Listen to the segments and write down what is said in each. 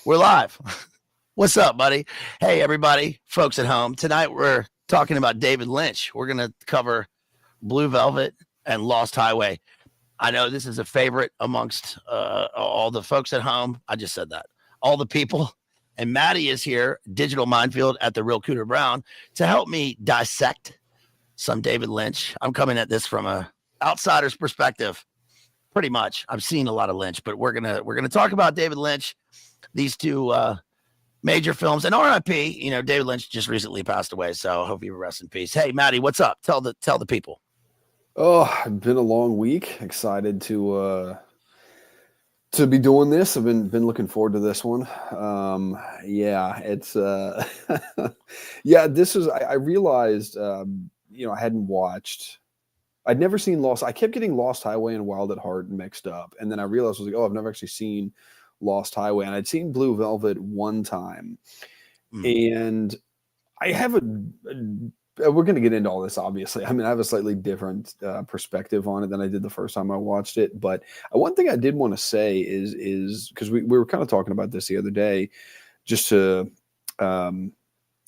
We're live. What's up, buddy? Hey, everybody, folks at home. Tonight we're talking about David Lynch. We're going to cover Blue Velvet and Lost Highway. I know this is a favorite amongst all the folks at home. I just said that. All the people. And Matty is here, Digital Minefield at the Real Cooter Brown, to help me dissect some David Lynch. I'm coming at this from a outsider's perspective. Pretty much. I've seen a lot of Lynch, but we're gonna talk about David Lynch, these two major films, and R.I.P. You know, David Lynch just recently passed away, so I hope you rest in peace. Hey, Matty, what's up? Tell the people. Oh, it's been a long week. Excited to be doing this. I've been looking forward to this one. Yeah, it's yeah. This is. I realized I hadn't watched. I'd never seen Lost. I kept getting Lost Highway and Wild at Heart mixed up. And then I realized I was like, oh, I've never actually seen Lost Highway. And I'd seen Blue Velvet one time. And I have we're going to get into all this, obviously. I mean, I have a slightly different perspective on it than I did the first time I watched it. But one thing I did want to say is because we were kind of talking about this the other day, just to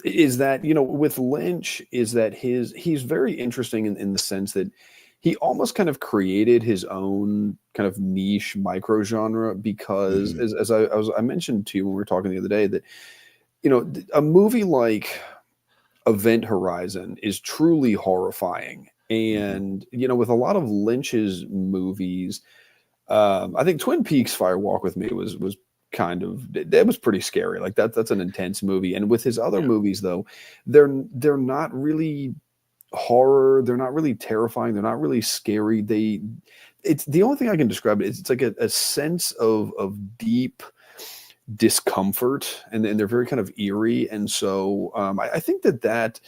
is that, with Lynch, is that he's very interesting in the sense that he almost kind of created his own kind of niche micro genre because as I mentioned to you when we were talking the other day that, a movie like Event Horizon is truly horrifying. And, with a lot of Lynch's movies, I think Twin Peaks Fire Walk with Me was kind of, that was pretty scary. Like that's an intense movie. And with his other movies though, they're not really horror. They're not really terrifying. They're not really scary. It's the only thing I can describe it is it's like a sense of deep discomfort, and they're very kind of eerie. And so I think that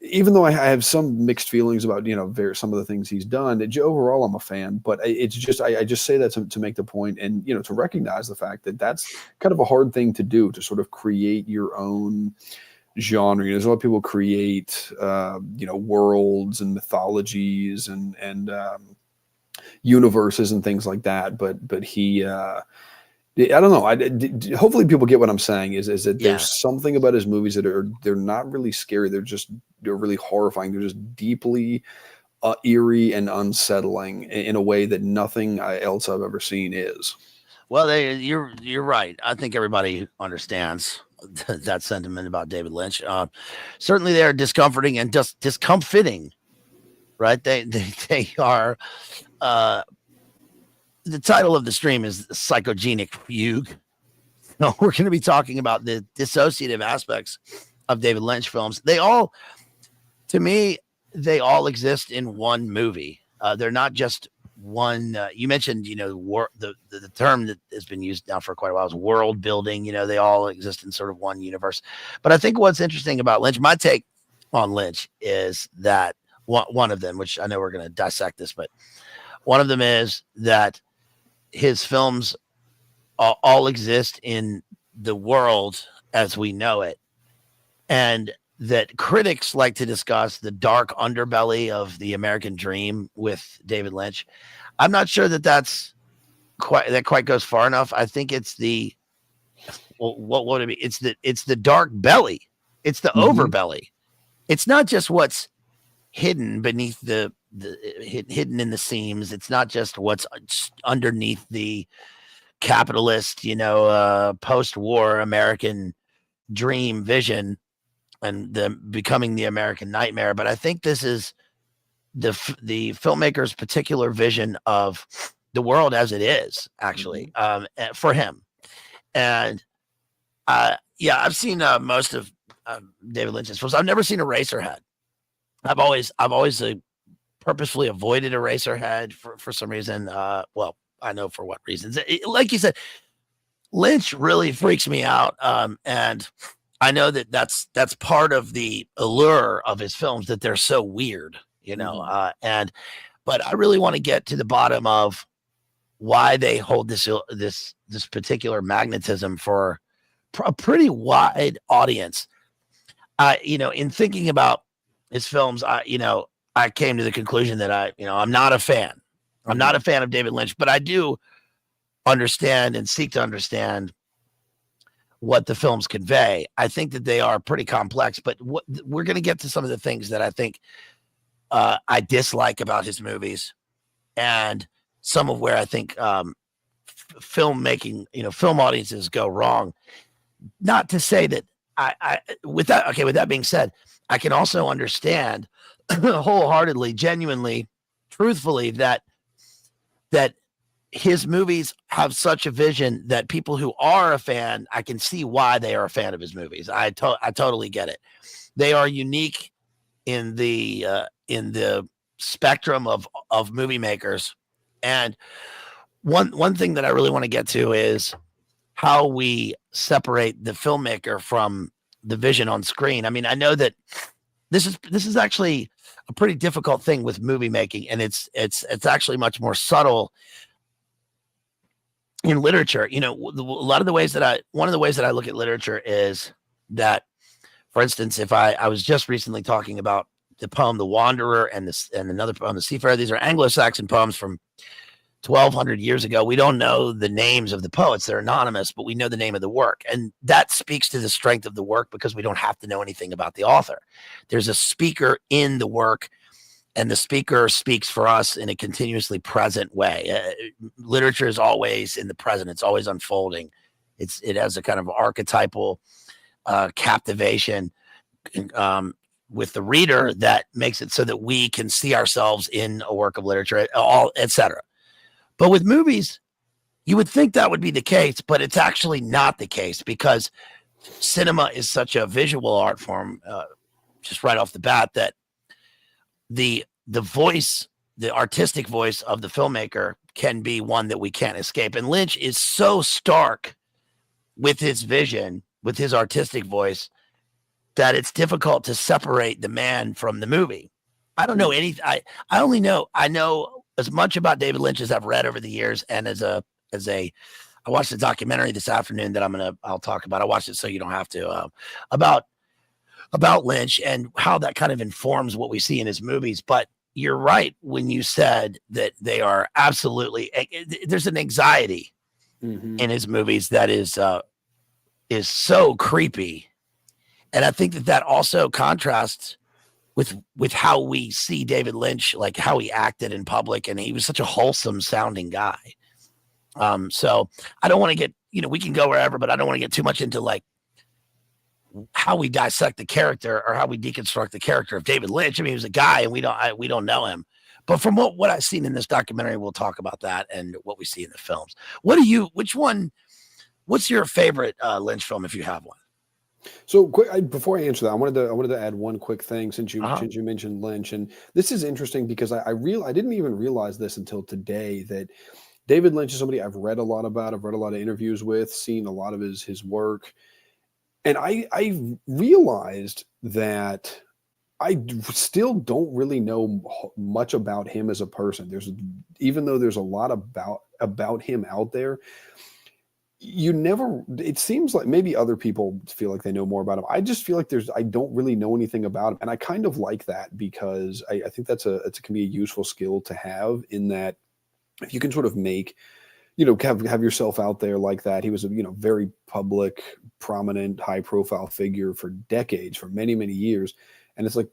even though I have some mixed feelings about some of the things he's done, overall I'm a fan. But it's just I just say that to make the point, and to recognize the fact that that's kind of a hard thing to do, to sort of create your own genre. There's a lot of people create worlds and mythologies and universes and things like that, but he I don't know. Hopefully people get what I'm saying is that there's something about his movies that they're not really scary. They're really horrifying. They're just deeply eerie and unsettling in a way that nothing else I've ever seen is. Well, you're right. I think everybody understands that sentiment about David Lynch. Certainly they are discomforting and just discomfiting, right? They are, the title of the stream is Psychogenic Fugue. No, we're going to be talking about the dissociative aspects of David Lynch films. To me, they all exist in one movie. They're not just one. You mentioned, the term that has been used now for quite a while is world building. They all exist in sort of one universe. But I think what's interesting about Lynch, my take on Lynch is that one of them, which I know we're going to dissect this, but one of them is that his films all exist in the world as we know it, and that critics like to discuss the dark underbelly of the American dream with David Lynch. I'm not sure that quite goes far enough. I think it's what would it be? It's the dark belly. It's the overbelly. It's not just what's hidden beneath the hidden in the seams. It's not just what's underneath the capitalist, post-war American dream vision and becoming the American nightmare. But I think this is the filmmaker's particular vision of the world as it is, actually, for him. And I've seen most of David Lynch's films. I've never seen Eraserhead. I've always purposefully avoided Eraserhead for some reason. Well, I know for what reasons. Like you said, Lynch really freaks me out. And I know that's part of the allure of his films, that they're so weird, but I really want to get to the bottom of why they hold this particular magnetism for a pretty wide audience. In thinking about his films, I came to the conclusion that I'm not a fan. I'm not a fan of David Lynch, but I do understand and seek to understand what the films convey. I think that they are pretty complex, but we're going to get to some of the things that I think I dislike about his movies, and some of where I think filmmaking, film audiences go wrong. Not to say that with that being said, I can also understand wholeheartedly, genuinely, truthfully that his movies have such a vision that people who are a fan, I can see why they are a fan of his movies. I totally get it. They are unique in the spectrum of movie makers. And one thing that I really want to get to is how we separate the filmmaker from the vision on screen. I mean, I know that this is actually a pretty difficult thing with movie making, and it's actually much more subtle in literature. One of the ways that I look at literature is that, for instance, if I was just recently talking about the poem "The Wanderer" and another poem, "The Seafarer." These are Anglo-Saxon poems from 1,200 years ago. We don't know the names of the poets; they're anonymous, but we know the name of the work, and that speaks to the strength of the work because we don't have to know anything about the author. There's a speaker in the work, and the speaker speaks for us in a continuously present way. Literature is always in the present; it's always unfolding. It has a kind of archetypal captivation with the reader that makes it so that we can see ourselves in a work of literature, etc. But with movies, you would think that would be the case, but it's actually not the case because cinema is such a visual art form, just right off the bat, that the voice, the artistic voice of the filmmaker can be one that we can't escape. And Lynch is so stark with his vision, with his artistic voice, that it's difficult to separate the man from the movie. I don't know anything. I know as much about David Lynch as I've read over the years, and I watched a documentary this afternoon that I'll talk about. I watched it so you don't have to, about Lynch and how that kind of informs what we see in his movies. But you're right when you said that they are absolutely, there's an anxiety in his movies that is so creepy. And I think that also contrasts with how we see David Lynch, like how he acted in public, and he was such a wholesome sounding guy. So I don't want to get, we can go wherever, but I don't want to get too much into like how we dissect the character or how we deconstruct the character of David Lynch. I mean, he was a guy, and we don't know him. But from what I've seen in this documentary, we'll talk about that and what we see in the films. What's your favorite Lynch film, if you have one? So quick, before I answer that, I wanted to add one quick thing since you mentioned Lynch, and this is interesting because I didn't even realize this until today that David Lynch is somebody I've read a lot about. I've read a lot of interviews with, seen a lot of his work, and I realized that I still don't really know much about him as a person. Even though there's a lot about him out there, it seems like maybe other people feel like they know more about him. I just feel like I don't really know anything about him. And I kind of like that because I think it can be a useful skill to have, in that if you can sort of make, have yourself out there like that. He was a, very public, prominent, high profile figure for decades, for many, many years. And it's like,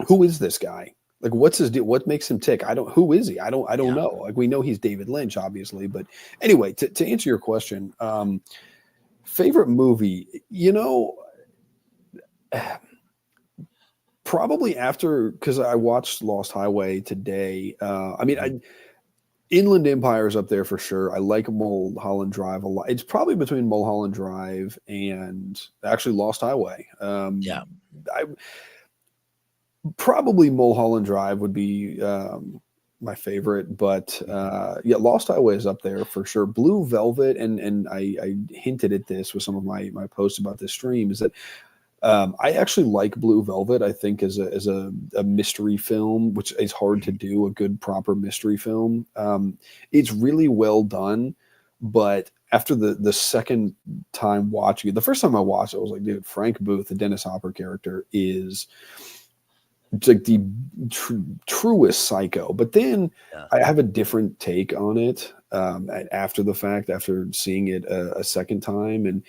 who is this guy? Like, what's his deal? What makes him tick? Who is he? I don't know. Like, we know he's David Lynch, obviously, but anyway, to answer your question, favorite movie, probably because I watched Lost Highway today. Inland Empire is up there for sure. I like Mulholland Drive a lot. It's probably between Mulholland Drive and actually Lost Highway. Probably Mulholland Drive would be my favorite, but Lost Highway is up there for sure. Blue Velvet, and I hinted at this with some of my posts about this stream, is that I actually like Blue Velvet. I think as a mystery film, which is hard to do, a good proper mystery film. It's really well done, but after the second time watching it, the first time I watched it, I was like, dude, Frank Booth, the Dennis Hopper character, is like the truest psycho. But then I have a different take on it after the fact, after seeing it a second time. And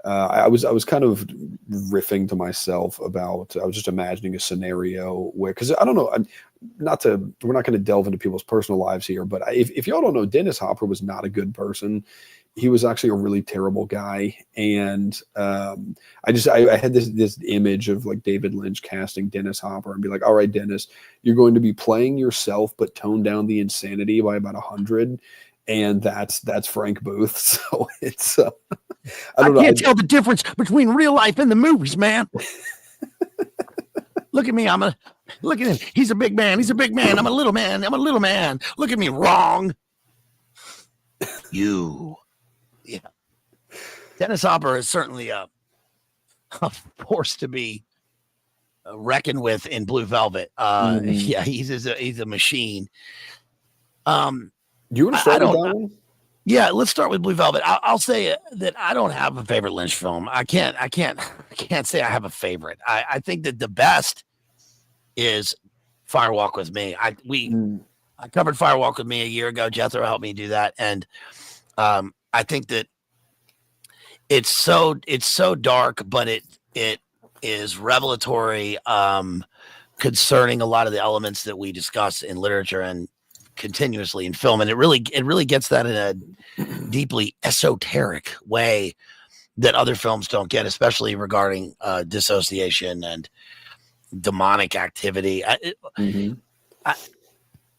I was kind of riffing to myself about, I was just imagining a scenario where, because I don't know, we're not going to delve into people's personal lives here, but if y'all don't know, Dennis Hopper was not a good person. He was actually a really terrible guy. And I had this image of like David Lynch casting Dennis Hopper and be like, all right, Dennis, you're going to be playing yourself, but tone down the insanity by about 100. And that's Frank Booth. So it's, I can't tell the difference between real life and the movies, man. Look at me. Look at him. He's a big man. He's a big man. I'm a little man. I'm a little man. Look at me. Wrong. Yeah. Dennis Hopper is certainly a force to be reckoned with in Blue Velvet. Yeah, he's a machine. Do you want to start with that one? Yeah, let's start with Blue Velvet. I'll say that I don't have a favorite Lynch film. I can't say I have a favorite. I think that the best is Fire Walk with Me. I covered Fire Walk with Me a year ago. Jethro helped me do that, and I think that it's so dark, but it is revelatory concerning a lot of the elements that we discuss in literature and continuously in film, and it really gets that in a deeply esoteric way that other films don't get, especially regarding dissociation and demonic activity.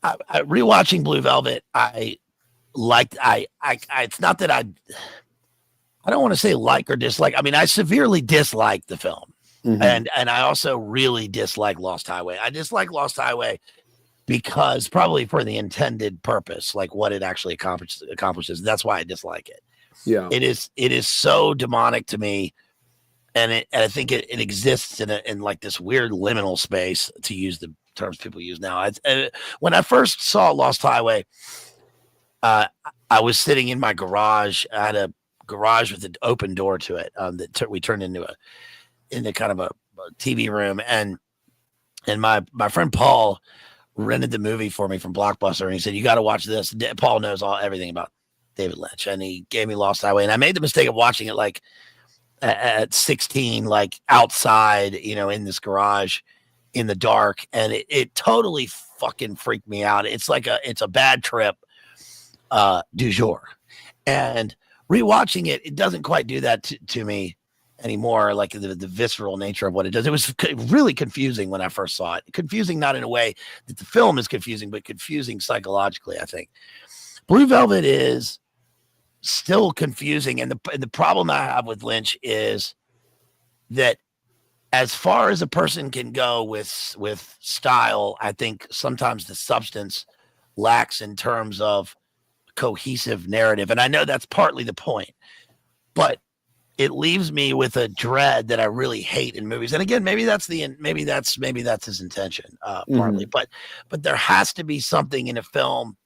Rewatching Blue Velvet, it's not that I don't want to say like or dislike. I mean, I severely dislike the film, and I also really dislike Lost Highway. I dislike Lost Highway because probably for the intended purpose, like what it actually accomplishes. That's why I dislike it. Yeah, it is so demonic to me, and I think it exists in like this weird liminal space, to use the terms people use now. When I first saw Lost Highway, I was sitting in my garage. I had a garage with an open door to it that we turned into kind of a TV room, and my friend Paul rented the movie for me from Blockbuster, and he said, you got to watch this. Paul knows everything about David Lynch, and he gave me Lost Highway, and I made the mistake of watching it like at 16, like outside, in this garage in the dark, and it totally fucking freaked me out. It's a bad trip du jour, and rewatching it doesn't quite do that to me anymore, like the visceral nature of what it does. It was really confusing when I first saw it. Confusing not in a way that the film is confusing, but confusing psychologically, I think. Blue Velvet is still confusing, and the problem I have with Lynch is that as far as a person can go with style, I think sometimes the substance lacks in terms of cohesive narrative, and I know that's partly the point, but it leaves me with a dread that I really hate in movies. And again, maybe that's his intention, partly. But there has to be something in a film,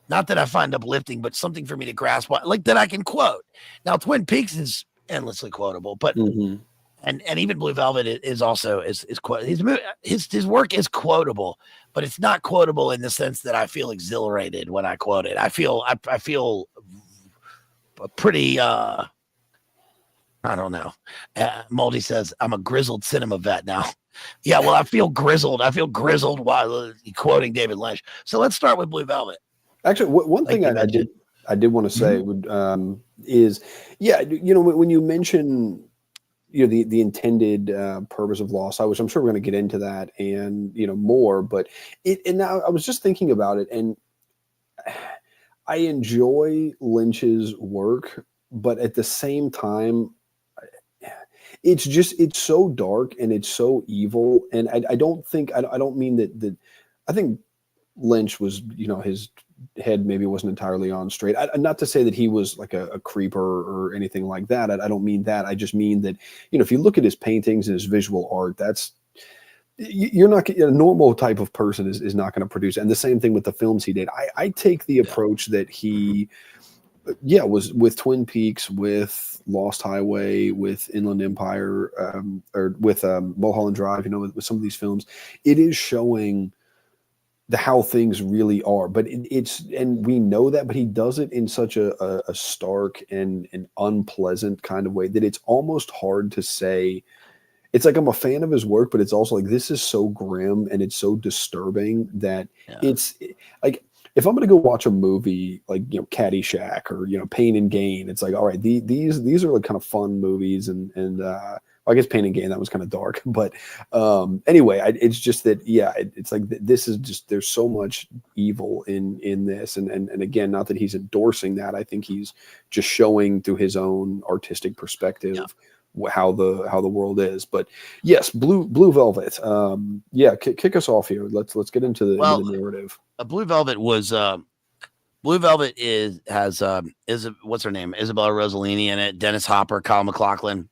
not that I find uplifting, but something for me to grasp, like that I can quote. Now, Twin Peaks is endlessly quotable, but and even Blue Velvet is also is his work is quotable, but it's not quotable in the sense that I feel exhilarated when I quote it. I feel pretty. I don't know. Moldy says, I'm a grizzled cinema vet now. Yeah, well, I feel grizzled. While quoting David Lynch. So let's start with Blue Velvet. Actually, one thing I did want to say is, when you mention, the intended purpose of Lost Highway, which I'm sure we're going to get into that and, more, but and now I was just thinking about it, and I enjoy Lynch's work, but at the same time, it's so dark and it's so evil. And I don't mean that I think Lynch was, his head maybe wasn't entirely on straight. Not to say that he was like a creeper or anything like that. I don't mean that. I just mean that, if you look at his paintings and his visual art, you're not a normal type of person is not going to produce. And the same thing with the films he did. I take the approach that he was with Twin Peaks, with Lost Highway, with Inland Empire, or with Mulholland Drive, with some of these films. It is showing how things really are. But and we know that, but he does it in such a stark and an unpleasant kind of way that it's almost hard to say. It's like I'm a fan of his work, but it's also like this is so grim and it's so disturbing that it's like if I'm going to go watch a movie like, you know, Caddyshack or, you know, Pain and Gain, it's like, all right, these are like kind of fun movies and I guess Pain and Gain, that was kind of dark, but anyway, it's just that, it's like this is just, there's so much evil in this, and again, not that he's endorsing that. I think he's just showing through his own artistic perspective how the world is. But yes, Blue Velvet. Kick us off here. Let's get into the narrative. Blue Velvet was Blue Velvet has what's her name, Isabella Rossellini in it, Dennis Hopper, Kyle MacLachlan,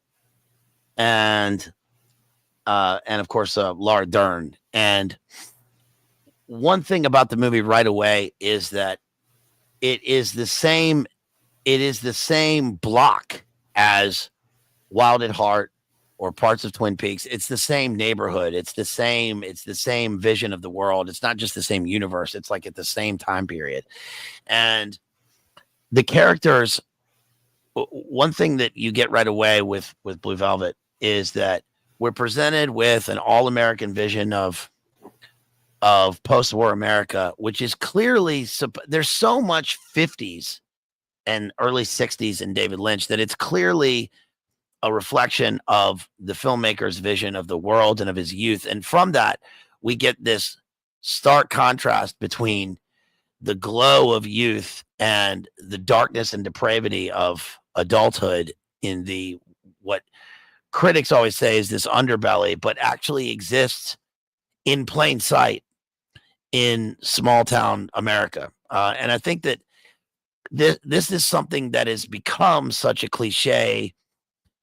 and of course Laura Dern. And one thing about the movie right away is that it is the same block as Wild at Heart or parts of Twin Peaks. It's the same neighborhood. It's the same vision of the world. It's not just the same universe. It's like at the same time period. And the characters, one thing that you get right away with Blue Velvet is that we're presented with an all-American vision of post-war America, which is clearly, there's so much 50s and early 60s in David Lynch that it's clearly a reflection of the filmmaker's vision of the world and of his youth. And from that, we get this stark contrast between the glow of youth and the darkness and depravity of adulthood in the, what critics always say is this underbelly, but actually exists in plain sight in small town America. And I think that this is something that has become such a cliche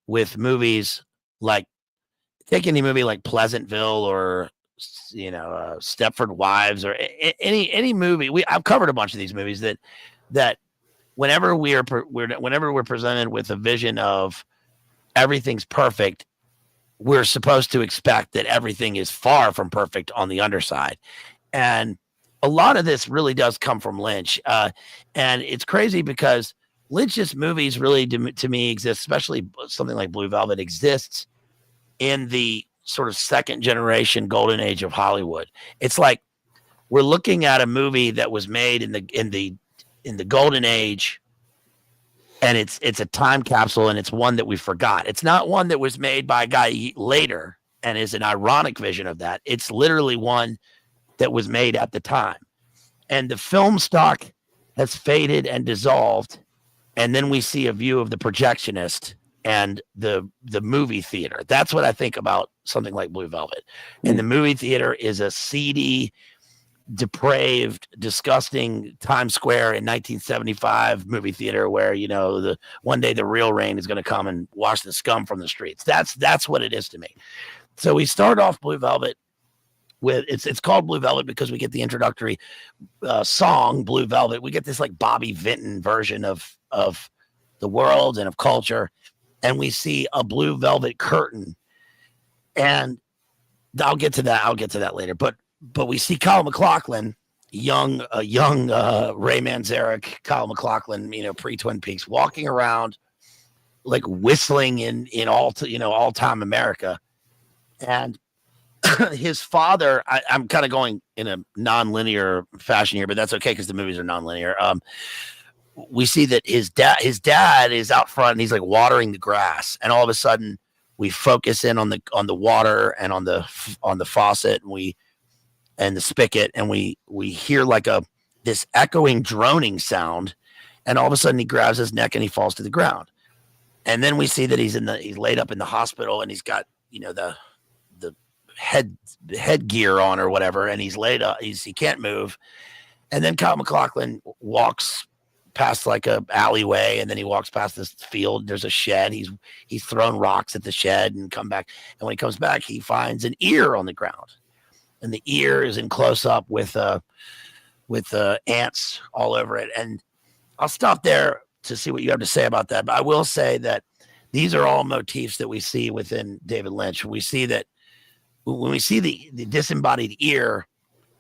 with movies like, take any movie like Pleasantville or, you know, Stepford Wives or any movie. I've covered a bunch of these movies that whenever we're presented with a vision of everything's perfect, we're supposed to expect that everything is far from perfect on the underside. And a lot of this really does come from Lynch. And it's crazy because Lynch's movies really, to me, exist, especially something like Blue Velvet exists in the sort of second generation golden age of Hollywood. It's like we're looking at a movie that was made in the golden age, and it's a time capsule, and it's one that we forgot. It's not one that was made by a guy later and is an ironic vision of that. It's literally one that was made at the time. And the film stock has faded and dissolved. And then we see a view of the projectionist and the movie theater. That's what I think about something like Blue Velvet. And the movie theater is a seedy, depraved, disgusting Times Square in 1975 movie theater where, you know, one day the real rain is going to come and wash the scum from the streets. That's what it is to me. So we start off Blue Velvet with, it's called Blue Velvet because we get the introductory song Blue Velvet. We get this like Bobby Vinton version of the world and of culture, and we see a blue velvet curtain. And I'll get to that later. But we see Kyle MacLachlan, young Ray Manzarek, Kyle MacLachlan, you know, pre-Twin Peaks, walking around like whistling in all time America. And his father, I'm kind of going in a non-linear fashion here, but that's okay because the movies are non-linear. We see that his dad is out front and he's like watering the grass, and all of a sudden we focus in on the water and on the faucet and the spigot, and we hear like this echoing droning sound, and all of a sudden he grabs his neck and he falls to the ground. And then we see that he's laid up in the hospital, and he's got, you know, the headgear on or whatever, and he's laid up, he can't move. And then Kyle MacLachlan walks past like a alleyway, and then he walks past this field. There's a shed. He's thrown rocks at the shed and come back. And when he comes back, he finds an ear on the ground, and the ear is in close up with ants all over it. And I'll stop there to see what you have to say about that. But I will say that these are all motifs that we see within David Lynch. We see that when we see the disembodied ear,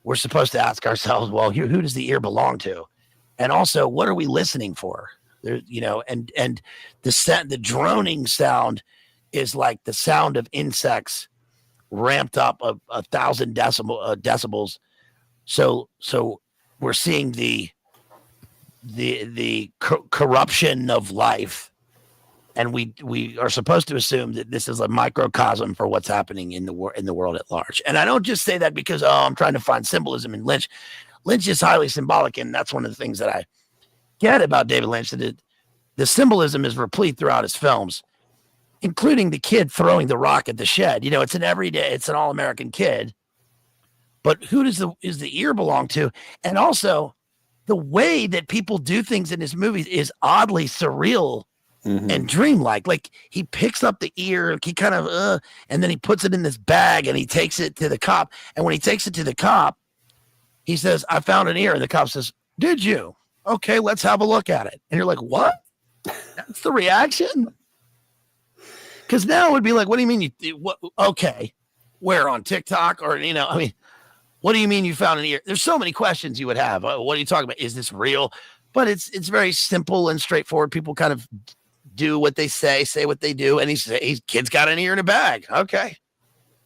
we're supposed to ask ourselves, well, who does the ear belong to? And also, what are we listening for? There, and the droning sound is like the sound of insects ramped up 1,000 decibels. So we're seeing the corruption of life, and we are supposed to assume that this is a microcosm for what's happening in the world at large. And I don't just say that because I'm trying to find symbolism in Lynch. Lynch is highly symbolic, and that's one of the things that I get about David Lynch, that the symbolism is replete throughout his films, including the kid throwing the rock at the shed. It's an all-American kid, but who is the ear belong to? And also, the way that people do things in his movies is oddly surreal and dreamlike. Like, he picks up the ear, he kind of, and then he puts it in this bag and he takes it to the cop. And when he takes it to the cop, he says, "I found an ear." And the cop says, "Did you? Okay, let's have a look at it." And you're like, what? That's the reaction? Because now it would be like, what do you mean? Okay, where, on TikTok? Or, what do you mean you found an ear? There's so many questions you would have. What are you talking about? Is this real? But it's very simple and straightforward. People kind of do what they say what they do. And his kid's got an ear in a bag. Okay.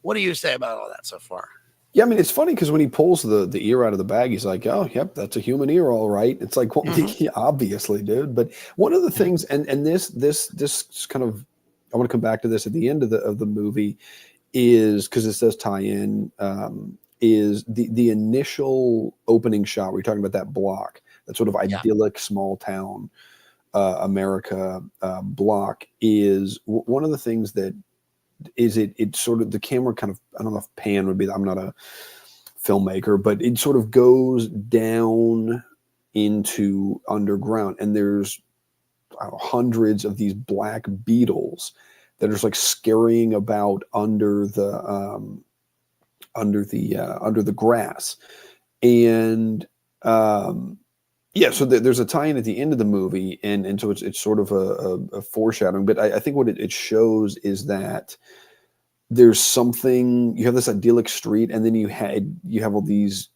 What do you say about all that so far? Yeah, I mean, it's funny because when he pulls the ear out of the bag, he's like, "Oh, yep, that's a human ear, all right." It's like, well, obviously, dude. But one of the things, and this kind of, I want to come back to this at the end of the movie, is because it says tie in, is the initial opening shot where you're talking about that block, that sort of idyllic small town America block, is one of the things that is it sort of, the camera kind of, I don't know if pan would be, I'm not a filmmaker, but it sort of goes down into underground, and there's hundreds of these black beetles that are just like scurrying about under the grass. And so there's a tie-in at the end of the movie, and so it's sort of a foreshadowing. But I think what it shows is that there's something, you have this idyllic street, and then you have all these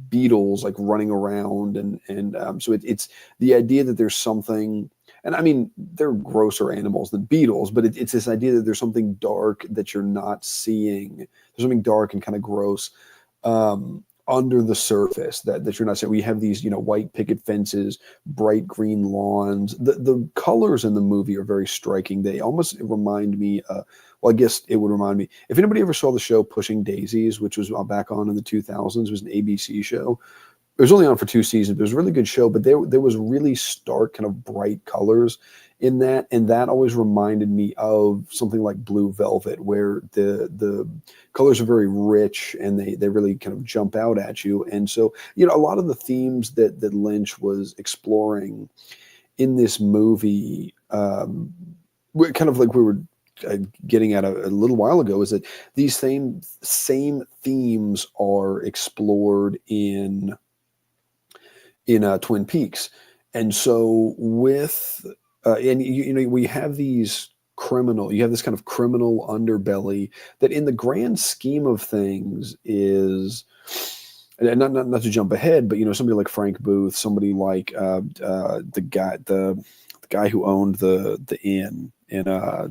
beetles like running around, and so it's the idea that there's something. And I mean, they're grosser animals than beetles, but it's this idea that there's something dark that you're not seeing. There's something dark and kind of gross under the surface that you're not seeing. We have these, white picket fences, bright green lawns. The colors in the movie are very striking. They almost remind me, well, I guess it would remind me, if anybody ever saw the show Pushing Daisies, which was back on in the 2000s, it was an ABC show. It was only on for 2 seasons, but it was a really good show. But there was really stark, kind of bright colors in that, and that always reminded me of something like Blue Velvet, where the colors are very rich and they really kind of jump out at you. And so, a lot of the themes that Lynch was exploring in this movie, kind of like we were getting at a little while ago, is that these same themes are explored in Twin Peaks. And so with and we have these you have this kind of criminal underbelly that in the grand scheme of things is, and not to jump ahead, but somebody like Frank Booth, somebody like the guy who owned the inn in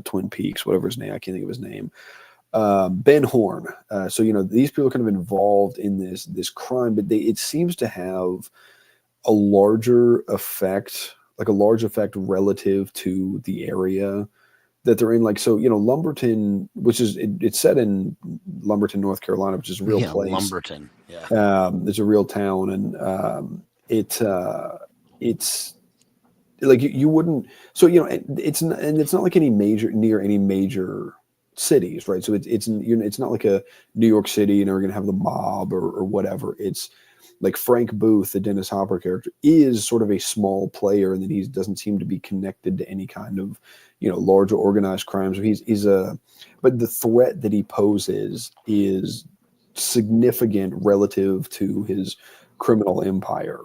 Twin Peaks, whatever his name, I can't think of his name, Ben Horn. So these people are kind of involved in this crime, but it seems to have a large effect relative to the area that they're in. Like, so, Lumberton, which is, it's set in Lumberton, North Carolina, which is a real place. Lumberton. Yeah. It's a real town. And it's like, you wouldn't, so, it's not like near any major cities, right? So it's not like a New York City, we're going to have the mob or whatever. It's like Frank Booth, the Dennis Hopper character, is sort of a small player, and that he doesn't seem to be connected to any kind of, larger organized crimes. But the threat that he poses is significant relative to his criminal empire,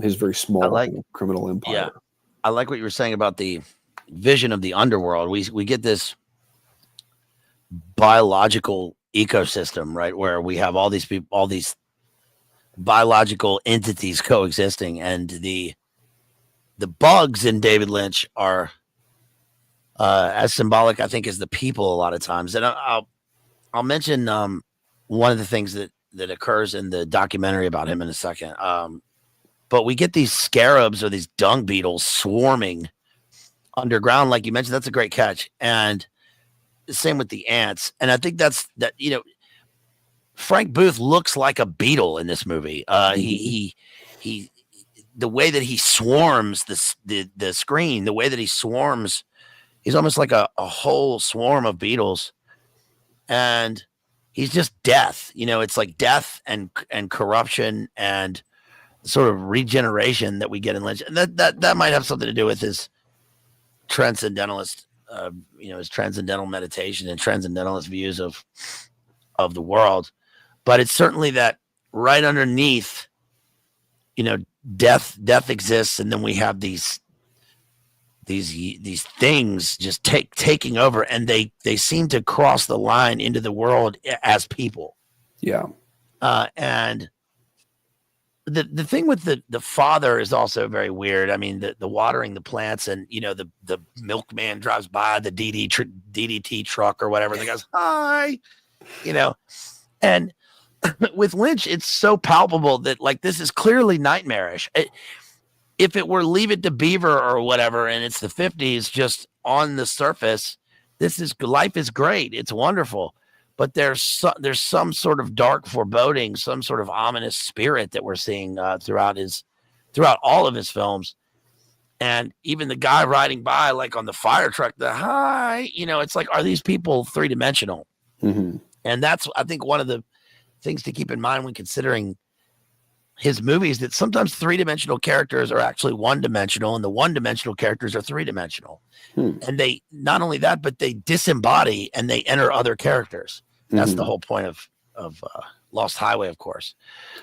his very small criminal empire. Yeah, I like what you were saying about the vision of the underworld. We get this biological ecosystem, right, where we have all these people, all these biological entities coexisting, and the bugs in David Lynch are as symbolic, I think, as the people a lot of times. And I'll mention one of the things that occurs in the documentary about him in a second. But we get these scarabs or these dung beetles swarming underground, like you mentioned. That's a great catch. And the same with the ants. And I think that Frank Booth looks like a beetle in this movie. He the way that he swarms the screen, the way that he swarms, he's almost like a whole swarm of beetles. And he's just death. It's like death and corruption and sort of regeneration that we get in Lynch. And that might have something to do with his transcendentalist, his transcendental meditation and transcendentalist views of the world. But it's certainly that right underneath, death exists, and then we have these things just taking over, and they seem to cross the line into the world as people. Yeah. And the thing with the father is also very weird. I mean, the watering the plants, and the milkman drives by the DDT truck or whatever, and the guy's hi, and with Lynch, it's so palpable that like this is clearly nightmarish. If it were Leave It to Beaver or whatever, and it's the 50s, just on the surface, life is great. It's wonderful. But there's some sort of dark foreboding, some sort of ominous spirit that we're seeing throughout all of his films. And even the guy riding by, like on the fire truck, it's like, are these people three-dimensional? Mm-hmm. And that's, I think, one of the things to keep in mind when considering his movies, that sometimes three-dimensional characters are actually one-dimensional, and the one-dimensional characters are three-dimensional. And they, not only that, but they disembody and they enter other characters. That's the whole point of Lost Highway, of course.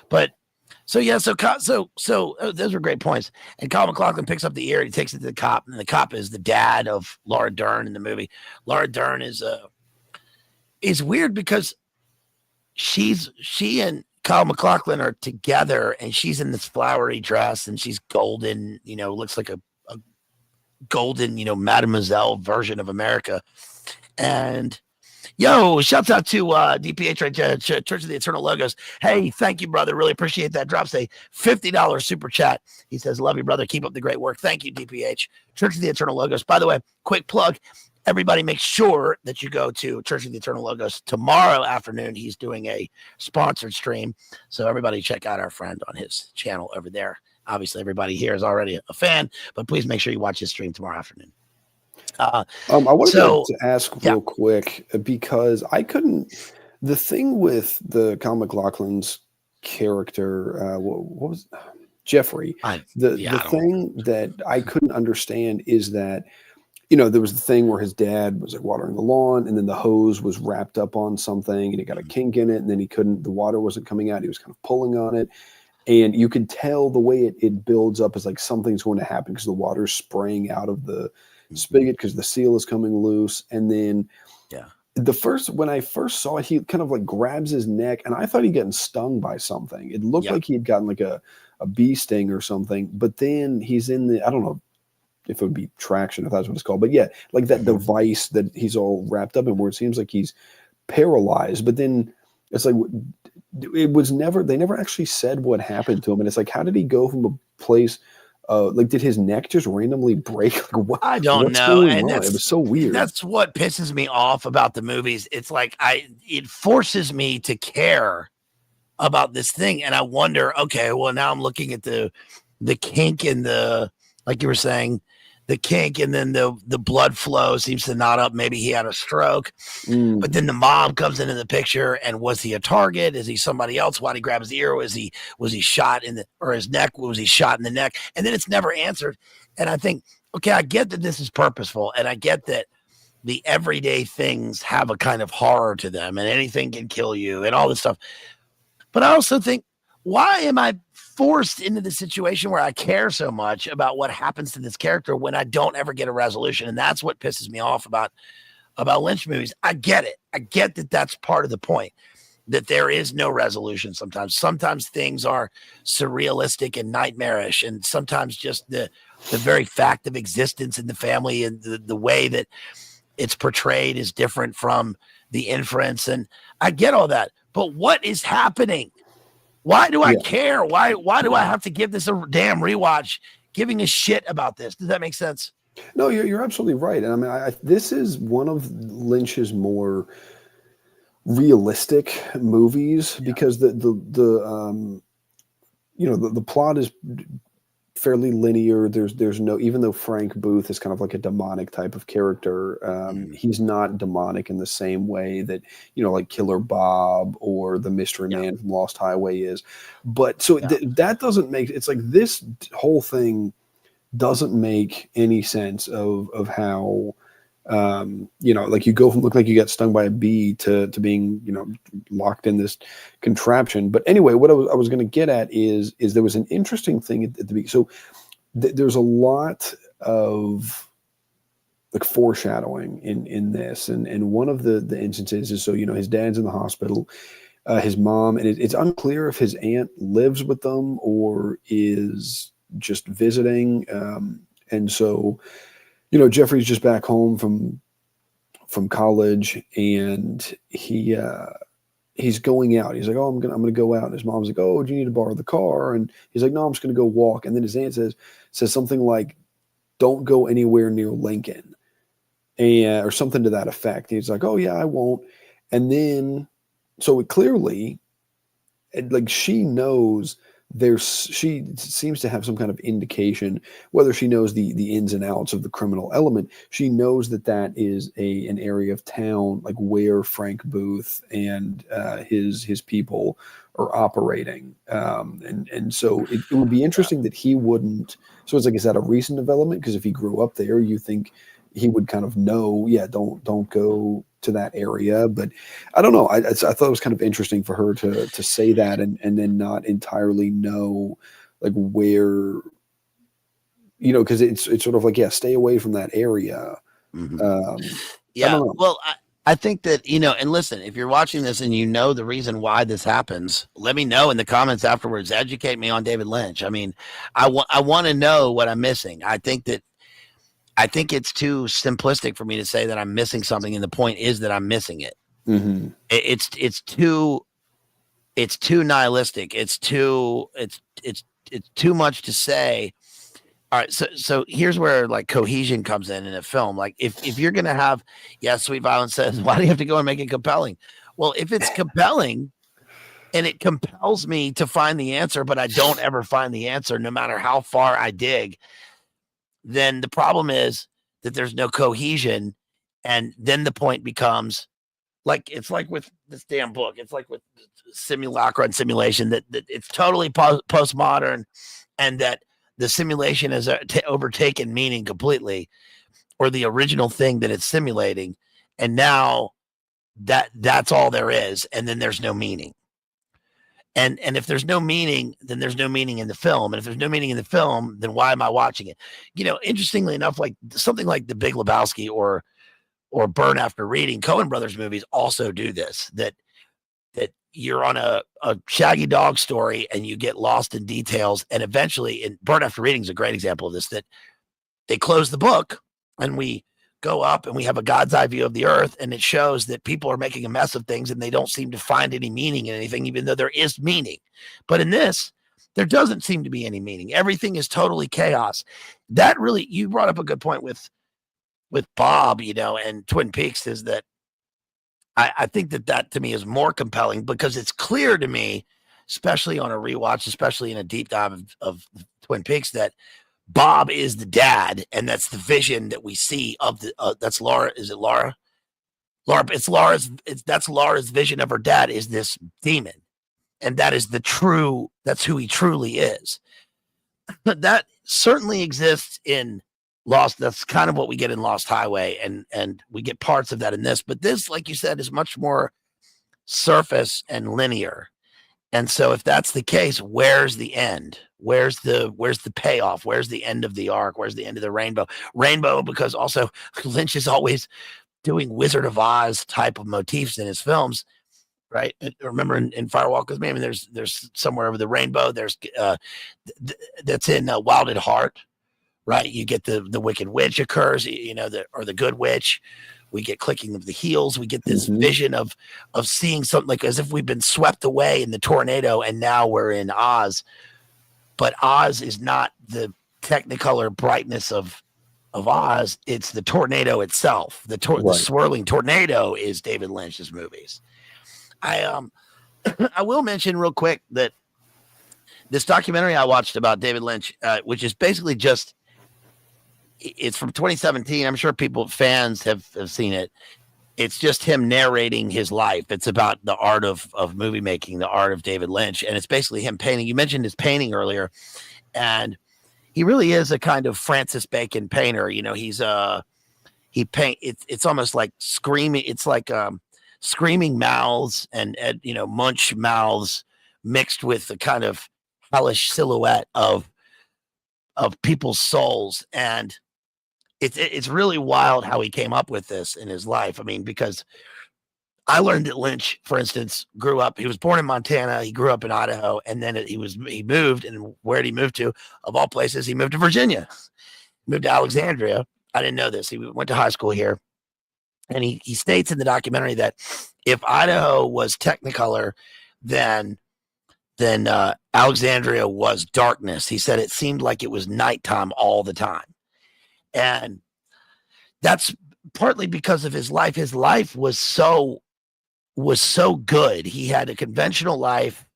But so those were great points. And Kyle MacLachlan picks up the ear, he takes it to the cop, and the cop is the dad of Laura Dern in the movie. Laura Dern is weird because she and Kyle MacLachlan are together, and she's in this flowery dress, and she's golden, looks like a golden, Mademoiselle version of America. And shouts out to DPH, right? Church of the Eternal Logos. Hey, thank you, brother. Really appreciate that. Drops a $50 super chat. He says, love you, brother. Keep up the great work. Thank you, DPH. Church of the Eternal Logos. By the way, quick plug. Everybody make sure that you go to Church of the Eternal Logos tomorrow afternoon. He's doing a sponsored stream. So everybody check out our friend on his channel over there. Obviously, everybody here is already a fan, but please make sure you watch his stream tomorrow afternoon. I wanted to ask real quick, because I couldn't. The thing with the Kyle MacLachlan's character, what was Jeffrey? The thing that I couldn't understand is that, there was the thing where his dad was like watering the lawn, and then the hose was wrapped up on something, and it got a kink in it, and then the water wasn't coming out. He was kind of pulling on it. And you could tell the way it builds up is like something's going to happen because the water's spraying out of the spigot because the seal is coming loose. And then when I first saw it, he kind of like grabs his neck, and I thought he'd gotten stung by something. It looked like he had gotten like a bee sting or something. But then he's in I don't know if it would be traction, if that's what it's called. But like that device that he's all wrapped up in, where it seems like he's paralyzed. But then it's like, they never actually said what happened to him. And it's like, how did he go from a place, like, did his neck just randomly break? Like, what? I don't know. And it was so weird. That's what pisses me off about the movies. It's like, it forces me to care about this thing. And I wonder, okay, well, now I'm looking at the kink in like you were saying, the kink, and then the blood flow seems to knot up. Maybe he had a stroke, but then the mom comes into the picture, and was he a target? Is he somebody else? Why did he grab his ear? Was he shot or his neck? Was he shot in the neck? And then it's never answered. And I think, okay, I get that this is purposeful, and I get that the everyday things have a kind of horror to them, and anything can kill you and all this stuff. But I also think, why am I forced into the situation where I care so much about what happens to this character when I don't ever get a resolution? And that's what pisses me off about Lynch movies. I get it. I get that that's part of the point. that there is no resolution. Sometimes things are surrealistic and nightmarish, and sometimes just the very fact of existence in the family and the way that it's portrayed is different from the inference. And I get all that, but what is happening? Why do I care? Why do I have to give this a damn rewatch, giving a shit about this? Does that make sense? No, you're absolutely right. And I mean, this is one of Lynch's more realistic movies because the plot is fairly linear. There's no, even though Frank Booth is kind of like a demonic type of character, he's not demonic in the same way that, like Killer Bob or the Mystery Man from Lost Highway is. But so that doesn't make, it's like this whole thing doesn't make any sense of how, like you go from looking like you got stung by a bee to being, locked in this contraption. But anyway, what I was going to get at is there was an interesting thing at the beginning. So there's a lot of like foreshadowing in this. And one of the instances is, so, his dad's in the hospital, his mom, and it's unclear if his aunt lives with them or is just visiting. And so, Jeffrey's just back home from college, and he's going out. He's like, "Oh, I'm gonna go out." And his mom's like, "Oh, do you need to borrow the car?" And he's like, "No, I'm just gonna go walk." And then his aunt says something like, "Don't go anywhere near Lincoln," or something to that effect. He's like, "Oh yeah, I won't." And then, so it clearly, like she knows. She seems to have some kind of indication, whether she knows the ins and outs of the criminal element. She knows that is an area of town like where Frank Booth and his people are operating, and so it would be interesting that he wouldn't. So it's like, is that a recent development? Because if he grew up there, you think he would kind of know, don't go to that area. But I don't know. I thought it was kind of interesting for her to say that and then not entirely know like where, because it's sort of like, stay away from that area. Well, I think that, and listen, if you're watching this and the reason why this happens, let me know in the comments afterwards. Educate me on David Lynch. I mean, I want to know what I'm missing. I think it's too simplistic for me to say that I'm missing something, and the point is that I'm missing it. Mm-hmm. It's too nihilistic. It's too much to say. All right, so here's where like cohesion comes in a film. Like if you're gonna have, Sweet Violence says, why do you have to go and make it compelling? Well, if it's compelling and it compels me to find the answer, but I don't ever find the answer, no matter how far I dig, then the problem is that there's no cohesion. And then the point becomes like, it's like with this damn book. It's like with simulacra and simulation that it's totally postmodern, and that the simulation has overtaken meaning completely, or the original thing that it's simulating. And now that's all there is. And then there's no meaning. And if there's no meaning, then there's no meaning in the film. And if there's no meaning in the film, then why am I watching it? Interestingly enough, like something like The Big Lebowski or Burn After Reading, Coen Brothers movies also do this, that you're on a Shaggy Dog story and you get lost in details. And eventually, in Burn After Reading is a great example of this, that they close the book and we go up and we have a God's eye view of the earth, and it shows that people are making a mess of things and they don't seem to find any meaning in anything, even though there is meaning. But in this, there doesn't seem to be any meaning. Everything is totally chaos. That really, you brought up a good point with Bob, and Twin Peaks, is that I think that to me is more compelling, because it's clear to me, especially on a rewatch, especially in a deep dive of Twin Peaks, that Bob is the dad, and that's the vision that we see of the. That's Laura. Is it Laura? Laura. It's Laura's. That's Laura's vision of her dad is this demon, and that is that's who he truly is. But that certainly exists in Lost. That's kind of what we get in Lost Highway, and we get parts of that in this. But this, like you said, is much more surface and linear. And so if that's the case, where's the end? Where's the payoff? Where's the end of the arc? Where's the end of the rainbow? Rainbow, because also Lynch is always doing Wizard of Oz type of motifs in his films. right? Remember in Firewalk with Me? I mean, there's somewhere over the rainbow. There's that's in Wild at Heart, right? You get the Wicked Witch occurs, or the Good Witch. We get clicking of the heels. We get this vision of seeing something like as if we've been swept away in the tornado, and now we're in Oz. But Oz is not the Technicolor brightness of Oz. It's the tornado itself. The swirling tornado is David Lynch's movies. I will mention real quick that this documentary I watched about David Lynch, which is basically it's from 2017. I'm sure fans have seen it. It's just him narrating his life. It's about the art of movie making, the art of David Lynch. And it's basically him painting. You mentioned his painting earlier, and he really is a kind of Francis Bacon painter. It's almost like screaming. It's like screaming mouths and munch mouths mixed with the kind of hellish silhouette of people's souls. And it's really wild how he came up with this in his life. I mean, because I learned that Lynch, for instance, grew up. He was born in Montana. He grew up in Idaho, and then he moved. And where did he move to? Of all places, he moved to Virginia. He moved to Alexandria. I didn't know this. He went to high school here, and he states in the documentary that if Idaho was Technicolor, then Alexandria was darkness. He said it seemed like it was nighttime all the time. And that's partly because of his life. His life was so good. He had a conventional life.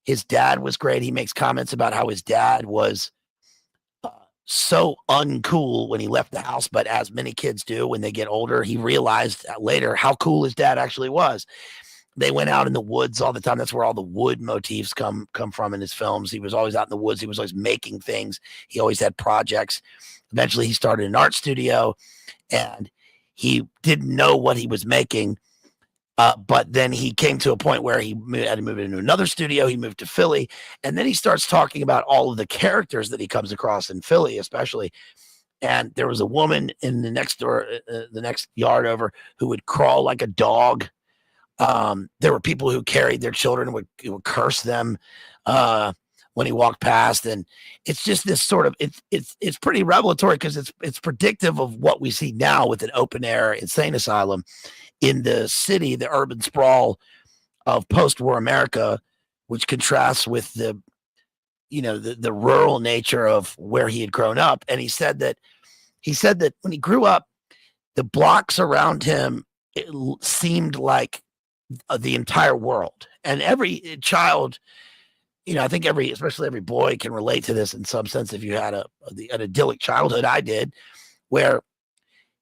His dad was great. He makes comments about how his dad was so uncool when he left the house. But as many kids do when they get older, he realized later how cool his dad actually was. They went out in the woods all the time. That's where all the wood motifs come from in his films. He was always out in the woods. He was always making things. He always had projects. Eventually, he started an art studio, and he didn't know what he was making. But then he came to a point where he had to move into another studio. He moved to Philly, and then he starts talking about all of the characters that he comes across in Philly, especially. And there was a woman in the next yard over, who would crawl like a dog. There were people who carried their children and would curse them when he walked past, and it's just this sort of it's pretty revelatory because it's predictive of what we see now with an open air insane asylum in the city, the urban sprawl of post-war America, which contrasts with the rural nature of where he had grown up. And he said that when he grew up, the blocks around him seemed like the entire world. And every child, I think especially every boy can relate to this in some sense. If you had an idyllic childhood, I did, where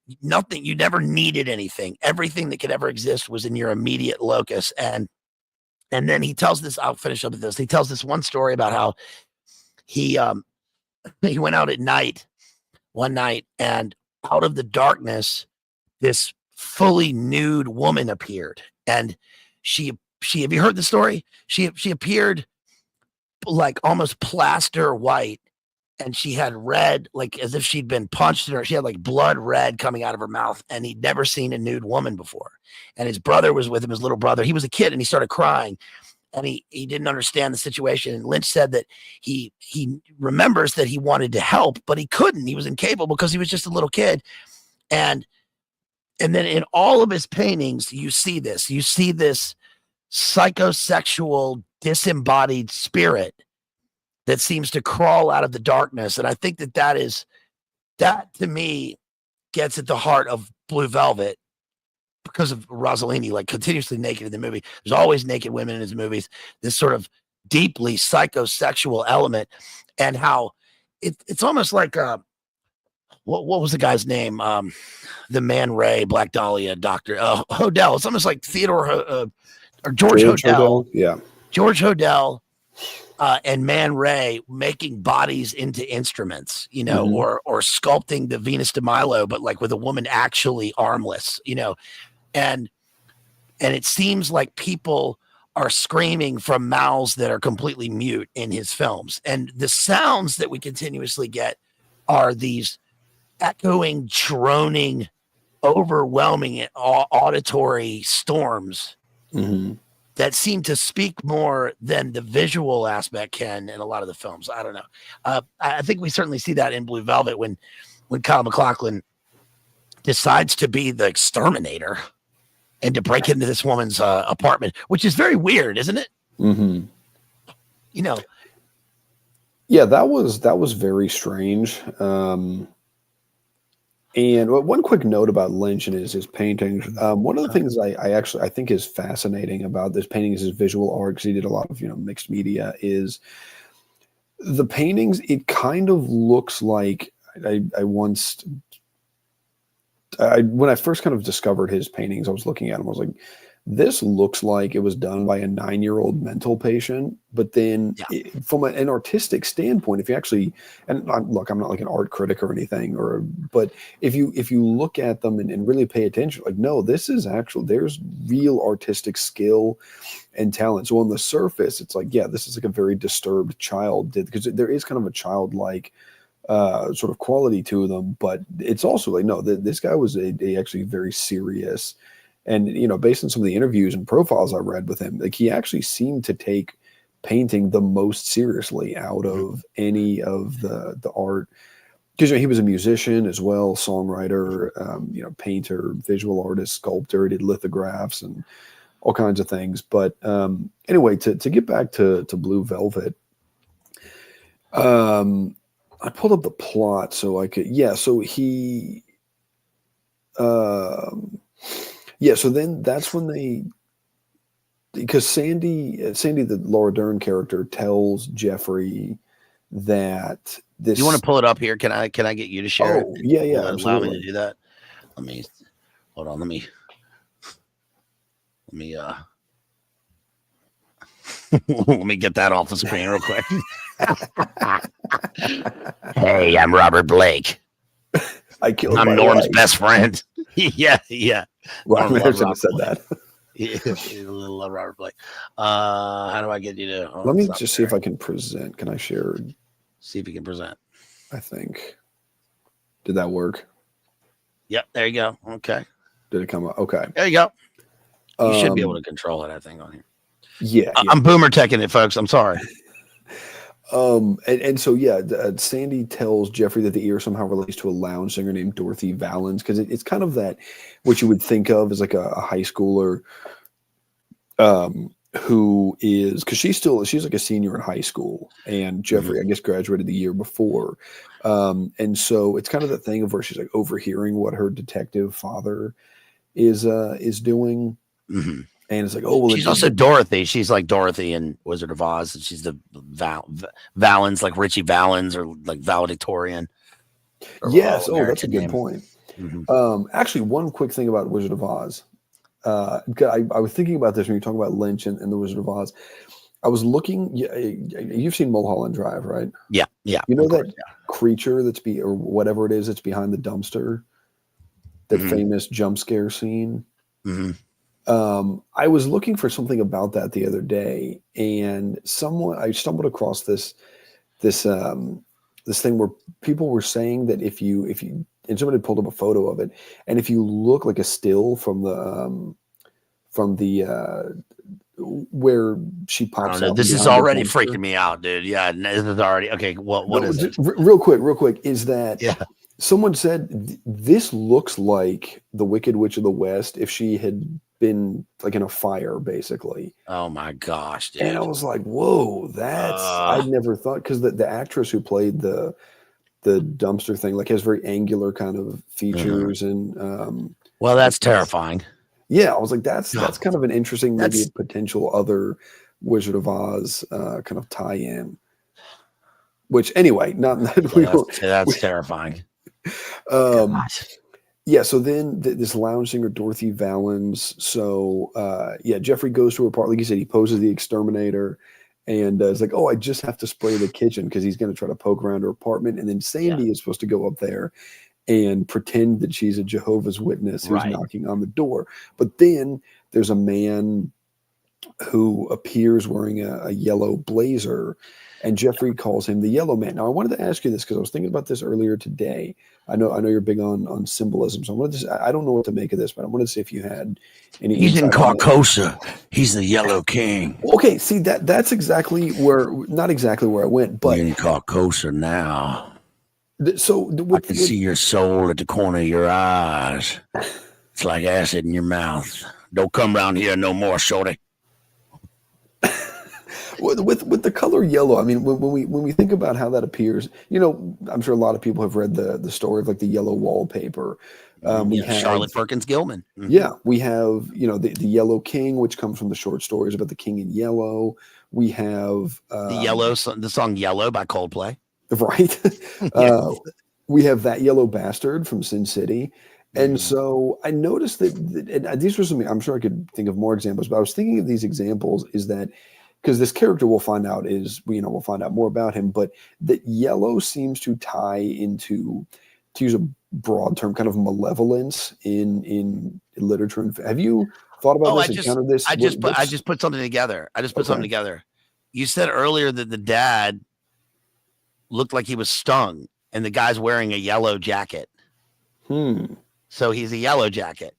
you never needed anything. Everything that could ever exist was in your immediate locus. And then he tells this, I'll finish up with this. He tells this one story about how he went out at night one night, and out of the darkness, this fully nude woman appeared. And she have you heard the story? She appeared like almost plaster white, and she had red, like as if she'd been punched in her. She had like blood red coming out of her mouth, and he'd never seen a nude woman before. And his brother was with him, his little brother. He was a kid, and he started crying, and he didn't understand the situation. And Lynch said that he remembers that he wanted to help, but he couldn't. He was incapable because he was just a little kid. And then in all of his paintings, you see this psychosexual, disembodied spirit that seems to crawl out of the darkness. And I think that to me gets at the heart of Blue Velvet, because of Rossellini, like continuously naked in the movie. There's always naked women in his movies, this sort of deeply psychosexual element, and how it's almost like what was the guy's name? The Man Ray, Black Dahlia, Dr. Hodel. It's almost like Theodore or George Hodel. Yeah. George Hodel and Man Ray making bodies into instruments, or sculpting the Venus de Milo, but like with a woman actually armless, and it seems like people are screaming from mouths that are completely mute in his films. And the sounds that we continuously get are these echoing, droning, overwhelming auditory storms that seem to speak more than the visual aspect can in a lot of the films. I don't know. I think we certainly see that in Blue Velvet when Kyle MacLachlan decides to be the exterminator and to break into this woman's apartment, which is very weird, isn't it? Mm-hmm. You know. Yeah, that was very strange. And one quick note about Lynch and his paintings. One of the things I think is fascinating about this painting is his visual art, because he did a lot of mixed media. Is the paintings? It kind of looks like when I first kind of discovered his paintings, I was looking at them. I was like, this looks like it was done by a 9-year-old mental patient. But then from an artistic standpoint, if you actually, and look, I'm not like an art critic or anything, but if you look at them and really pay attention, like, no, this is actual, there's real artistic skill and talent. So on the surface, it's like, yeah, this is like a very disturbed child, because there is kind of a childlike sort of quality to them, but it's also like, no, this guy was a actually very serious. And, based on some of the interviews and profiles I read with him, like, he actually seemed to take painting the most seriously out of any of the art. Because he was a musician as well, songwriter, painter, visual artist, sculptor. He did lithographs and all kinds of things. But anyway, to get back to Blue Velvet, I pulled up the plot so I could. Yeah, so he. Yeah, so then that's when because Sandy, the Laura Dern character, tells Jeffrey that this. You want to pull it up here? Can I get you to share it? Yeah, Absolutely. Allow me to do that. Hold on. Let me let me get that off the screen real quick. Hey, I'm Robert Blake. I'm Norm's best friend. yeah. Well, I never should have said that. Yeah, a little Robert Blake. How do I get you to? Let me just see if I can present. Can I share? See if you can present. I think. Did that work? Yep. There you go. Okay. Did it come up? Okay. There you go. You should be able to control it, I think, on here. Yeah. I'm boomer teching it, folks. I'm sorry. And so, yeah, Sandy tells Jeffrey that the ear somehow relates to a lounge singer named Dorothy Valens, because it's kind of that, what you would think of as like a high schooler who is, because she's like a senior in high school, and Jeffrey, I guess, graduated the year before. And so it's kind of that thing of where she's like overhearing what her detective father is doing. Mm-hmm. And it's like, oh, well, she's also Dorothy. She's like Dorothy in Wizard of Oz. And she's the Valens, like Richie Valens, or like valedictorian. Yes. Oh, that's a good point. Mm-hmm. Actually, one quick thing about Wizard of Oz. I was thinking about this when you talk about Lynch and the Wizard of Oz. I was looking. You've seen Mulholland Drive, right? Yeah. You know that creature or whatever it is that's behind the dumpster. That famous jump scare scene. Mm-hmm. I was looking for something about that the other day, and I stumbled across this thing where people were saying that if you and somebody pulled up a photo of it, and if you look like a still from the where she pops out. This is already freaking me out, dude. Yeah, this is already okay. What is it? Real quick, is that someone said this looks like the Wicked Witch of the West if she had been like in a fire, basically. Oh my gosh, dude. And I was like, whoa, I'd never thought, because the actress who played the dumpster thing like has very angular kind of features. And well, that's terrifying. Yeah, I was like, that's kind of an interesting, maybe a potential other Wizard of Oz kind of tie-in. Which anyway, that's terrifying. Yeah, so then this lounge singer, Dorothy Valens. So, Jeffrey goes to her apartment. Like you said, he poses the exterminator, and it's like, oh, I just have to spray the kitchen, because he's going to try to poke around her apartment. And then Sandy is supposed to go up there and pretend that she's a Jehovah's Witness who's knocking on the door. But then there's a man who appears wearing a yellow blazer, and Jeffrey calls him the Yellow Man. Now, I wanted to ask you this because I was thinking about this earlier today. I know you're big on symbolism, so I wanted to. I don't know what to make of this, but I wanted to see if you had any. He's in insight on this. Carcosa. He's the Yellow King. Okay, see that's exactly where, not exactly where I went, but You're in Carcosa now. So I can see your soul at the corner of your eyes. It's like acid in your mouth. Don't come around here no more, shorty. with the color yellow, I mean, when we think about how that appears, I'm sure a lot of people have read the story of like the yellow wallpaper. We have Charlotte Perkins Gilman. Mm-hmm. Yeah, we have the Yellow King, which comes from the short stories about the King in Yellow. We have the song "Yellow" by Coldplay. Right. We have That Yellow Bastard from Sin City. And so I noticed that and these were some, I'm sure I could think of more examples, but I was thinking of these examples is that because this character we'll find out we'll find out more about him, but that yellow seems to tie into, to use a broad term, kind of malevolence in literature. Have you thought about this? Encountered this? I just put something together. Something together. You said earlier that the dad looked like he was stung, and the guy's wearing a yellow jacket. So he's a yellow jacket.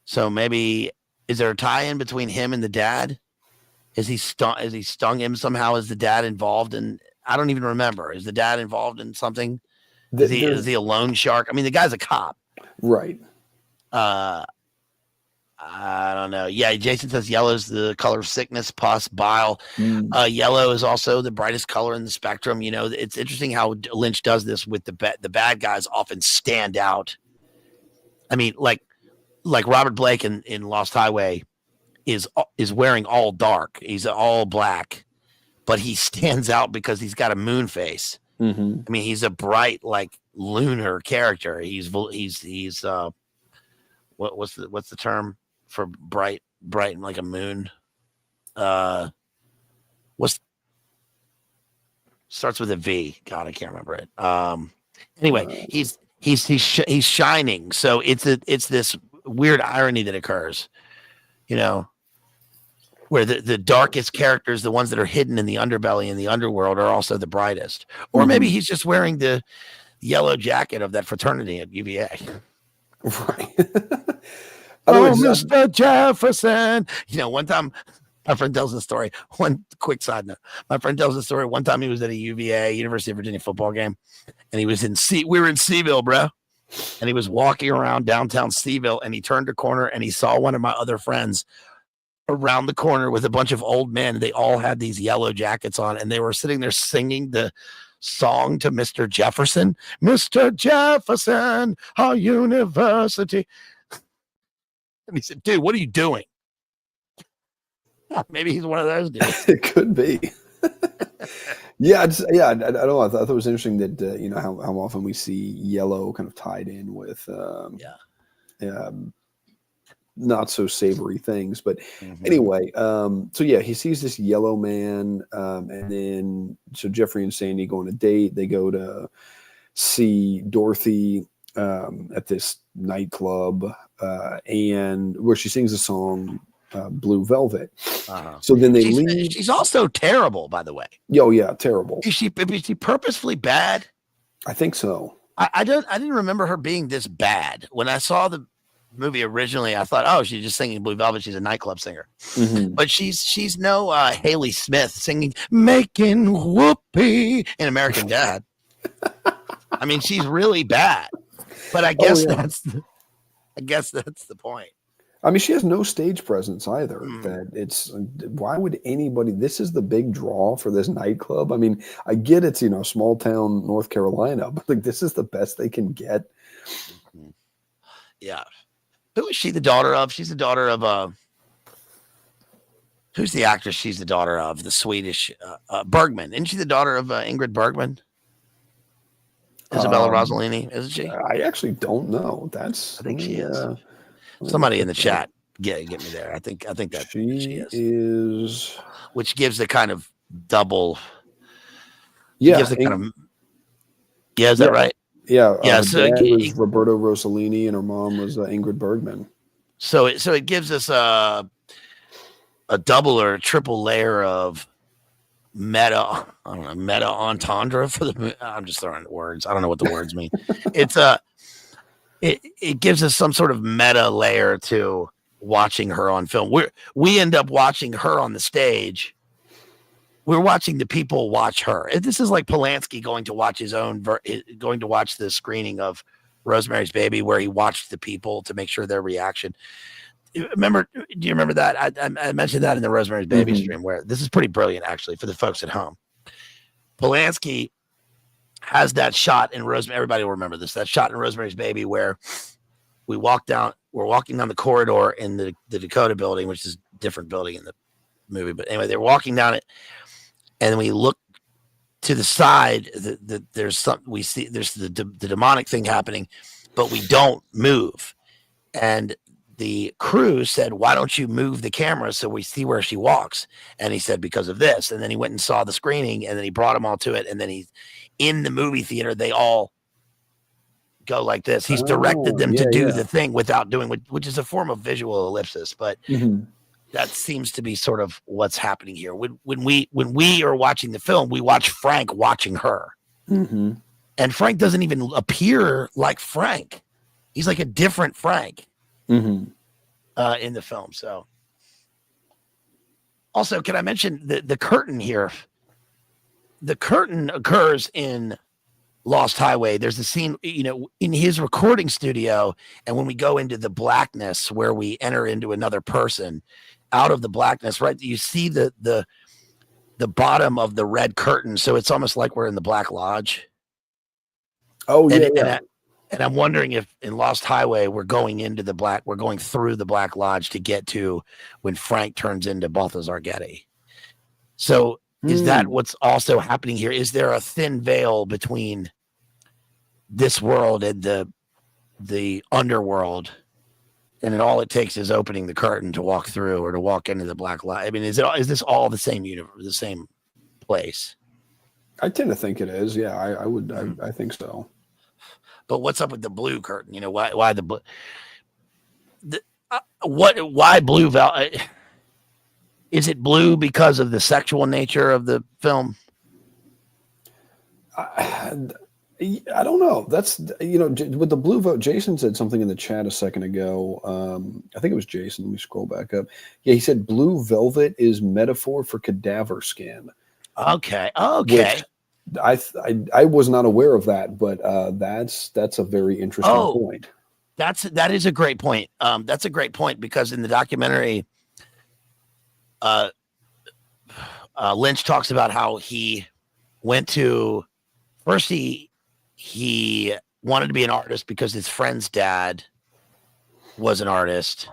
So maybe, is there a tie-in between him and the dad? Is he stung him somehow? Is the dad involved in? I don't even remember. Is the dad involved in something? Is he a loan shark? I mean, the guy's a cop, right? I don't know. Yeah, Jason says yellow is the color of sickness, pus, bile. Yellow is also the brightest color in the spectrum. It's interesting how Lynch does this with the bad guys often stand out. I mean, like Robert Blake in Lost Highway is wearing all dark. He's all black, but he stands out because he's got a moon face. I mean, he's a bright, like lunar character. He's what's the term for bright like a moon? Starts with a V. God, I can't remember it. Anyway, he's shining. So it's this weird irony that occurs, where the darkest characters, the ones that are hidden in the underbelly and the underworld, are also the brightest. Or maybe he's just wearing the yellow jacket of that fraternity at UVA. Right. Mr. Jefferson. One time, my friend tells a story. One quick side note. My friend tells a story. One time he was at a UVA, University of Virginia football game, and he was we were in Seaville, bro. And he was walking around downtown Seaville, and he turned a corner, and he saw one of my other friends around the corner with a bunch of old men. They all had these yellow jackets on, and they were sitting there singing the song to Mr. Jefferson. Mr. Jefferson, our university. And he said, dude, what are you doing? Maybe he's one of those dudes. It could be. I don't know. I thought it was interesting that, how often we see yellow kind of tied in with, not so savory things, but anyway, he sees this yellow man, and then so Jeffrey and Sandy go on a date. They go to see Dorothy at this nightclub, and where she sings the song Blue Velvet. So then they leave. She's also terrible, by the way. Oh yeah, terrible. Is she purposefully bad? I think so. I didn't remember her being this bad. When I saw the movie originally, I thought, oh, she's just singing Blue Velvet. She's a nightclub singer. But she's no Haley Smith singing Making Whoopee in American Dad. I mean, she's really bad. But I guess that's the point. I mean, she has no stage presence either. That why would anybody? This is the big draw for this nightclub. I mean, I get it's small town North Carolina, but like this is the best they can get. Yeah. Who is she the daughter of? She's the daughter of who's the actress she's the daughter of? The Swedish Bergman. Isn't she the daughter of Ingrid Bergman? Isabella Rossellini, isn't she? I actually don't know. I think she is. Somebody in the chat get me there. I think that she is. Which gives the kind of double. Yeah. Gives the kind of. Yeah, is that right? Yeah. Yeah. So dad was Roberto Rossellini, and her mom was Ingrid Bergman. So it gives us a double or a triple layer of meta entendre for the. I'm just throwing words. I don't know what the words mean. It's it gives us some sort of meta layer to watching her on film. We end up watching her on the stage. We're watching the people watch her. This is like Polanski going to watch going to watch the screening of Rosemary's Baby, where he watched the people to make sure their reaction. Do you remember that? I mentioned that in the Rosemary's Baby stream, where this is pretty brilliant, actually, for the folks at home. Polanski has that shot in Rosemary. Everybody will remember this. That shot in Rosemary's Baby where we're walking down the corridor in the Dakota building, which is a different building in the movie. But anyway, they're walking down it, and we look to the side. There's the demonic thing happening, but we don't move. And the crew said, "Why don't you move the camera so we see where she walks?" And he said, "Because of this." And then he went and saw the screening, and then he brought them all to it. And then in the movie theater, they all go like this. He's directed them to do the thing without doing, which is a form of visual ellipsis, but that seems to be sort of what's happening here. When we are watching the film, we watch Frank watching her, and Frank doesn't even appear like Frank. He's like a different Frank. In the film. So also, can I mention the curtain here? The curtain occurs in Lost Highway. There's a scene, in his recording studio, and when we go into the blackness where we enter into another person, out of the blackness, right? You see the bottom of the red curtain, so it's almost like we're in the Black Lodge. And I'm wondering if in Lost Highway we're going through the Black Lodge to get to when Frank turns into Balthazar Getty. So is that what's also happening here? Is there a thin veil between this world and the underworld? And then all it takes is opening the curtain to walk through or to walk into the Black Lodge. I mean, is this all the same universe, the same place? I tend to think it is. Yeah, I would. I think so. But what's up with the blue curtain? Why the blue? Why blue? Is it blue because of the sexual nature of the film? I don't know. That's with the blue vote. Jason said something in the chat a second ago. I think it was Jason. Let me scroll back up. Yeah, he said blue velvet is metaphor for cadaver skin. Okay. Which I was not aware of that, but that's a very interesting point. That is a great point. That's a great point because in the documentary, Lynch talks about how he went to first he wanted to be an artist because his friend's dad was an artist,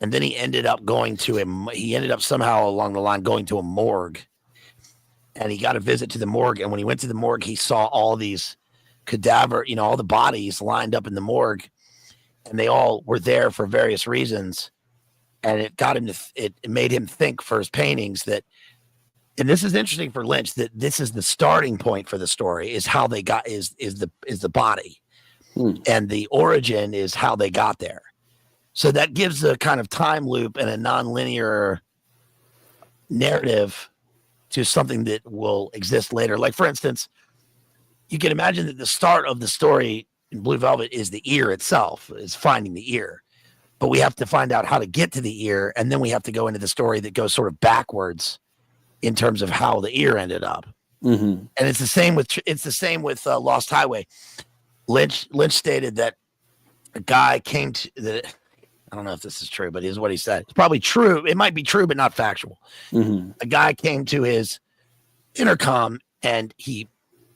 and then he ended up somehow along the line going to a morgue. And he got a visit to the morgue. And when he went to the morgue, he saw all these cadaver, all the bodies lined up in the morgue. And they all were there for various reasons. And it made him think for his paintings that, and this is interesting for Lynch, that this is the starting point for the story, is how they got, is the body. And the origin is how they got there. So that gives a kind of time loop and a nonlinear narrative to something that will exist later. Like, for instance, you can imagine that the start of the story in Blue Velvet is the ear itself, is finding the ear. But we have to find out how to get to the ear, and then we have to go into the story that goes sort of backwards in terms of how the ear ended up. And it's the same with Lost Highway. Lynch stated that a guy came to the. I don't know if this is true, but here's what he said. It's probably true. It might be true, but not factual. A guy came to his intercom and he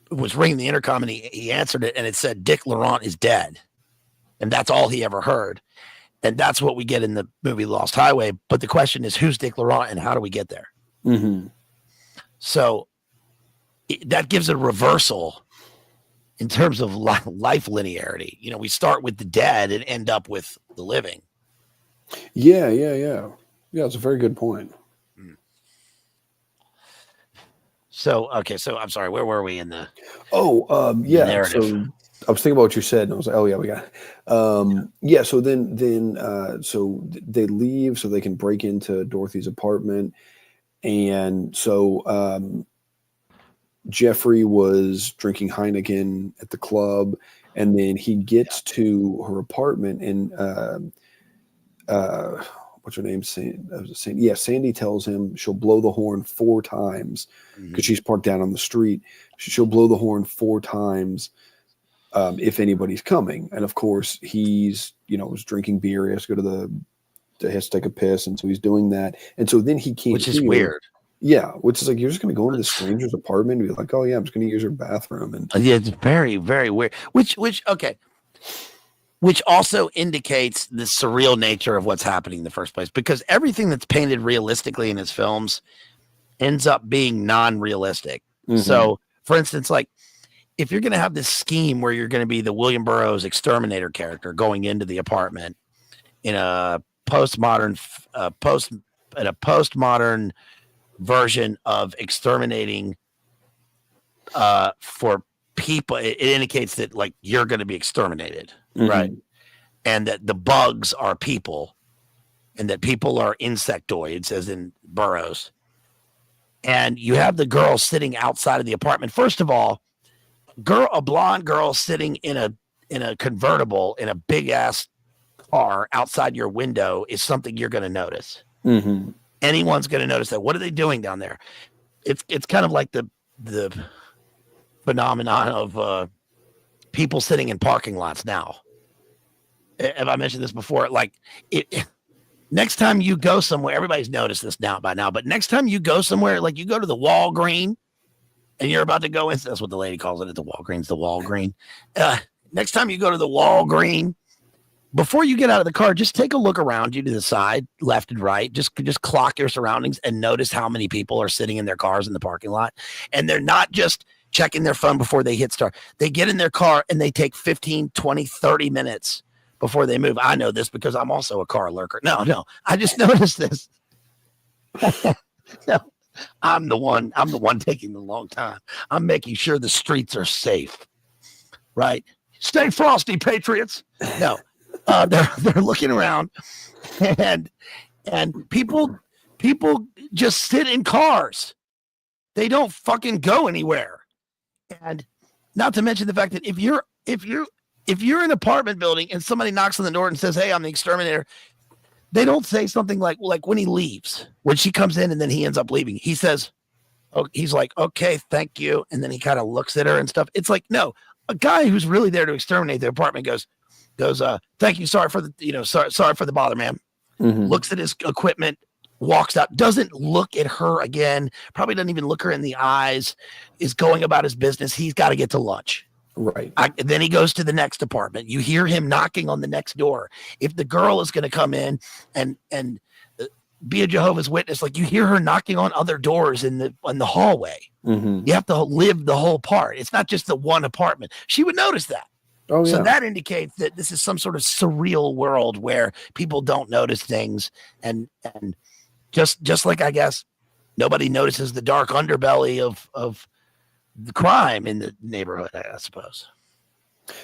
was ringing the intercom and he answered it and it said, "Dick Laurent is dead." And that's all he ever heard. And that's what we get in the movie Lost Highway. But the question is, who's Dick Laurent and how do we get there? So that gives a reversal in terms of life linearity. We start with the dead and end up with the living. Yeah. It's a very good point. So, okay. So I'm sorry. Where were we in the narrative? I was thinking about what you said, and I was like, "Oh yeah, we got it." Yeah. So so they leave so they can break into Dorothy's apartment, and so Jeffrey was drinking Heineken at the club, and then he gets to her apartment, and what's her name? Yeah, Sandy tells him she'll blow the horn 4 times because she's parked down on the street. She'll blow the horn 4 times. If anybody's coming. And of course he's, was drinking beer. He has to go to has to take a piss. And so he's doing that. And so then he can't which is weird. Yeah. Which is like, you're just going to go into the stranger's apartment and be like, oh yeah, I'm just going to use her bathroom. And yeah, it's very, very weird. Which also indicates the surreal nature of what's happening in the first place, because everything that's painted realistically in his films ends up being non-realistic. So for instance, like, if you're going to have this scheme where you're going to be the William Burroughs exterminator character going into the apartment in a postmodern version of exterminating for people, it indicates that like you're going to be exterminated, right? And that the bugs are people, and that people are insectoids, as in Burroughs. And you have the girl sitting outside of the apartment. First of all, a blonde girl sitting in a convertible in a big ass car outside your window is something you're going to notice. Anyone's going to notice that. What are they doing down there? It's kind of like the phenomenon of people sitting in parking lots now. Have I mentioned this before? Like next time you go somewhere, everybody's noticed this by now, but next time you go somewhere, like you go to the Walgreens, and you're about to go in. That's what the lady calls it at the Walgreens, the Walgreen. Next time you go to the Walgreen, before you get out of the car, just take a look around you to the side, left and right. Just clock your surroundings and notice how many people are sitting in their cars in the parking lot. And they're not just checking their phone before they hit start. They get in their car and they take 15, 20, 30 minutes before they move. I know this because I'm also a car lurker. No, I just noticed this. No. I'm the one taking the long time. I'm making sure the streets are safe, right? Stay frosty, Patriots. No, they're looking around, and people just sit in cars. They don't fucking go anywhere. And not to mention the fact that if you're in an apartment building and somebody knocks on the door and says, "Hey, I'm the exterminator," they don't say something like when he leaves, when she comes in and then he ends up leaving. He says, "Oh," he's like, "Okay, thank you," and then he kind of looks at her and stuff. It's like, no, a guy who's really there to exterminate the apartment goes, "Thank you, sorry for the bother, ma'am." Looks at his equipment, walks out, doesn't look at her again, probably doesn't even look her in the eyes, is going about his business. He's got to get to lunch. Right. Then he goes to the next apartment. You hear him knocking on the next door. If the girl is going to come in and be a Jehovah's Witness, like you hear her knocking on other doors in the hallway. You have to live the whole part. It's not just the one apartment. She would notice that. Oh, yeah. So that indicates that this is some sort of surreal world where people don't notice things, and just like I guess nobody notices the dark underbelly of the crime in the neighborhood, I suppose.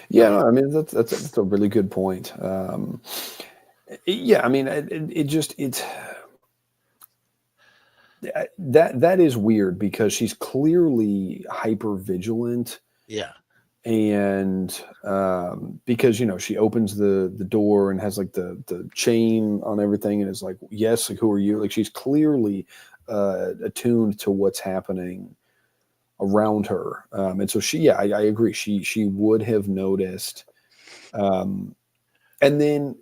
Yeah, no, I mean that's a really good point. Yeah, I mean that is weird because she's clearly hyper vigilant. Yeah. And because she opens the door and has like the chain on everything and is like, yes, like, who are you? Like she's clearly attuned to what's happening around her, and so I agree, she would have noticed. And then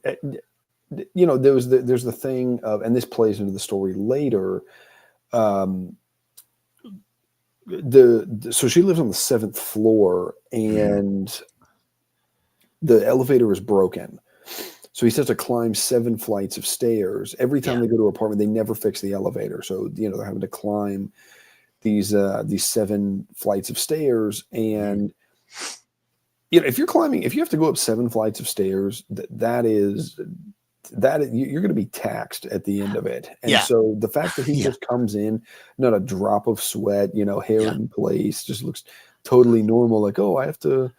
there's the thing of, and this plays into the story later, so she lives on the 7th floor and the elevator is broken. So he says to climb 7 flights of stairs. Every time they go to an apartment, they never fix the elevator. So, they're having to climb these 7 flights of stairs. And, if you have to go up 7 flights of stairs, that you're going to be taxed at the end of it. And so the fact that he just comes in, not a drop of sweat, hair in place, just looks totally normal. Like, oh, I have to,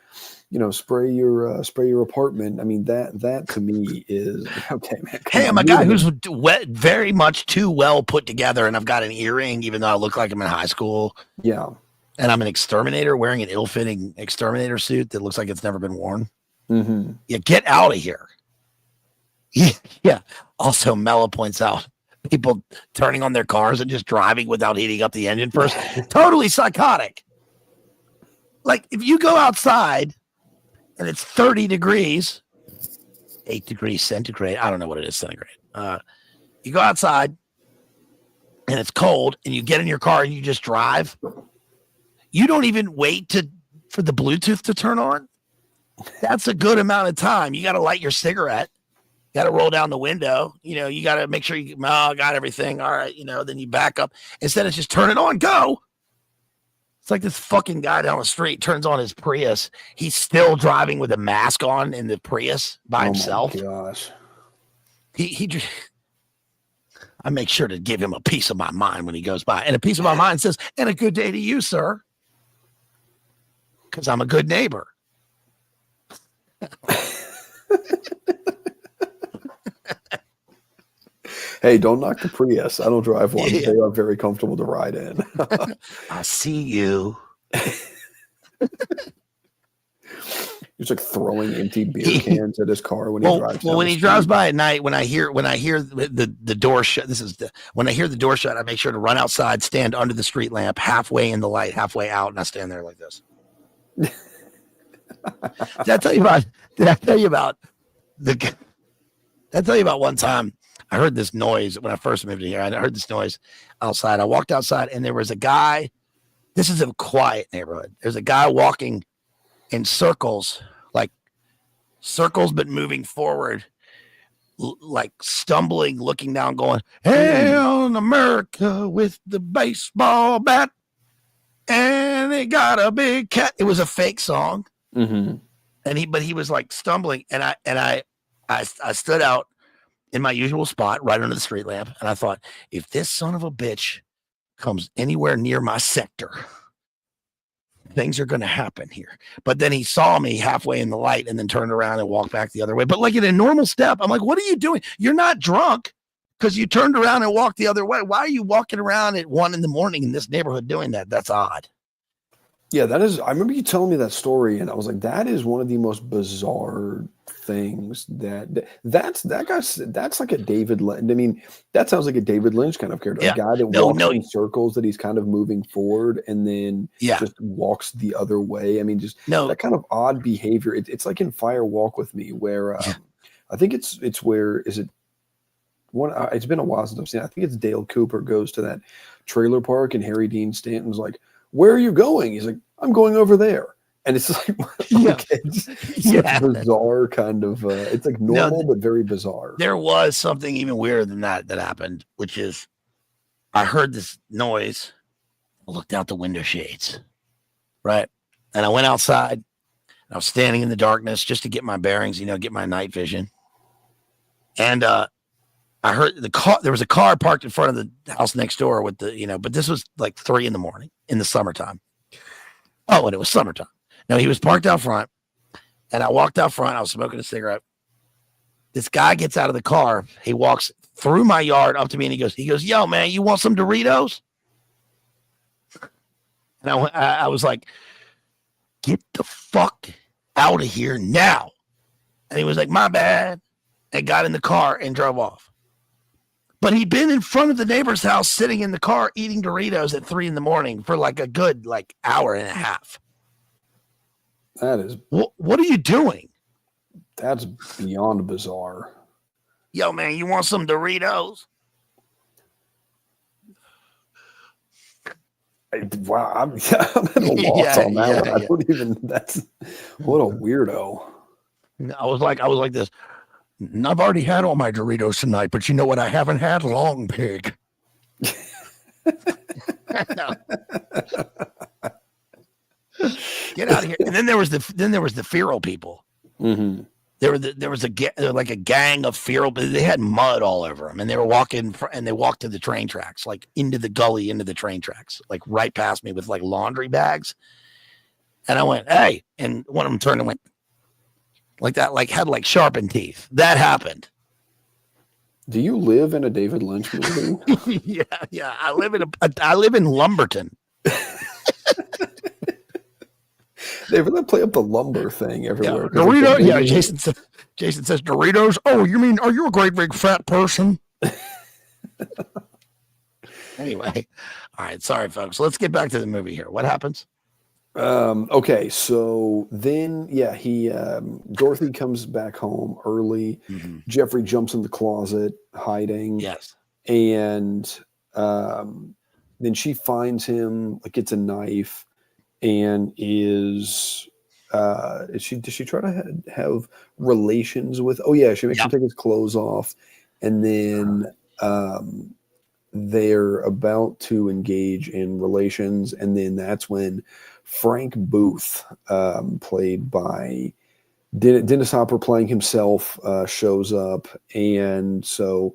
spray your apartment. I mean, that to me is okay, man. Hey, I'm a guy who's very much too well put together, and I've got an earring, even though I look like I'm in high school. Yeah. And I'm an exterminator wearing an ill-fitting exterminator suit that looks like it's never been worn. Mm-hmm. Yeah, get out of here. Yeah. Also, Mela points out people turning on their cars and just driving without heating up the engine first. Totally psychotic. Like, if you go outside and it's 30 degrees, 8 degrees centigrade. I don't know what it is centigrade. You go outside and it's cold and you get in your car and you just drive. You don't even wait for the Bluetooth to turn on. That's a good amount of time. You got to light your cigarette. You got to roll down the window. You got to make sure you got everything. All right. Then you back up. Instead of just turn it on, go. It's like this fucking guy down the street turns on his Prius. He's still driving with a mask on in the Prius by himself. Oh my gosh. I make sure to give him a piece of my mind when he goes by. And a piece of my mind says, and a good day to you, sir. Because I'm a good neighbor. Hey, don't knock the Prius. I don't drive one. Yeah. They are very comfortable to ride in. I see you. He's like throwing empty beer cans at his car when he drives. Well, when he drives by at night, when I hear the door shut, when I hear the door shut, I make sure to run outside, stand under the street lamp, halfway in the light, halfway out, and I stand there like this. Did I tell you about one time I heard this noise when I first moved in here? I heard this noise outside. I walked outside and there was a guy. This is a quiet neighborhood. There's a guy walking in circles, but moving forward, like stumbling, looking down, going, "Hail in America with the baseball bat. And it got a big cat." It was a fake song. Mm-hmm. But he was like stumbling, and I stood out in my usual spot right under the street lamp, and I thought, if this son of a bitch comes anywhere near my sector, things are going to happen here. But then he saw me halfway in the light and then turned around and walked back the other way. But like in a normal step, I'm like, what are you doing? You're not drunk because you turned around and walked the other way. Why are you walking around at 1 a.m. in this neighborhood doing that? That's odd. Yeah, that is. I remember you telling me that story, and I was like, that is one of the most bizarre things. That's like a David Lynch. I mean, that sounds like a David Lynch kind of character. Yeah. A guy that walks in circles, that he's kind of moving forward and then just walks the other way. I mean, that kind of odd behavior. It's like in Fire Walk with Me, where I think it's where is it? It's been a while since I've seen it. I think it's Dale Cooper goes to that trailer park and Harry Dean Stanton's like, "Where are you going?" He's like, "I'm going over there." And it's like, it's bizarre kind of, it's like normal, but very bizarre. There was something even weirder than that happened, which is I heard this noise. I looked out the window shades, right? And I went outside and I was standing in the darkness just to get my bearings, get my night vision. And, I heard there was a car parked in front of the house next door with but this was like 3 a.m. in the summertime. Oh, and it was summertime. No, he was parked out front and I walked out front. I was smoking a cigarette. This guy gets out of the car. He walks through my yard up to me and he goes, "Yo, man, you want some Doritos?" And I was like, "Get the fuck out of here now." And he was like, "My bad," and got in the car and drove off. But he'd been in front of the neighbor's house, sitting in the car, eating Doritos at 3 a.m. for like a good hour and a half. That is. What are you doing? That's beyond bizarre. Yo, man, you want some Doritos? Wow, I'm at a loss on that one. I don't even. That's what a weirdo. I was like this. "I've already had all my Doritos tonight, but you know what I haven't had? Long pig." No. Get out of here. And then there was the feral people. Mm-hmm. There was a gang of feral. They had mud all over them, and they were walking and they walked to the train tracks, like into the gully, into the train tracks, like right past me with like laundry bags. And I went, hey, and one of them turned and went like that, like had like sharpened teeth. That happened. Do you live in a David Lynch movie? Yeah. I live in Lumberton. They really play up the lumber thing everywhere. Yeah, Dorito. Yeah, Jason says Doritos. Oh, you mean, are you a great big fat person? Anyway, all right. Sorry, folks. Let's get back to the movie here. What happens? Okay, so then he Dorothy comes back home early. Mm-hmm. Jeffrey jumps in the closet, hiding. Yes. And then she finds him, like gets a knife, and does she try to have relations with? Oh yeah, she makes him take his clothes off, and then they're about to engage in relations, and then that's when Frank Booth, played by Dennis Hopper, playing himself, shows up, and so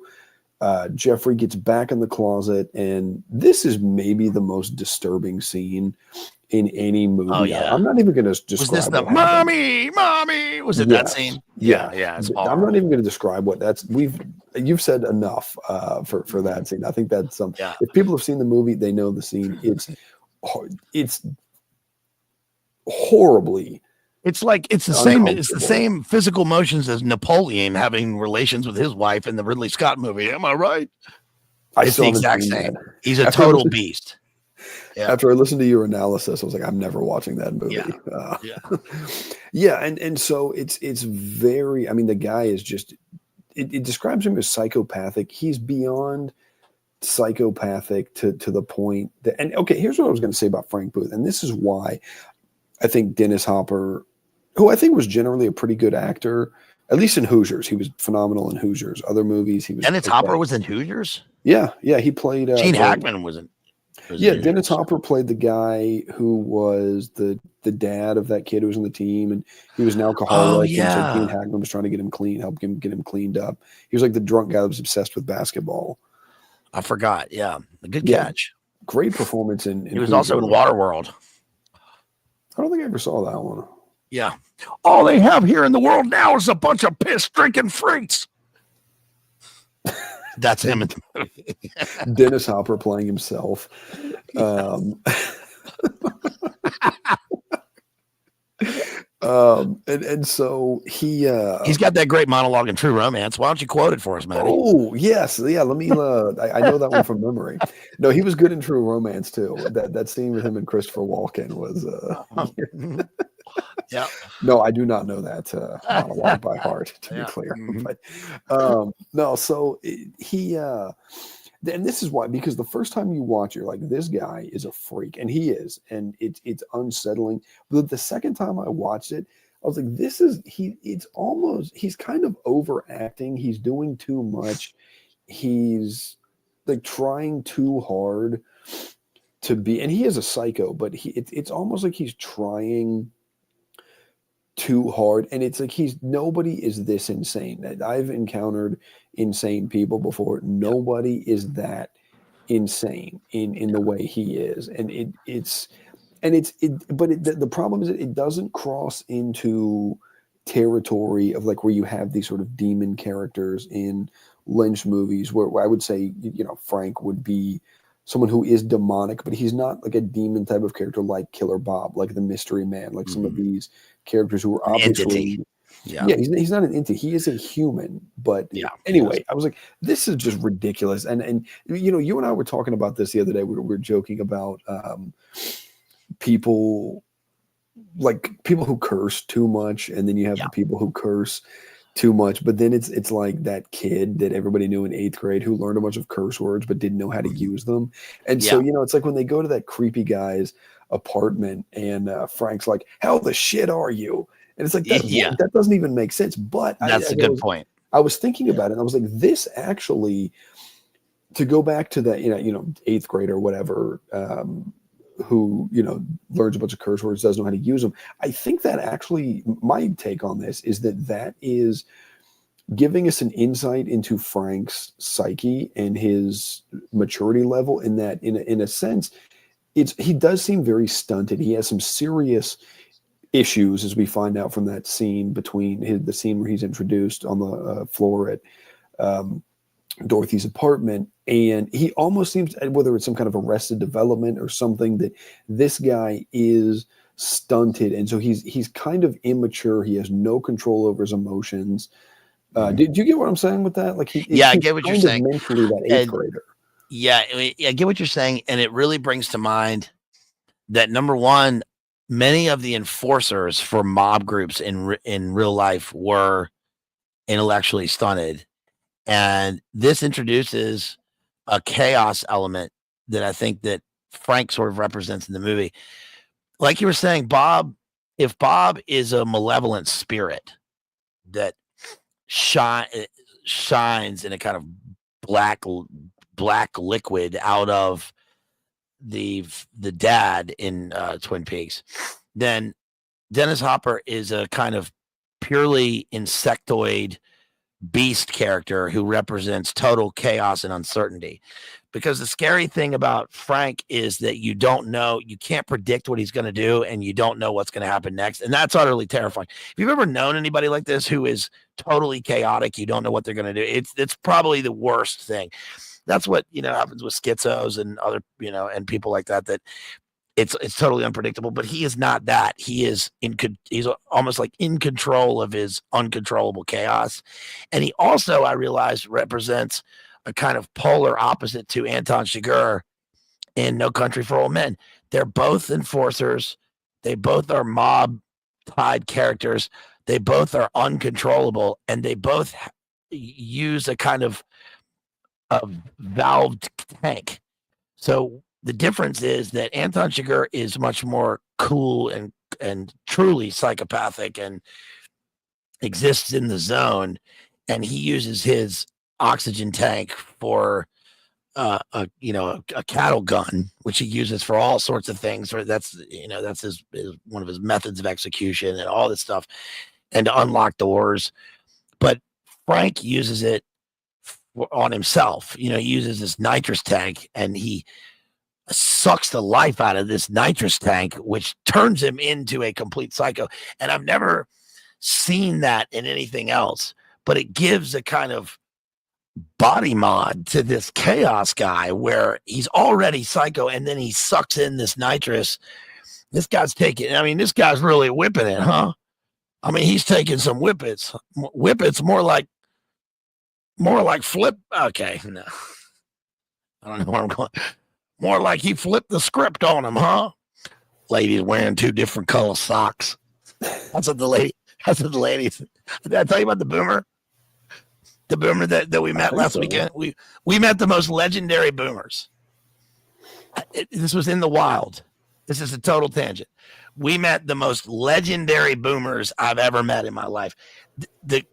Jeffrey gets back in the closet, and this is maybe the most disturbing scene in any movie. Oh, yeah. I'm not even going to describe. Was this the mommy? Was it that scene? Yeah. It's I'm not even going to describe what that's. You've said enough for that scene. I think that's something. Yeah. If people have seen the movie, they know the scene. It's horribly. It's like it's the same. It's the same physical motions as Napoleon having relations with his wife in the Ridley Scott movie. Am I right? It's the exact same. He's a total beast. Yeah. After I listened to your analysis, I was like, I'm never watching that movie. And so it's very. I mean, the guy is just. It describes him as psychopathic. He's beyond psychopathic to the point that. And okay, here's what I was going to say about Frank Booth, and this is why I think Dennis Hopper, who I think was generally a pretty good actor, at least in Hoosiers. He was phenomenal in Hoosiers. Other movies, he was. Dennis Hopper was in Hoosiers? Yeah. He played. Gene Hackman was in. Dennis Hopper played the guy who was the dad of that kid who was on the team, and he was an alcoholic. And so Gene Hackman was trying to get him clean, help him get him cleaned up. He was like the drunk guy that was obsessed with basketball. I forgot. Yeah, a good catch. Great performance in he was also in Waterworld. I don't think I ever saw that one. Yeah. All they have here in the world now is a bunch of piss drinking freaks. That's him in the movie. Dennis Hopper playing himself. And so he's got that great monologue in True Romance. Why don't you quote it for us, Matty? Oh yes, yeah. Let me. I know that one from memory. No, he was good in True Romance too. That scene with him and Christopher Walken was. Yeah. No, I do not know that monologue by heart. To be clear, but no. So and this is why, because the first time you watch, you're like, this guy is a freak, and he is, and it's unsettling. But the second time I watched it, I was like, he's kind of overacting. He's doing too much. He's like trying too hard to be, and he is a psycho, but it's almost like he's trying too hard, and it's like nobody is this insane. I've encountered insane people before. Nobody is that insane in the way he is, and the problem is it doesn't cross into territory of like where you have these sort of demon characters in Lynch movies, where I would say Frank would be someone who is demonic, but he's not like a demon type of character like Killer Bob, like the Mystery Man, like some of these characters who are obviously he's not an entity. He is a human. But anyway, I was like, this is just ridiculous. And you and I were talking about this the other day. We were joking about people who curse too much, and then you have the people who curse too much, but then it's like that kid that everybody knew in 8th grade who learned a bunch of curse words but didn't know how to use them. And so it's like when they go to that creepy guy's apartment and Frank's like, how the shit are you? And it's like that doesn't even make sense. But that's a good point. I was thinking about it, and I was like, this actually, to go back to that 8th grade or whatever, who learns a bunch of curse words, doesn't know how to use them. I think that actually, my take on this is that is giving us an insight into Frank's psyche and his maturity level, in that in a sense he does seem very stunted. He has some serious issues, as we find out from that scene the scene where he's introduced on the floor at Dorothy's apartment. And he almost seems, whether it's some kind of arrested development or something, that this guy is stunted. And so he's kind of immature. He has no control over his emotions. Do you get what I'm saying with that? Like, I get what you're saying. Mentally, that eighth grader. Yeah, I get what you're saying. And it really brings to mind that, number one, many of the enforcers for mob groups in real life were intellectually stunted. And this introduces a chaos element that I think that Frank sort of represents in the movie. Like you were saying, if Bob is a malevolent spirit that shines in a kind of black liquid out of the dad in Twin Peaks, then Dennis Hopper is a kind of purely insectoid beast character who represents total chaos and uncertainty. Because the scary thing about Frank is that you can't predict what he's going to do, and you don't know what's going to happen next. And that's utterly terrifying. If you've ever known anybody like this who is totally chaotic, you don't know what they're going to do. It's probably the worst thing. That's what, happens with schizos and other, and people like that, that it's totally unpredictable. But he is not that. He's almost like in control of his uncontrollable chaos. And he also, I realized, represents a kind of polar opposite to Anton Chigurh in No Country for Old Men. They're both enforcers. They both are mob-tied characters. They both are uncontrollable, and they both use a kind of a valved tank. So the difference is that Anton Chigurh is much more cool and truly psychopathic and exists in the zone, and he uses his oxygen tank for a cattle gun, which he uses for all sorts of things. That's his one of his methods of execution and all this stuff, and to unlock doors. But Frank uses it on himself. He uses this nitrous tank, and he sucks the life out of this nitrous tank, which turns him into a complete psycho. And I've never seen that in anything else, but it gives a kind of body mod to this chaos guy where he's already psycho, and then he sucks in this nitrous. This guy's really whipping it, huh? I mean, he's taking some whippets more like flip. Okay, no, I don't know where I'm going. More like he flipped the script on him, huh? Lady's wearing 2 different color socks. That's what the lady said. Did I tell you about the boomer? The boomer that we met last weekend. We met the most legendary boomers. This was in the wild. This is a total tangent. We met the most legendary boomers I've ever met in my life. The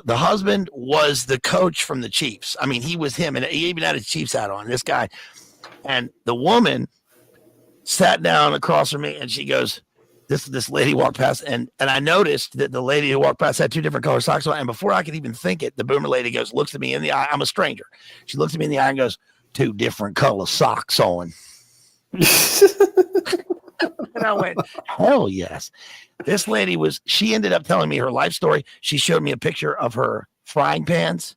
husband was the coach from the Chiefs. I mean, he was him, and he even had a Chiefs hat on. This guy, and the woman sat down across from me, and she goes, This lady walked past, and I noticed that the lady who walked past had 2 different color socks on. And before I could even think it, the boomer lady looks at me in the eye. I'm a stranger. She looks at me in the eye and goes, 2 different color socks on. And I went, hell yes. This lady she ended up telling me her life story. She showed me a picture of her frying pans.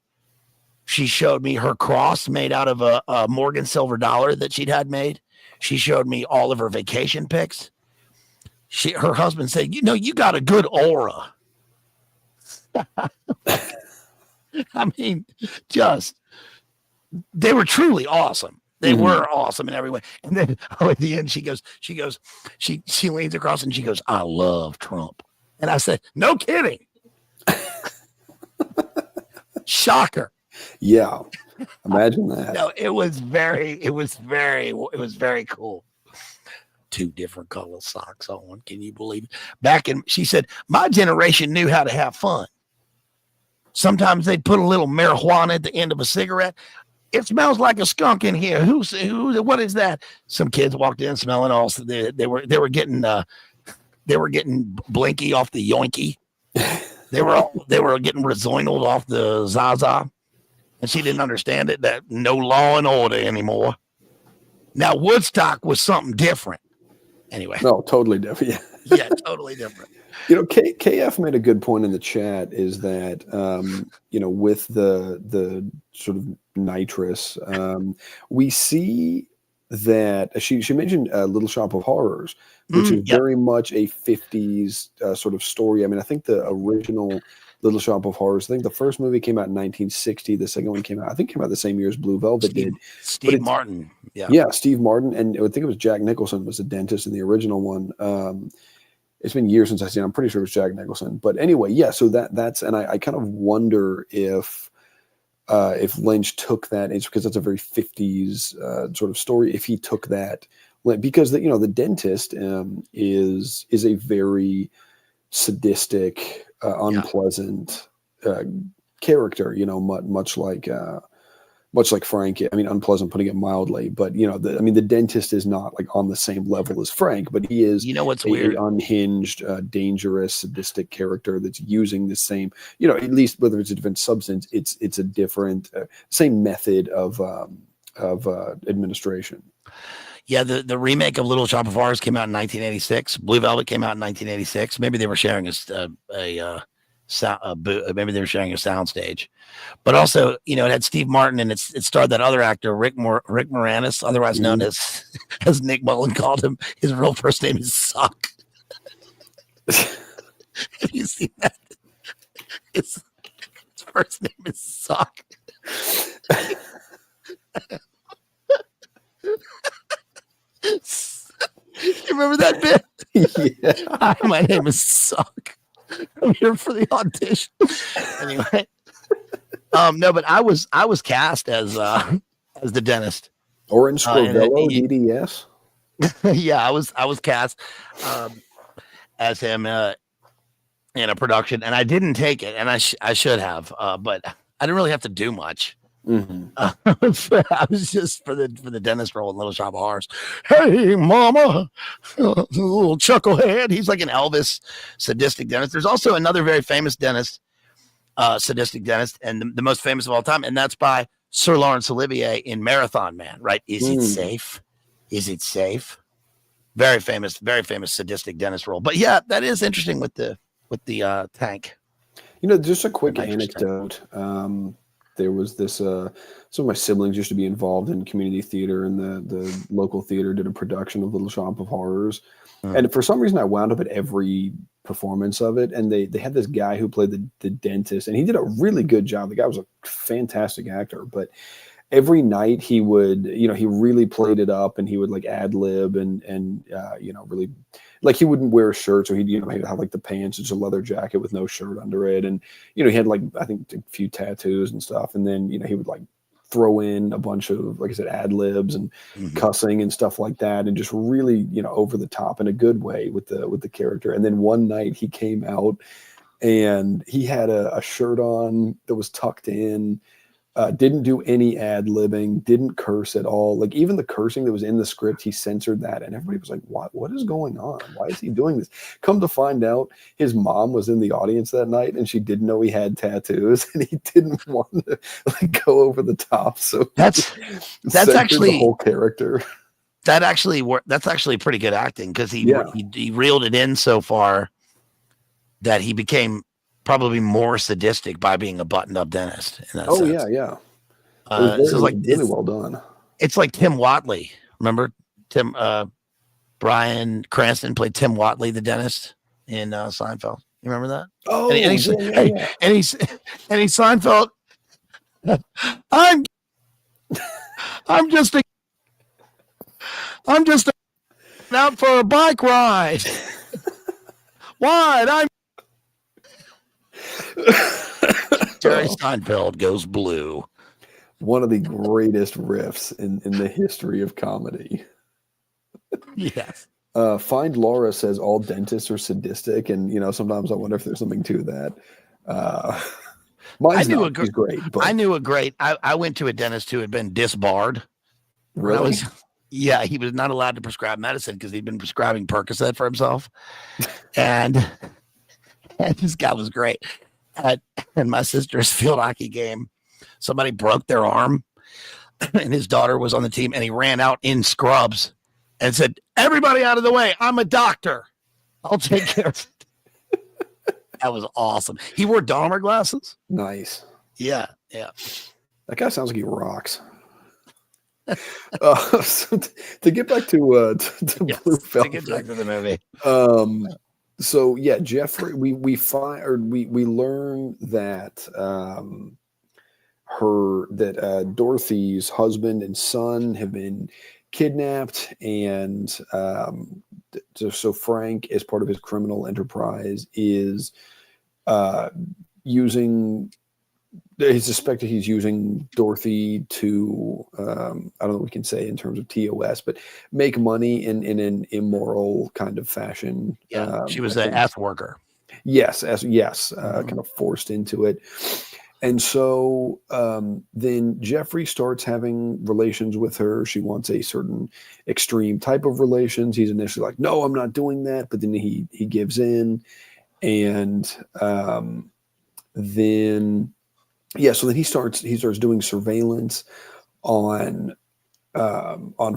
She showed me her cross made out of a Morgan silver dollar that she'd had made. She showed me all of her vacation pics. Her husband said, you got a good aura. I mean, they were truly awesome. They were awesome in every way. And then at the end, she leans across and she goes, I love Trump. And I said, no kidding. Shocker. Yeah. Imagine that. No, it was very cool. 2 different color socks on. Can you believe it? She said, my generation knew how to have fun. Sometimes they'd put a little marijuana at the end of a cigarette. It smells like a skunk in here. What is that? Some kids walked in smelling all. They were getting blinky off the yoinky. They were getting rezoined off the Zaza. And she didn't understand it, that no law and order anymore. Now, Woodstock was something different. Anyway. No, totally different. Yeah, totally different. KF made a good point in the chat is that, with the sort of nitrous, we see that she mentioned Little Shop of Horrors, which is Yep. very much a 50s sort of story. I mean, I think the original Little Shop of Horrors, I think the first movie came out in 1960. The second one came out the same year as Blue Velvet did. Steve Martin. Yeah, Steve Martin. And I think it was Jack Nicholson was the dentist in the original one. It's been years since I've seen it. I'm pretty sure it was Jack Nicholson. But anyway, yeah, so that's, and I kind of wonder if Lynch took that, it's because that's a very 50s sort of story, if he took that, because the dentist is a very sadistic, unpleasant character, much like Frank. I mean, unpleasant, putting it mildly, but the dentist is not like on the same level as Frank, but he is, what's weird? Unhinged, dangerous, sadistic character that's using the same, at least whether it's a different substance, it's a different, same method of administration. Yeah, the remake of Little Shop of Horrors came out in 1986. Blue Velvet came out in 1986. Maybe they were sharing maybe they were sharing a soundstage, but also, it had Steve Martin, and it starred that other actor, Rick Moranis, otherwise known as Nick Mullen called him. His real first name is Suck. Have you seen that? His first name is Suck. You remember that bit? Yeah. Hi, my name is Suck. I'm here for the audition. Anyway, no, but I was cast as the dentist. Orange Scorvello, DDS. Yeah, I was cast as him in a production, and I didn't take it, and I should have, but I didn't really have to do much. Mm-hmm. I was just for the dentist role in Little Shop of Horrors. Hey, mama, little chucklehead. He's like an Elvis sadistic dentist. There's also another very famous dentist, sadistic dentist, and the most famous of all time, and that's by Sir Laurence Olivier in Marathon Man. Right? Is it safe? Is it safe? Very famous sadistic dentist role. But yeah, that is interesting with the tank. Just a quick anecdote. There was this, some of my siblings used to be involved in community theater, and the local theater did a production of Little Shop of Horrors. And for some reason I wound up at every performance of it. And they had this guy who played the dentist, and he did a really good job. The guy was a fantastic actor, but every night he would, he really played it up, and he would like ad lib and really, like, he wouldn't wear a shirt. So he'd have like the pants, just a leather jacket with no shirt under it. And, he had like, I think a few tattoos and stuff. And then, he would like throw in a bunch of, like I said, ad libs and cussing and stuff like that. And just really, over the top in a good way with the character. And then one night he came out and he had a shirt on that was tucked in. Didn't do any ad-libbing, didn't curse at all. Like, even the cursing that was in the script, he censored that. And everybody was like, what is going on? Why is he doing this? Come to find out, his mom was in the audience that night, and she didn't know he had tattoos, and he didn't want to go over the top. So that's actually the whole character. That's actually pretty good acting, because he reeled it in so far that he became probably more sadistic by being a buttoned-up dentist. In that sense. Yeah. It's well done. It's like Tim Watley. Remember Bryan Cranston played Tim Watley, the dentist, in Seinfeld. You remember that? Oh, and he's Seinfeld. I'm just out for a bike ride. What? Jerry Seinfeld goes blue. One of the greatest riffs in the history of comedy. Yes. Find Laura says all dentists are sadistic, and sometimes I wonder if there's something to that. He's great. But I knew a great. I went to a dentist who had been disbarred. Really? He was not allowed to prescribe medicine because he'd been prescribing Percocet for himself, and this guy was great. At my sister's field hockey game, somebody broke their arm, and his daughter was on the team, and he ran out in scrubs and said, "Everybody out of the way! I'm a doctor." I'll take care of it. That was awesome. He wore Dahmer glasses. Nice. Yeah. That guy sounds like he rocks. So to get back to Yes, Blue to Velvet, get back to the movie. So yeah, Jeffrey, we learn that Dorothy's husband and son have been kidnapped, and so Frank, as part of his criminal enterprise, is using. He's suspected he's using Dorothy to, I don't know what we can say in terms of TOS, but make money in an immoral kind of fashion. Yeah, she was an F worker. Yes, kind of forced into it. And so then Jeffrey starts having relations with her. She wants a certain extreme type of relations. He's initially like, no, I'm not doing that. But then he gives in. And then... yeah, so then he starts doing surveillance on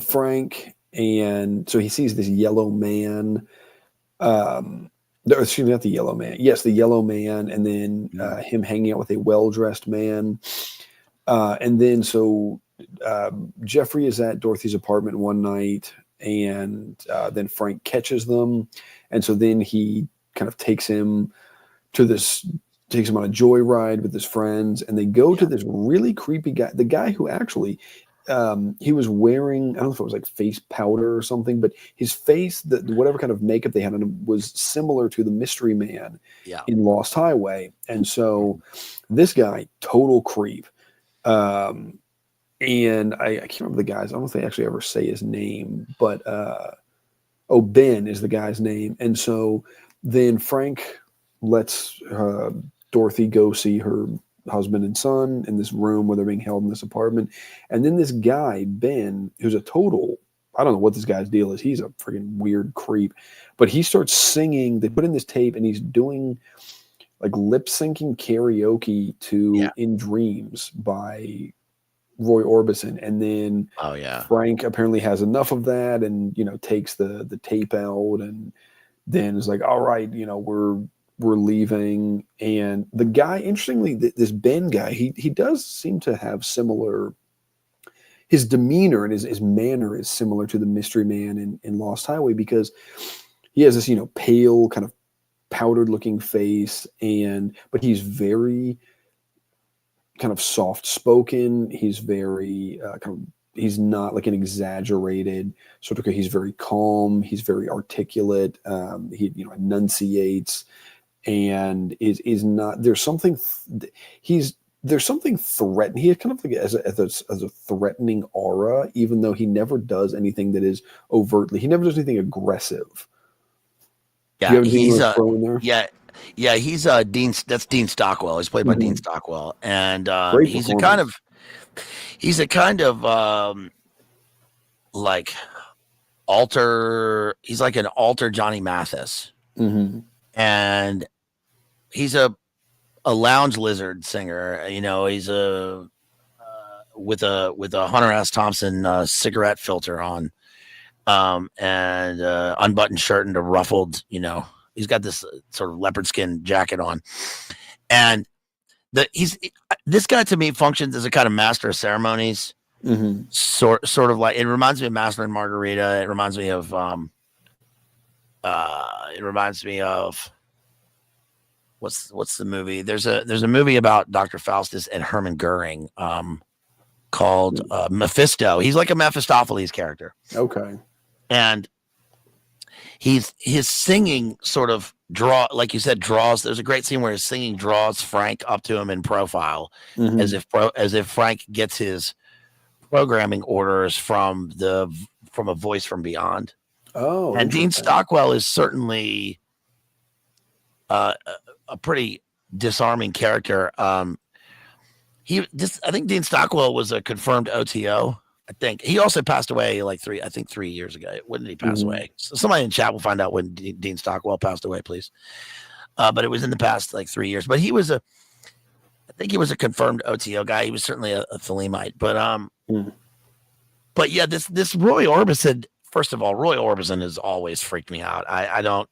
Frank, and so he sees this yellow man. Excuse me, not the yellow man. Yes, the yellow man, and then him hanging out with a well-dressed man. And then so Jeffrey is at Dorothy's apartment one night, and then Frank catches them, and so then he kind of takes him on a joyride with his friends, and they go to this really creepy guy. The guy who actually, he was wearing, I don't know if it was like face powder or something, but his face, whatever kind of makeup they had on him was similar to the mystery man in Lost Highway. And so this guy, total creep. And I can't remember the guys. I don't know if they actually ever say his name, but Ben is the guy's name. And so then Frank lets Dorothy go see her husband and son in this room where they're being held in this apartment. And then this guy, Ben, who's a total, I don't know what this guy's deal is. He's a freaking weird creep. But he starts singing. They put in this tape, and he's doing like lip syncing karaoke to In Dreams by Roy Orbison. And then Frank apparently has enough of that and, takes the tape out, and then is like, all right, we're leaving. And the guy, interestingly, this Ben guy, he does seem to have similar, his demeanor and his manner is similar to the mystery man in Lost Highway, because he has this, pale kind of powdered looking face, but he's very kind of soft spoken. He's very he's not like an exaggerated sort of, he's very calm. He's very articulate. He enunciates, and is not, there's something threatening. He kind of like as a threatening aura, even though he never does anything that is overtly, he never does anything aggressive. Yeah, he's he's Dean. That's Dean Stockwell. He's played by Dean Stockwell, and he's a kind of like alter. He's like an alter Johnny Mathis, and he's a lounge lizard singer. He's with a Hunter S. Thompson cigarette filter on. And unbuttoned shirt and a ruffled, he's got this sort of leopard skin jacket on, and this guy to me functions as a kind of master of ceremonies, sort of like, it reminds me of Master and Margarita. It reminds me of what's the movie? There's a movie about Dr. Faustus and Hermann Goering called Mephisto. He's like a Mephistopheles character. Okay. And his singing sort of like you said, draws. There's a great scene where his singing draws Frank up to him in profile, as if Frank gets his programming orders from a voice from beyond. Oh, and Dean Stockwell is certainly a pretty disarming character. I think Dean Stockwell was a confirmed OTO. I think he also passed away like 3 years ago. When did he pass away? So somebody in chat will find out when Dean Stockwell passed away, please. But it was in the past like 3 years. But I think he was a confirmed OTO guy. He was certainly a Thelemite. But yeah, this Roy Orbison. First of all, Roy Orbison has always freaked me out. I don't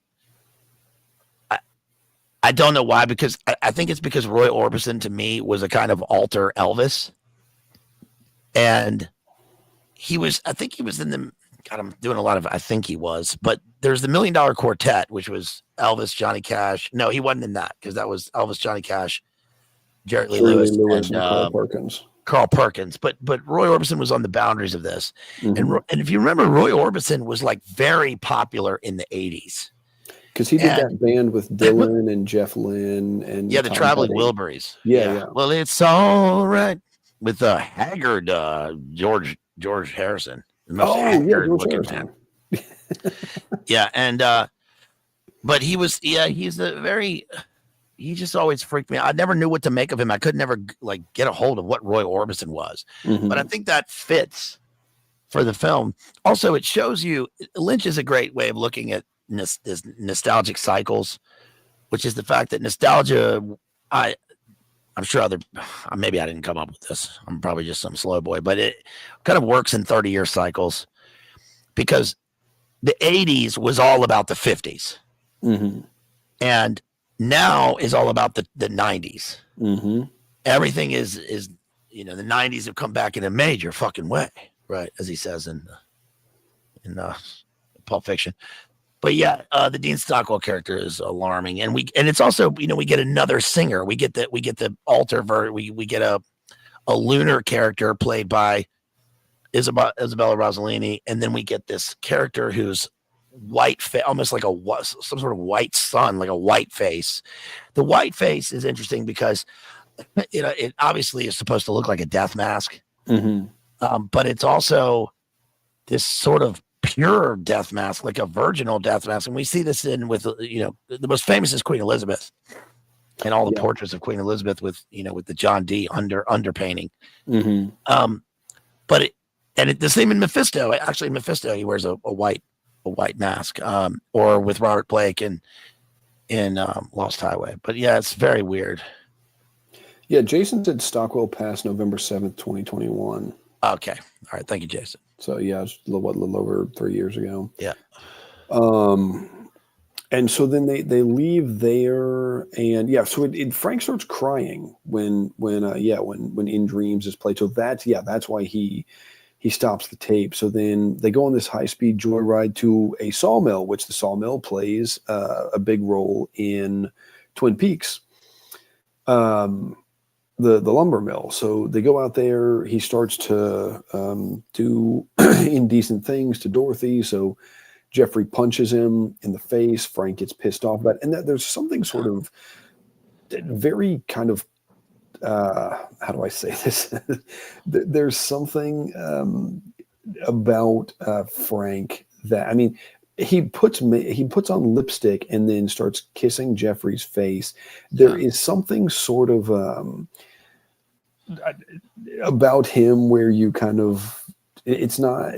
I don't know why, because I think it's because Roy Orbison to me was a kind of alter Elvis, and I think he was in the. God, I'm doing a lot of. I think he was, but there's the $1 Million Quartet, which was Elvis, Johnny Cash. No, he wasn't in that because that was Elvis, Johnny Cash, Jerry Lee Lewis, and Carl Perkins. Carl Perkins, but Roy Orbison was on the boundaries of this, and if you remember, Roy Orbison was like very popular in the '80s because he did that band with Dylan and Jeff Lynne and the Traveling Wilburys. Yeah. Well, it's all right with haggard George Harrison. George Harrison. Yeah, and but he was he's a very. He just always freaked me out. I never knew what to make of him. I could never like get a hold of what Roy Orbison was. But I think that fits for the film. Also, it shows you Lynch is a great way of looking at nostalgic cycles, which is the fact that nostalgia. I'm sure maybe I didn't come up with this. I'm probably just some slow boy, but it kind of works in 30-year cycles because the 80s was all about the 50s. And now is all about the 90s. Everything is the 90s have come back in a major fucking way, right? As he says in Pulp Fiction. But yeah, the Dean Stockwell character is alarming, and it's also we get another singer. We get the alter we get a lunar character played by Isabella Rossellini, and then we get this character who's white face, almost like some sort of white sun, like a white face. The white face is interesting because it obviously is supposed to look like a death mask, but it's also this sort of pure death mask, like a virginal death mask, and we see this with the most famous is Queen Elizabeth, and all the portraits of Queen Elizabeth with the John Dee underpainting. But the same in Mephisto. Actually, Mephisto, he wears a white mask, or with Robert Blake in Lost Highway. But yeah, it's very weird. Yeah, Jason said Stockwell passed November 7th, 2021. Okay. All right. Thank you, Jason. So yeah, it's a little over 3 years ago. Yeah. And so then they leave there, and so Frank starts crying when In Dreams is played. So that's why he stops the tape. So then they go on this high-speed joyride to a sawmill, which the sawmill plays a big role in Twin Peaks, the lumber mill. So they go out there. He starts to do indecent things to Dorothy. So Jeffrey punches him in the face. Frank gets pissed off about it. And there's something sort of very kind of how do I say this? There's something about Frank that, I mean, he puts on lipstick and then starts kissing Jeffrey's face. There is something sort of about him where you kind of, it's not.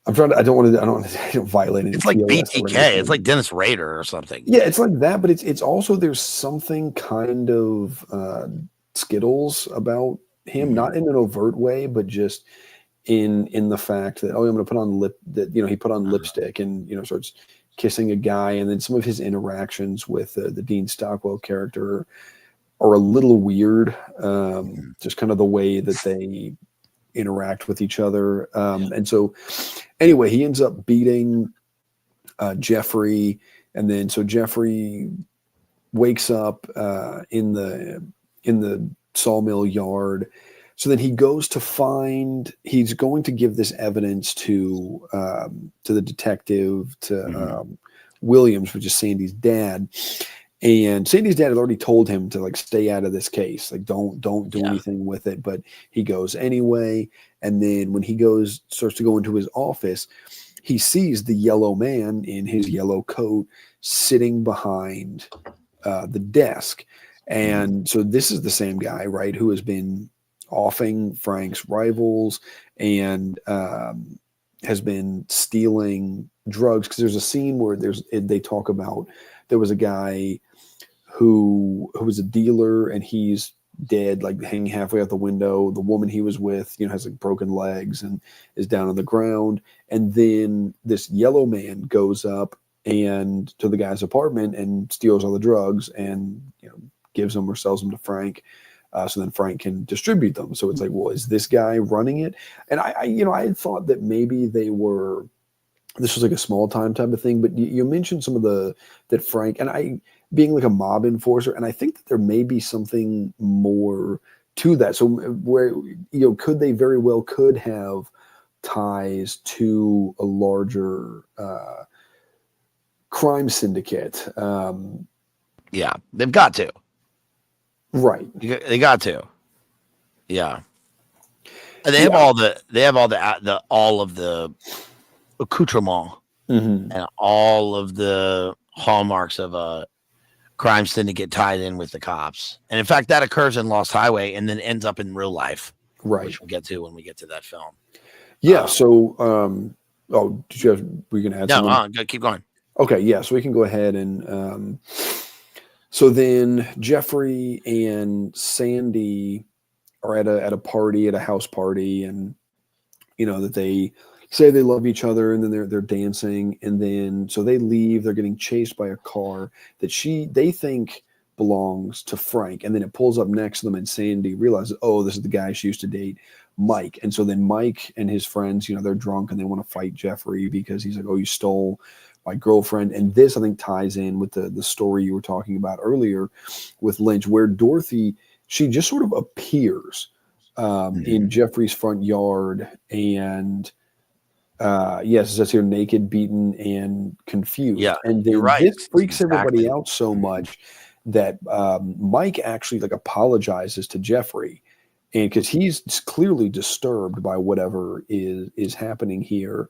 I'm trying to. I don't want to violate it. It's like BTK. It's like Dennis Rader or something. Yeah, it's like that, but it's also there's something kind of Skittles about him, not in an overt way, but just in the fact that I'm going to put on he put on lipstick and starts kissing a guy, and then some of his interactions with the Dean Stockwell character are a little weird. Just kind of the way that they interact with each other, and so anyway, he ends up beating Jeffrey, and then so Jeffrey wakes up in the sawmill yard. So then he goes to he's going to give this evidence to the detective, to Williams, which is Sandy's dad. And Sandy's dad had already told him to stay out of this case. Don't do anything with it. But he goes anyway. And then when he starts to go into his office, he sees the yellow man in his yellow coat sitting behind the desk. And so this is the same guy, right, who has been offing Frank's rivals and has been stealing drugs. Because there's a scene where they talk about there was a guy who was a dealer and he's dead, hanging halfway out the window. The woman he was with, has broken legs and is down on the ground. And then this yellow man goes up and to the guy's apartment and steals all the drugs and gives them or sells them to Frank. So then Frank can distribute them. So it's like, well, is this guy running it? And I had thought that maybe this was like a small time type of thing, but you mentioned some of that Frank and being like a mob enforcer. And I think that there may be something more to that. So where, could they very well could have ties to a larger crime syndicate. Yeah, they've got to. Right. They got to. Yeah. And they have all of the accoutrement and all of the hallmarks of a crime syndicate tied in with the cops. And in fact, that occurs in Lost Highway and then ends up in real life. Right. Which we'll get to when we get to that film. Yeah. So, were you going to add something? No, keep going. Okay. Yeah. So we can go ahead and, so then Jeffrey and Sandy are at a party, at a house party, and that they say they love each other, and then they're dancing, and then so they leave. They're getting chased by a car that they think belongs to Frank, and then it pulls up next to them, and Sandy realizes, oh, this is the guy she used to date, Mike. And so then Mike and his friends, they're drunk and they want to fight Jeffrey because he's like, oh, you stole my girlfriend. And this, I think, ties in with the story you were talking about earlier with Lynch, where Dorothy, she just sort of appears in Jeffrey's front yard, and yes, it says here, naked, beaten, and confused. Yeah, and you're right. This freaks everybody out so much that Mike actually apologizes to Jeffrey, and because he's clearly disturbed by whatever is happening here.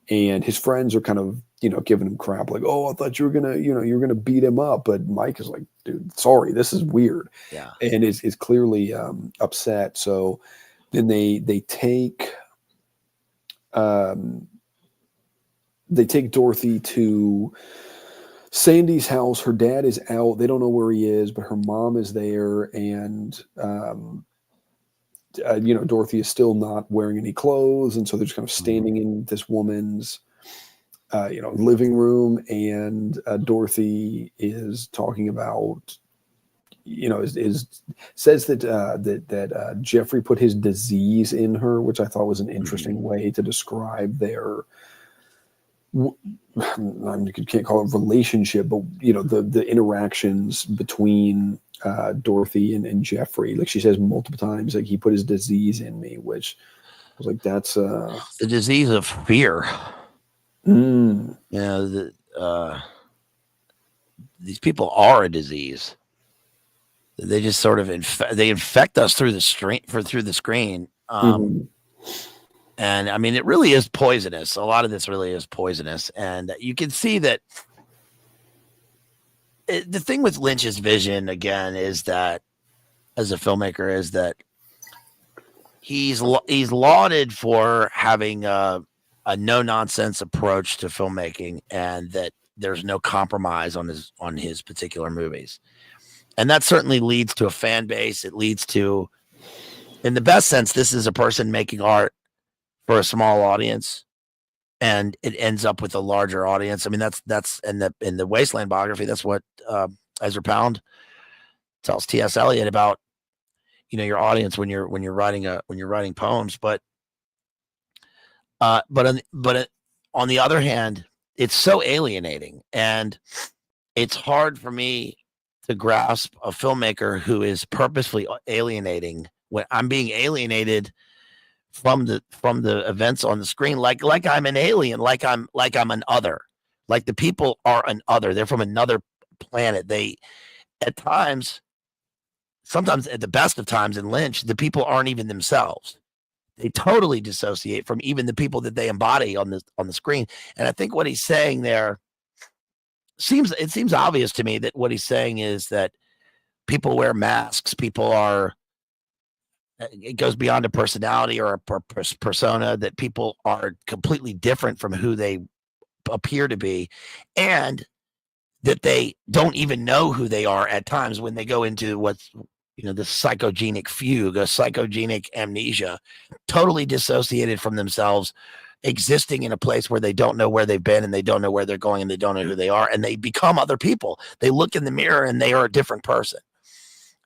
And his friends are kind of, giving him crap, like, oh, I thought you were gonna, you're gonna beat him up. But Mike is like, dude, sorry, this is weird. Yeah. And is clearly upset. So then they take Dorothy to Sandy's house. Her dad is out. They don't know where he is, but her mom is there. And Dorothy is still not wearing any clothes, and so they're just kind of standing in this woman's, living room, and Dorothy is talking about, says that Jeffrey put his disease in her, which I thought was an interesting way to describe their. I can't call it relationship, but the interactions between Dorothy and Jeffrey. Like she says multiple times, like, he put his disease in me, which I was like, that's the disease of fear. These people are a disease. They just sort of infect us through the screen. And I mean, it really is poisonous. A lot of this really is poisonous. And you can see that the thing with Lynch's vision, again, is that as a filmmaker, is that he's lauded for having a no nonsense approach to filmmaking, and that there's no compromise on his particular movies. And that certainly leads to a fan base. It leads to, in the best sense, this is a person making art for a small audience, and it ends up with a larger audience. I mean, that's in the Wasteland biography. That's what Ezra Pound tells T.S. Eliot about, your audience when you're writing poems. But on the other hand, it's so alienating, and it's hard for me to grasp a filmmaker who is purposefully alienating when I'm being alienated from the events on the screen, like I'm an alien, like I'm an other, like the people are an other. They're from another planet. They, at times, sometimes at the best of times in Lynch, the people aren't even themselves. They totally dissociate from even the people that they embody on the screen. And I think what he's saying there seems obvious to me, that what he's saying is that people wear masks. People are. It goes beyond a personality or a persona, that people are completely different from who they appear to be, and that they don't even know who they are at times when they go into what's, the psychogenic fugue, a psychogenic amnesia, totally dissociated from themselves existing in a place where they don't know where they've been and they don't know where they're going and they don't know who they are, and they become other people. They look in the mirror and they are a different person.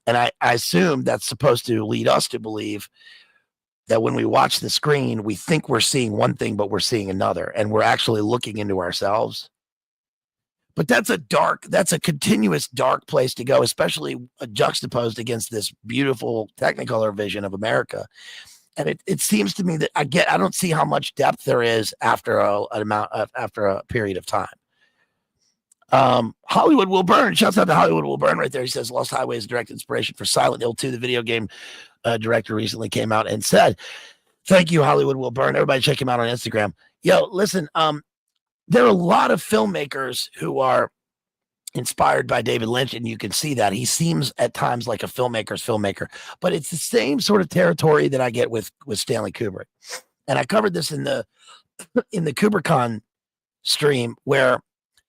And I assume that's supposed to lead us to believe that when we watch the screen, we think we're seeing one thing, but we're seeing another, and we're actually looking into ourselves. But that's a continuous dark place to go, especially juxtaposed against this beautiful Technicolor vision of America. And it seems to me that I don't see how much depth there is after a period of time. Hollywood Will Burn. Shouts out to Hollywood Will Burn right there. He says Lost Highway is direct inspiration for Silent Hill 2. The video game director recently came out and said, thank you, Hollywood Will Burn. Everybody check him out on Instagram. Yo, listen, there are a lot of filmmakers who are inspired by David Lynch, and you can see that. He seems at times like a filmmaker's filmmaker, but it's the same sort of territory that I get with Stanley Kubrick. And I covered this in the KubrickCon stream, where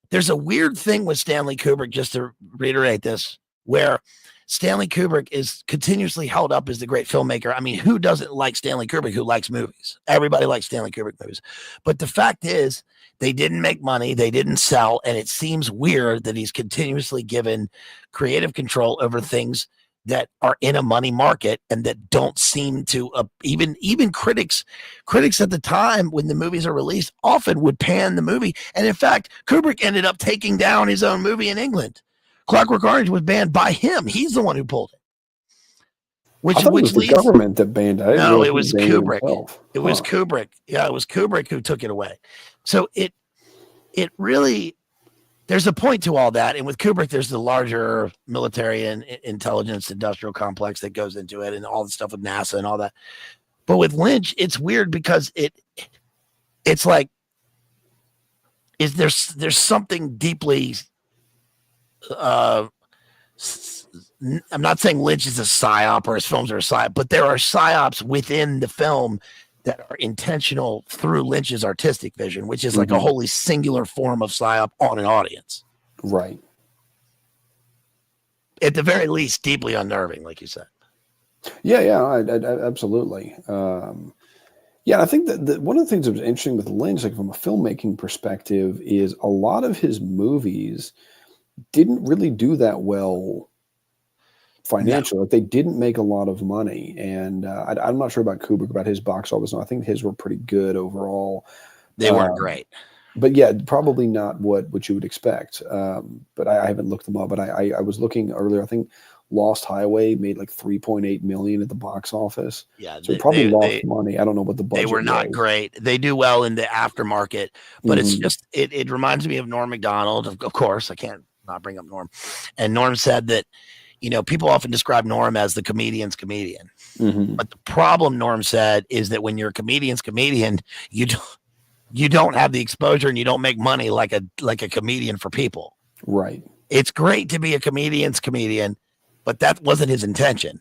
there's a weird thing with Stanley Kubrick, just to reiterate this, where Stanley Kubrick is continuously held up as the great filmmaker. I mean, who doesn't like Stanley Kubrick? Who likes movies? Everybody likes Stanley Kubrick movies. But the fact is, they didn't make money, they didn't sell, and it seems weird that he's continuously given creative control over things that are in a money market and that don't seem to even critics at the time when the movies are released often would pan the movie. And in fact, Kubrick ended up taking down his own movie in England. Clockwork Orange was banned by him. He's the one who pulled it. Which leads the government that banned it. No, it was Kubrick. It was Kubrick. Yeah, it was Kubrick who took it away. So it really, there's a point to all that. And with Kubrick, there's the larger military and intelligence industrial complex that goes into it and all the stuff with NASA and all that. But with Lynch, it's weird because it's like, there's something deeply, I'm not saying Lynch is a psyop or his films are a psyop, but there are psyops within the film that are intentional through Lynch's artistic vision, which is like a wholly singular form of psyop on an audience. Right. At the very least, deeply unnerving, like you said. Yeah, absolutely. I think that one of the things that was interesting with Lynch, like from a filmmaking perspective, is a lot of his movies didn't really do that well financially. No. Like they didn't make a lot of money, and I'm not sure about Kubrick, about his box office. No, I think his were pretty good overall. They weren't great, but yeah, probably not what you would expect. But I haven't looked them up. But I was looking earlier. I think Lost Highway made like $3.8 million at the box office. Yeah, so probably lost money. I don't know what the budget. They were not great. They do well in the aftermarket, but it's just it reminds me of Norm Macdonald. Of course, I can't not bring up Norm. And Norm said that, people often describe Norm as the comedian's comedian. But the problem, Norm said, is that when you're a comedian's comedian, you don't have the exposure and you don't make money like a comedian for people. Right. It's great to be a comedian's comedian, but that wasn't his intention.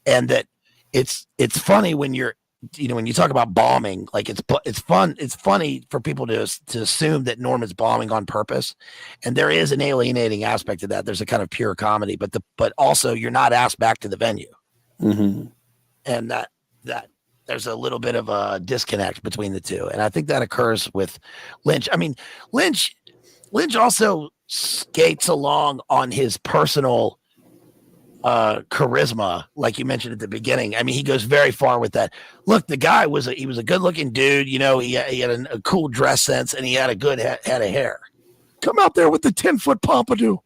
And that it's funny when you're, when you talk about bombing, like it's funny for people to assume that Norm is bombing on purpose. And there is an alienating aspect of that. There's a kind of pure comedy, but also you're not asked back to the venue. And that there's a little bit of a disconnect between the two. And I think that occurs with Lynch. I mean, Lynch also skates along on his personal charisma, like you mentioned at the beginning. I mean, he goes very far with that. Look, the guy was a good looking dude. He had a cool dress sense, and he had a good head of hair. Come out there with the 10-foot pompadour.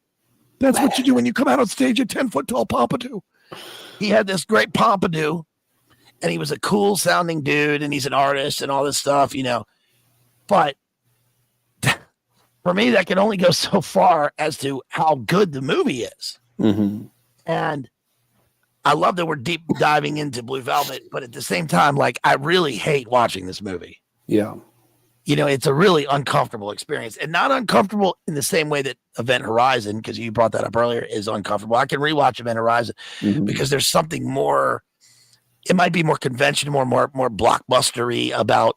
That's what you do when you come out on stage, a 10-foot tall pompadour. He had this great pompadour, and he was a cool sounding dude, and he's an artist and all this stuff, But for me, that can only go so far as to how good the movie is. And I love that we're deep diving into Blue Velvet, but at the same time, like, I really hate watching this movie. Yeah. It's a really uncomfortable experience, and not uncomfortable in the same way that Event Horizon, because you brought that up earlier, is uncomfortable. I can rewatch Event Horizon because there's something more, it might be more conventional, more blockbustery about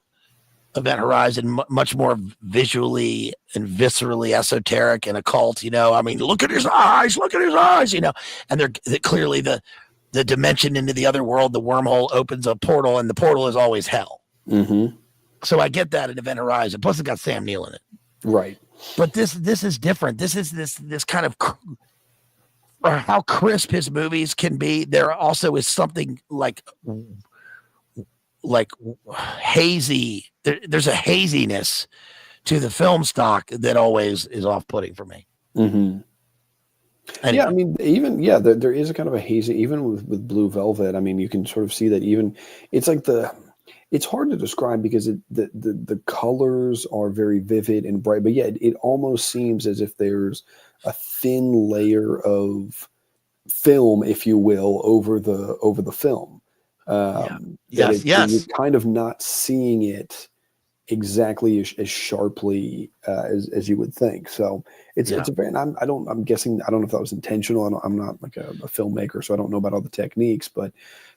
Event Horizon, much more visually and viscerally esoteric and occult, I mean, look at his eyes, and they're clearly the dimension into the other world, the wormhole opens a portal, and the portal is always hell. So I get that in Event Horizon. Plus, it got Sam Neill in it. Right. But this is different. This is this kind of, or how crisp his movies can be. There also is something like hazy. There's a haziness to the film stock that always is off-putting for me. Mm-hmm. Anyway. Yeah, I mean, even there is a kind of a hazy, even with Blue Velvet. I mean, you can sort of see that even it's like it's hard to describe because the colors are very vivid and bright, but yeah, it almost seems as if there's a thin layer of film, if you will, over the film. Yes. You're kind of not seeing it exactly as sharply as you would think. So it's a very, I'm guessing, I don't know if that was intentional. I'm not like a filmmaker, so I don't know about all the techniques, but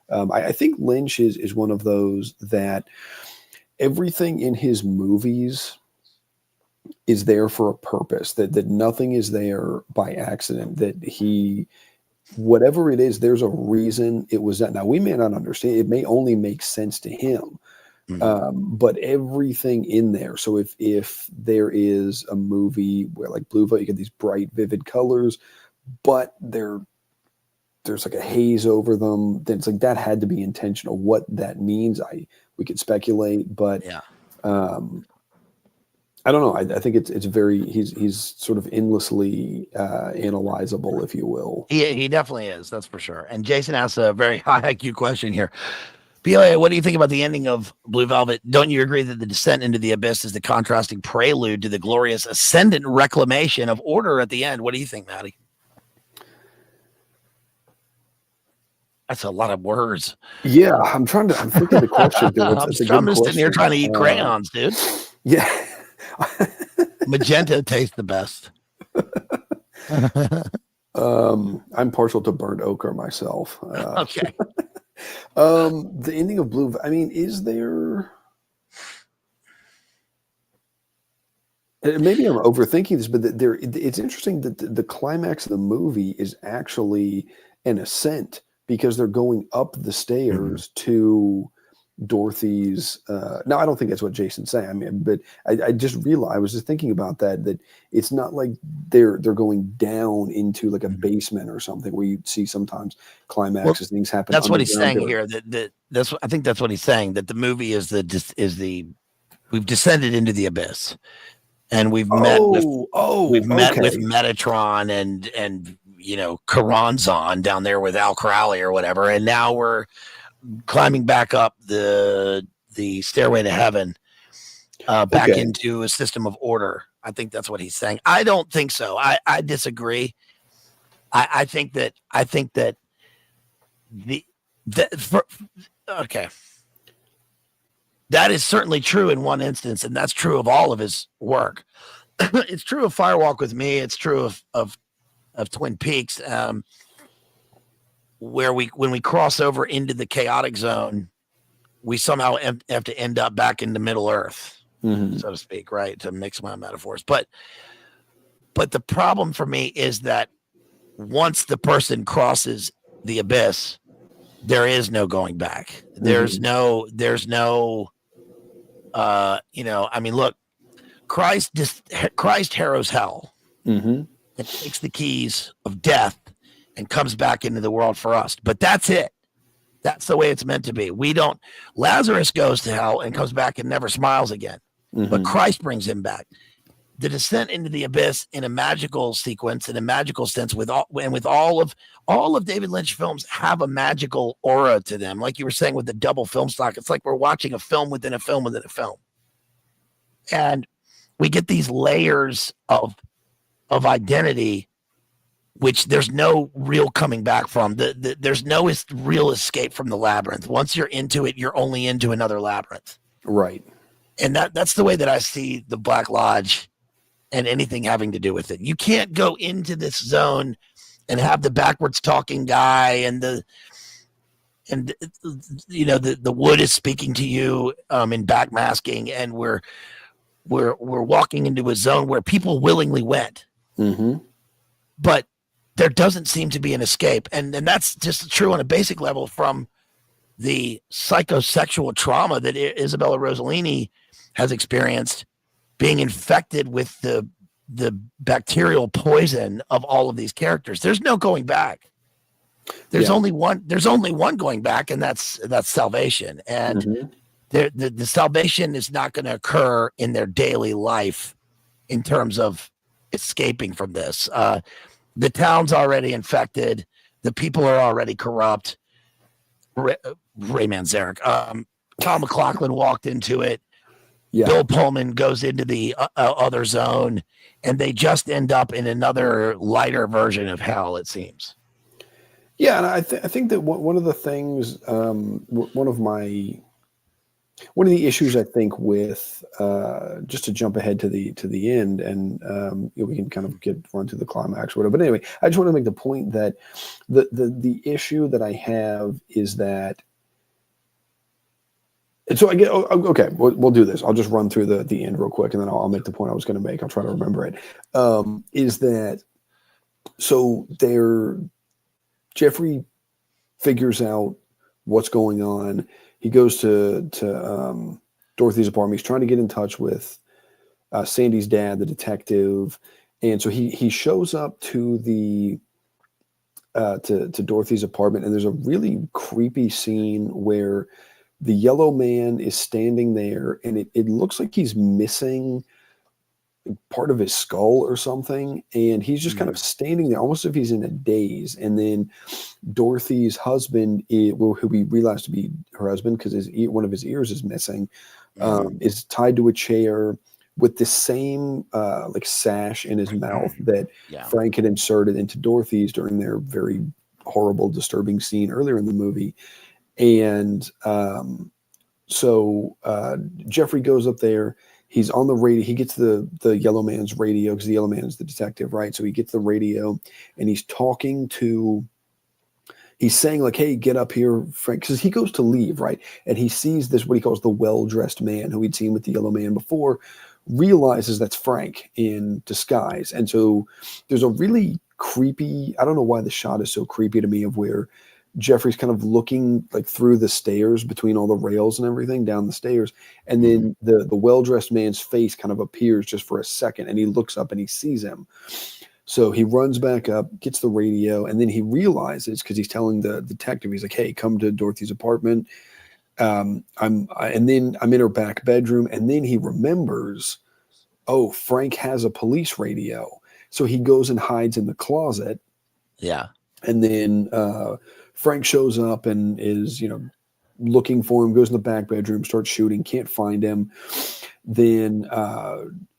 I think Lynch is one of those that everything in his movies is there for a purpose, that nothing is there by accident, that whatever it is, there's a reason it was that. Now, we may not understand, it may only make sense to him, but everything in there. So if there is a movie where, like Blue Velvet, you get these bright, vivid colors, but there's like a haze over them, then it's like that had to be intentional. What that means, we could speculate, but I don't know. I think it's very, he's sort of endlessly analyzable, if you will. He definitely is. That's for sure. And Jason asks a very high IQ question here. PLA, what do you think about the ending of Blue Velvet? Don't you agree that the descent into the abyss is the contrasting prelude to the glorious ascendant reclamation of order at the end? What do you think, Matty? That's a lot of words. Yeah, I'm thinking the question. I'm just sitting here trying to eat crayons, dude. Yeah. Magenta tastes the best. I'm partial to burnt ochre myself. Okay. The ending of Blue, I mean, is there, maybe I'm overthinking this, but it's interesting that the climax of the movie is actually an ascent, because they're going up the stairs to Dorothy's. Now, I don't think that's what Jason's saying. I mean, but I just realized, I was just thinking about that it's not like they're going down into like a basement or something where you see sometimes climaxes, things happen. That's what he's saying here. I think that's what he's saying, that the movie is we've descended into the abyss, and we've met with Metatron and Karanzan down there with Al Crowley or whatever, and now we're climbing back up the stairway to heaven, back into a system of order. I think that's what he's saying. I don't think so. I disagree. I think that that is certainly true in one instance, and that's true of all of his work. It's true of Firewalk with Me. It's true of Twin Peaks, where when we cross over into the chaotic zone, we somehow have to end up back into Middle Earth, so to speak, right? To mix my metaphors. But the problem for me is that once the person crosses the abyss, there is no going back. There's no, I mean, look, Christ harrows hell and takes the keys of death and comes back into the world for us. But that's it. That's the way it's meant to be. Lazarus goes to hell and comes back and never smiles again. But Christ brings him back. The descent into the abyss in a magical sequence, in a magical sense, with all of David Lynch films have a magical aura to them. Like you were saying with the double film stock, it's like we're watching a film within a film within a film. And we get these layers of identity, which there's no real coming back from. There's no real escape from the labyrinth. Once you're into it, you're only into another labyrinth. Right. And that's the way that I see the Black Lodge and anything having to do with it. You can't go into this zone and have the backwards talking guy and the wood is speaking to you in backmasking, and we're walking into a zone where people willingly went. But there doesn't seem to be an escape. And that's just true on a basic level from the psychosexual trauma that Isabella Rossellini has experienced, being infected with the bacterial poison of all of these characters. There's no going back. There's only one going back, and that's salvation. And the salvation is not going to occur in their daily life in terms of escaping from this. The town's already infected. The people are already corrupt. Ray Manzarek. Tom McLaughlin walked into it. Yeah. Bill Pullman goes into the other zone, and they just end up in another lighter version of hell, it seems. Yeah, and I think that one of the things, one of the issues I think with just to jump ahead to the end, and we can kind of run to the climax or whatever. But anyway, I just want to make the point that the issue that I have is that. And so I get okay. We'll do this. I'll just run through the end real quick, and then I'll make the point I was going to make. I'll try to remember it. Is that so? Jeffrey figures out what's going on. He goes to Dorothy's apartment. He's trying to get in touch with Sandy's dad, the detective, and so he shows up to to Dorothy's apartment, and there's a really creepy scene where the yellow man is standing there, and it looks like he's missing part of his skull or something, and he's just kind of standing there almost as if he's in a daze. And then Dorothy's husband, who we realize to be her husband because one of his ears is missing, is tied to a chair with the same like sash in his mouth that Frank had inserted into Dorothy's during their very horrible, disturbing scene earlier in the movie. And so Jeffrey goes up there. He's on the radio. He gets the yellow man's radio because the yellow man is the detective, right? So he gets the radio and he's saying like, "Hey, get up here, Frank," because he goes to leave, right? And he sees this, what he calls the well-dressed man who he'd seen with the yellow man before, realizes that's Frank in disguise. And so there's a really creepy, I don't know why the shot is so creepy to me, of where Jeffrey's kind of looking like through the stairs between all the rails and everything down the stairs. And then the well-dressed man's face kind of appears just for a second, and he looks up and he sees him. So he runs back up, gets the radio, and then he realizes, because he's telling the detective, he's like, "Hey, come to Dorothy's apartment. And then I'm in her back bedroom." And then he remembers, oh, Frank has a police radio. So he goes and hides in the closet. Yeah. And then Frank shows up and is, looking for him, goes in the back bedroom, starts shooting, can't find him. Then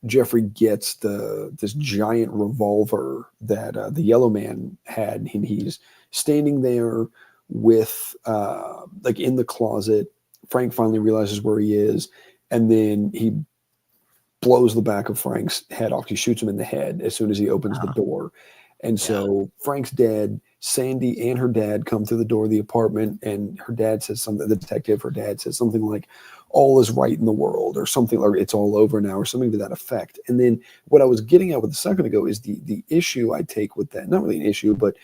Jeffrey gets this giant revolver that the yellow man had, and he's standing there with like in the closet. Frank finally realizes where he is, and then he blows the back of Frank's head off. He shoots him in the head as soon as he opens the door. And so Frank's dead. Sandy and her dad come through the door of the apartment, and her dad says something, the detective, her dad says something like, "All is right in the world," or something like, "It's all over now," or something to that effect. And then what I was getting at with a second ago is the issue I take with that, not really an issue, but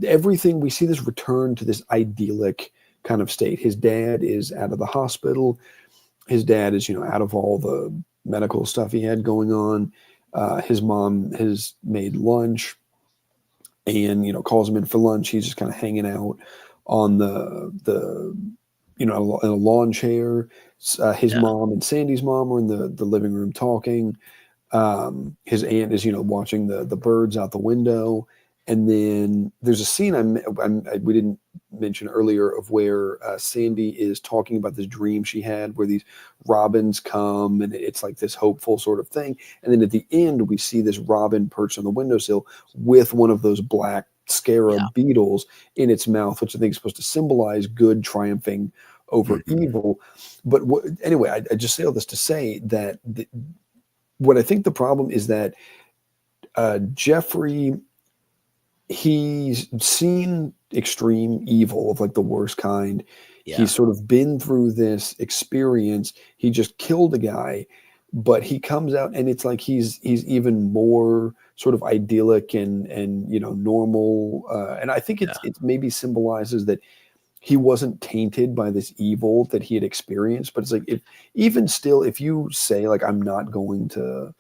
everything, we see this return to this idyllic kind of state. His dad is out of the hospital. His dad is, out of all the medical stuff he had going on. His mom has made lunch and, calls him in for lunch. He's just kind of hanging out on in a lawn chair. His mom and Sandy's mom are in the living room talking. His aunt is, watching the birds out the window. And then there's a scene we didn't mention earlier of where Sandy is talking about this dream she had where these robins come, and it's like this hopeful sort of thing. And then at the end, we see this robin perched on the windowsill with one of those black scarab beetles in its mouth, which I think is supposed to symbolize good triumphing over evil. But anyway, I just say all this to say that what I think the problem is that Jeffrey, he's seen extreme evil of like the worst kind. Yeah. He's sort of been through this experience. He just killed a guy, but he comes out and it's like he's even more sort of idyllic and normal. And I think it maybe symbolizes that he wasn't tainted by this evil that he had experienced. But it's like, even still, if you say like, I'm not going to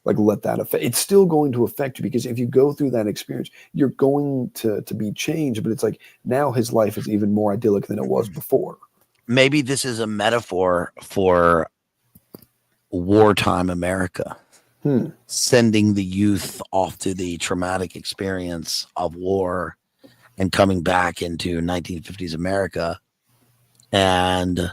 like let that affect, it's still going to affect you, because if you go through that experience, you're going to be changed. But it's like, now his life is even more idyllic than it was before. Maybe this is a metaphor for wartime America, sending the youth off to the traumatic experience of war and coming back into 1950s America and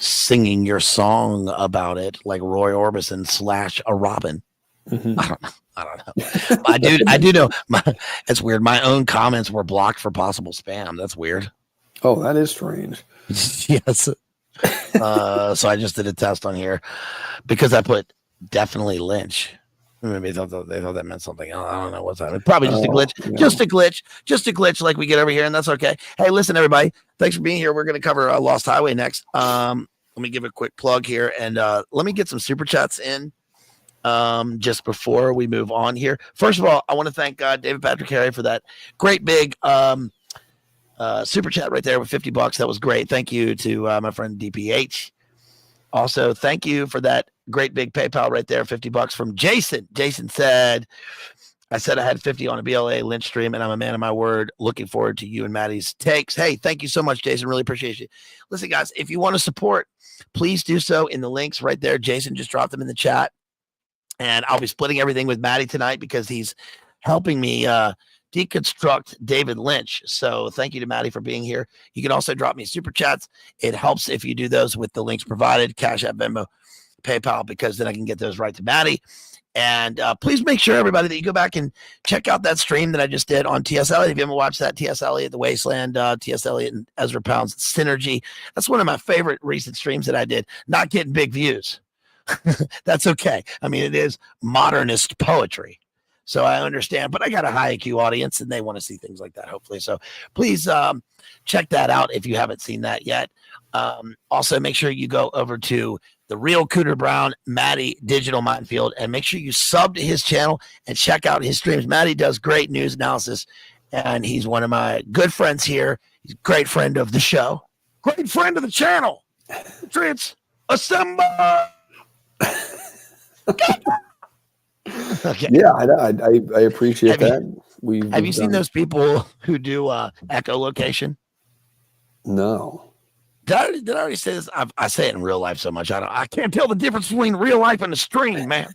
singing your song about it like Roy Orbison / a Robin. I don't know. I do know. It's weird. My own comments were blocked for possible spam. That's weird. Oh, that is strange. Yes. So I just did a test on here because I put definitely Lynch. Maybe they thought that meant something. I don't know what's happening. Probably just a glitch. Yeah. Just a glitch like we get over here, and that's okay. Hey, listen, everybody. Thanks for being here. We're going to cover Lost Highway next. Let me give a quick plug here, and let me get some super chats in just before we move on here. First of all, I want to thank David Patrick Harry for that great big super chat right there with $50. That was great. Thank you to my friend DPH. Also, thank you for that great big PayPal right there, $50 from Jason. Jason said, I said I had 50 on a BLA Lynch stream, and I'm a man of my word. Looking forward to you and Matty's takes. Hey, thank you so much, Jason. Really appreciate you. Listen, guys, if you want to support, please do so in the links right there. Jason just dropped them in the chat. And I'll be splitting everything with Matty tonight because he's helping me deconstruct David Lynch. So thank you to Matty for being here. You can also drop me super chats. It helps if you do those with the links provided, Cash App, Venmo, PayPal, because then I can get those right to Matty. And please make sure, everybody, that you go back and check out that stream that I just did on T.S. Eliot. If you haven't watched that, T.S. Eliot, The Wasteland, T.S. Eliot and Ezra Pound's Synergy. That's one of my favorite recent streams that I did. Not getting big views. That's okay. I mean, it is modernist poetry. So I understand, but I got a high IQ audience and they want to see things like that, hopefully. So please check that out if you haven't seen that yet. Also, make sure you go over to The Real Cooter Brown, Matty Digital Minefield, and make sure you sub to his channel and check out his streams. Matty does great news analysis, and he's one of my good friends here. He's a great friend of the show, great friend of the channel. Patriots, assemble! Okay. Yeah, I appreciate that. Have you seen those people who do echolocation? No. Did I already say this? I say it in real life so much. I can't tell the difference between real life and the stream, man.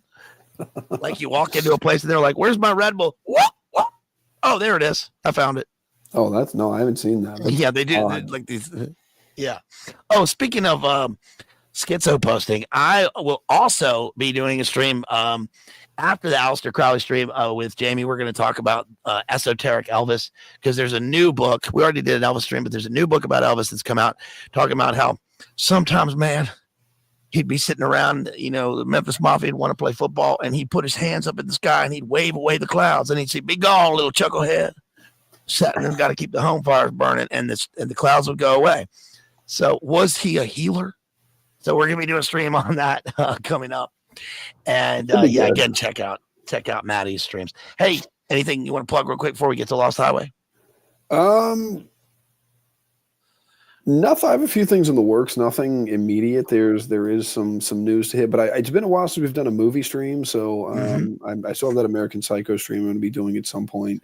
Like you walk into a place and they're like, "Where's my Red Bull?" What? Oh, there it is. I found it. Oh, I haven't seen that. Yeah, they do like these. Yeah. Oh, speaking of schizo posting, I will also be doing a stream after the Aleister Crowley stream with Jamie. We're going to talk about esoteric Elvis, because there's a new book. We already did an Elvis stream, but there's a new book about Elvis that's come out talking about how sometimes, man, he'd be sitting around, the Memphis Mafia would want to play football, and he'd put his hands up in the sky and he'd wave away the clouds, and he'd say, "Be gone, little chucklehead." Sitting and got to keep the home fires burning, and the clouds would go away. So was he a healer? So we're gonna be doing a stream on that coming up, and again, check out Matty's streams. Hey, anything you want to plug real quick before we get to Lost Highway? Nothing. I have a few things in the works. Nothing immediate. There is some news to hit, but it's been a while since we've done a movie stream. So I still have that American Psycho stream I'm going to be doing at some point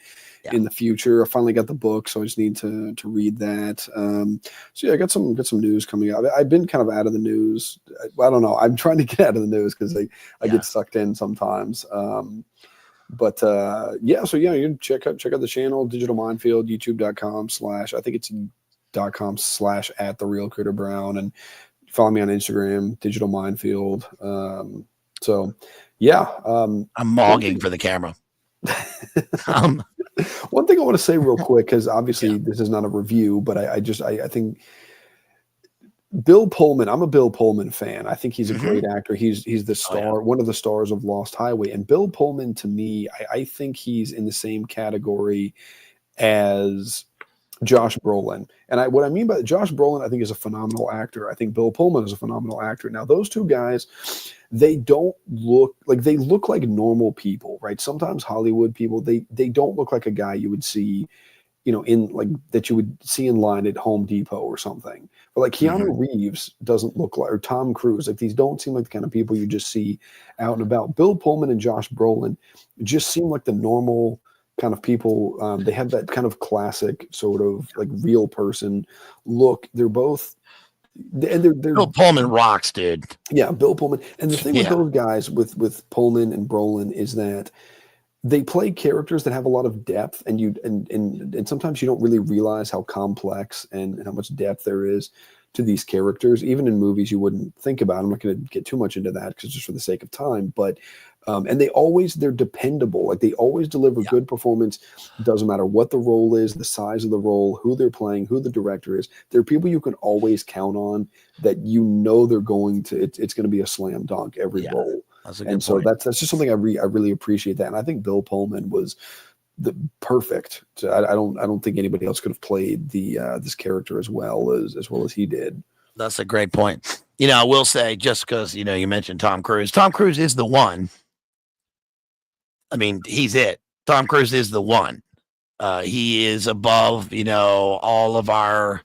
in the future. I finally got the book, so I just need to read that. So yeah, I got some news coming out. I've been kind of out of the news. I don't know. I'm trying to get out of the news because I get sucked in sometimes. But so you can check out the channel, Digital Minefield, youtube.com/ I think it's .com/ at The Real Cooter Brown, and follow me on Instagram, Digital Minefield. I'm mogging for the camera. One thing I want to say real quick, because obviously this is not a review, but I think Bill Pullman, I'm a Bill Pullman fan. I think he's a great actor. He's the star, one of the stars of Lost Highway. And Bill Pullman, to me, I think he's in the same category as Josh Brolin. And what I mean by Josh Brolin, I think, is a phenomenal actor. I think Bill Pullman is a phenomenal actor. Now, those two guys, they look like normal people, right? Sometimes Hollywood people, they don't look like a guy you would see in like that you would see in line at Home Depot or something. But like Keanu Reeves doesn't look like, or Tom Cruise, like these don't seem like the kind of people you just see out and about. Bill Pullman and Josh Brolin just seem like the normal kind of people. They have that kind of classic sort of like real person look. They're both, and they're Bill Pullman rocks, dude. Yeah, Bill Pullman. And the thing with those guys, with Pullman and Brolin, is that they play characters that have a lot of depth, and sometimes you don't really realize how complex and how much depth there is to these characters. Even in movies, you wouldn't think about. I'm not going to get too much into that because just for the sake of time. But and they're dependable. Like they always deliver good performance. Doesn't matter what the role is, the size of the role, who they're playing, who the director is. They're people you can always count on. That they're going to. It's going to be a slam dunk every role. That's a good point. That's just something I really appreciate that. And I think Bill Pullman was the perfect. I don't think anybody else could have played this character as well as he did. That's a great point. I will say, just because you mentioned Tom Cruise. Tom Cruise is the one. I mean, he's it. Tom Cruise is the one. He is above, all of our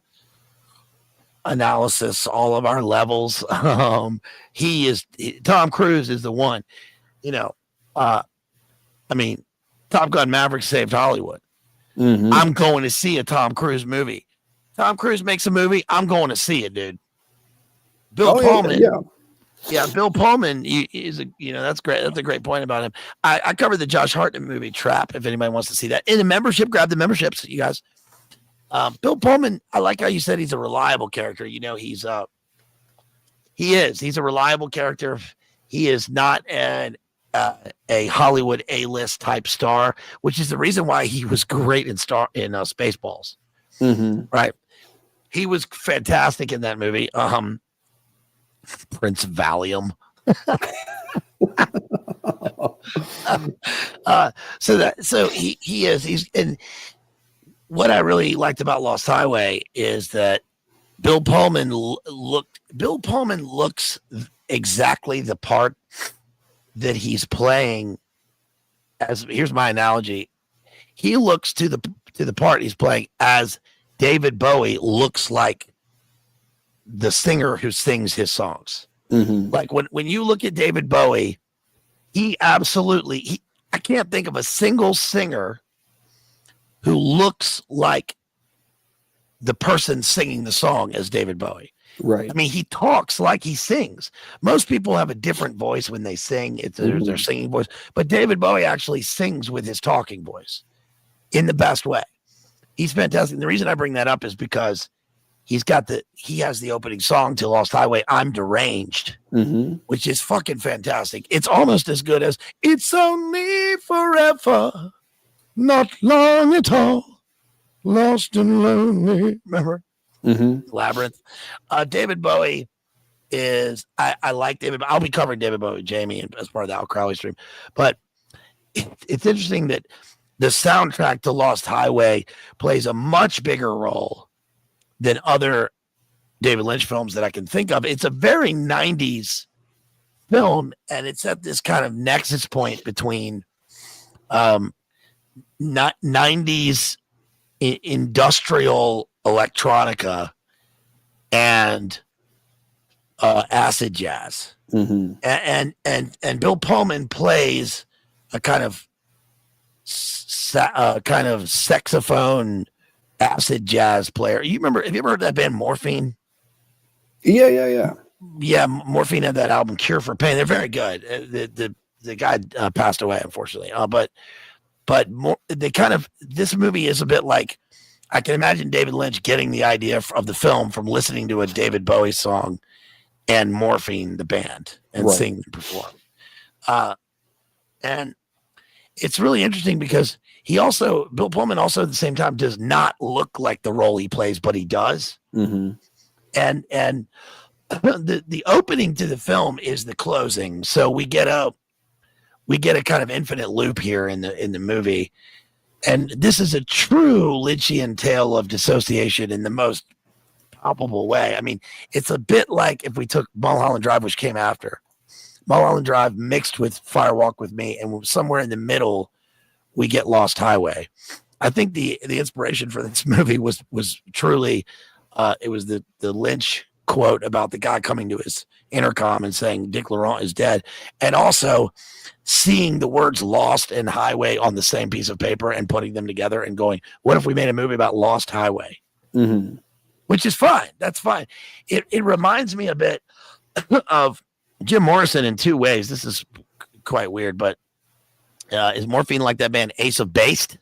analysis, all of our levels. Tom Cruise is the one. I mean, Top Gun Maverick saved Hollywood. I'm going to see a Tom Cruise movie. Tom Cruise makes a movie, I'm going to see it, dude. Bill Pullman. Yeah, Bill Pullman is that's great. That's a great point about him. I covered the Josh Hartnett movie Trap. If anybody wants to see that in the membership, grab the memberships, you guys. Bill Pullman, I like how you said he's a reliable character. He's a reliable character. He is not a Hollywood A-list type star, which is the reason why he was great in Spaceballs. Right? He was fantastic in that movie. Prince Valium. He's what I really liked about Lost Highway is that Bill Pullman looks exactly the part that he's playing. Here's my analogy. He looks to the part he's playing as David Bowie looks like the singer who sings his songs. Like when you look at David Bowie, I can't think of a single singer who looks like the person singing the song as David Bowie. Right. I mean, he talks like he sings. Most people have a different voice when they sing. It's their singing voice. But David Bowie actually sings with his talking voice in the best way. He's fantastic. And the reason I bring that up is because he has the opening song to Lost Highway, I'm Deranged, which is fucking fantastic. It's almost as good as It's Only Forever, Not Long at All, Lost and Lonely. Remember? Labyrinth. David Bowie is, I like David. I'll be covering David Bowie, Jamie, as part of the Al Crowley stream. But it's interesting that the soundtrack to Lost Highway plays a much bigger role than other David Lynch films that I can think of. It's a very 90s film, and it's at this kind of nexus point between 90s industrial electronica and acid jazz. And Bill Pullman plays a kind of saxophone acid jazz player. Have you ever heard that band Morphine? Yeah, Morphine had that album Cure for Pain. They're very good. The guy passed away, unfortunately. This movie is a bit like, I can imagine David Lynch getting the idea of the film from listening to a David Bowie song and Morphine, the band, and sing and perform. And it's really interesting because Bill Pullman also at the same time does not look like the role he plays, but he does. And the opening to the film is the closing. So we get a kind of infinite loop here in the movie. And this is a true Lynchian tale of dissociation in the most palpable way. I mean, it's a bit like if we took Mulholland Drive, which came after. Mulholland Drive mixed with Fire Walk with Me, and somewhere in the middle, we get Lost Highway. I think the inspiration for this movie was truly it was the Lynch quote about the guy coming to his intercom and saying Dick Laurent is dead, and also seeing the words Lost and Highway on the same piece of paper and putting them together and going, what if we made a movie about Lost Highway? Mm-hmm. Which is fine. That's fine. It reminds me a bit of Jim Morrison in two ways. This is quite weird, but is Morphine like that band Ace of Based?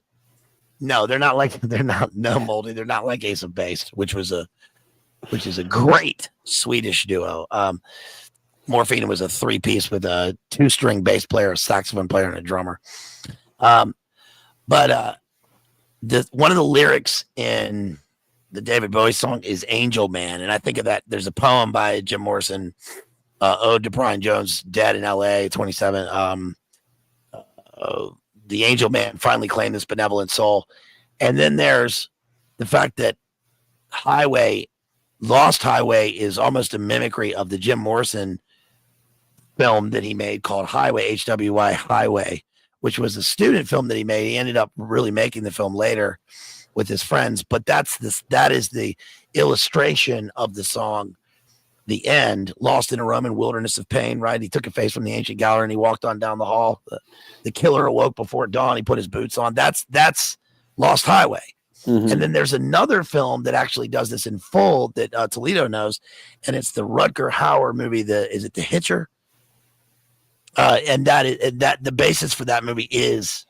No, they're not Moldy. They're not like Ace of Based, which is a great Swedish duo. Morphine was a 3-piece with a 2-string bass player, a saxophone player, and a drummer. But one of the lyrics in the David Bowie song is Angel Man. And I think of that. There's a poem by Jim Morrison, Ode to Brian Jones, dead in LA, 27. The Angel Man finally claimed this benevolent soul. And then there's the fact that Lost Highway is almost a mimicry of the Jim Morrison film that he made called Highway, HWY Highway, which was a student film that he made. He ended up really making the film later with his friends, but that is the illustration of the song, The End, lost in a Roman wilderness of pain, right? He took a face from the ancient gallery and he walked on down the hall. The killer awoke before dawn. He put his boots on. That's Lost Highway. Mm-hmm. And then there's another film that actually does this in full that Toledo knows, and it's the Rutger Hauer movie. Is it The Hitcher? And that the basis for that movie is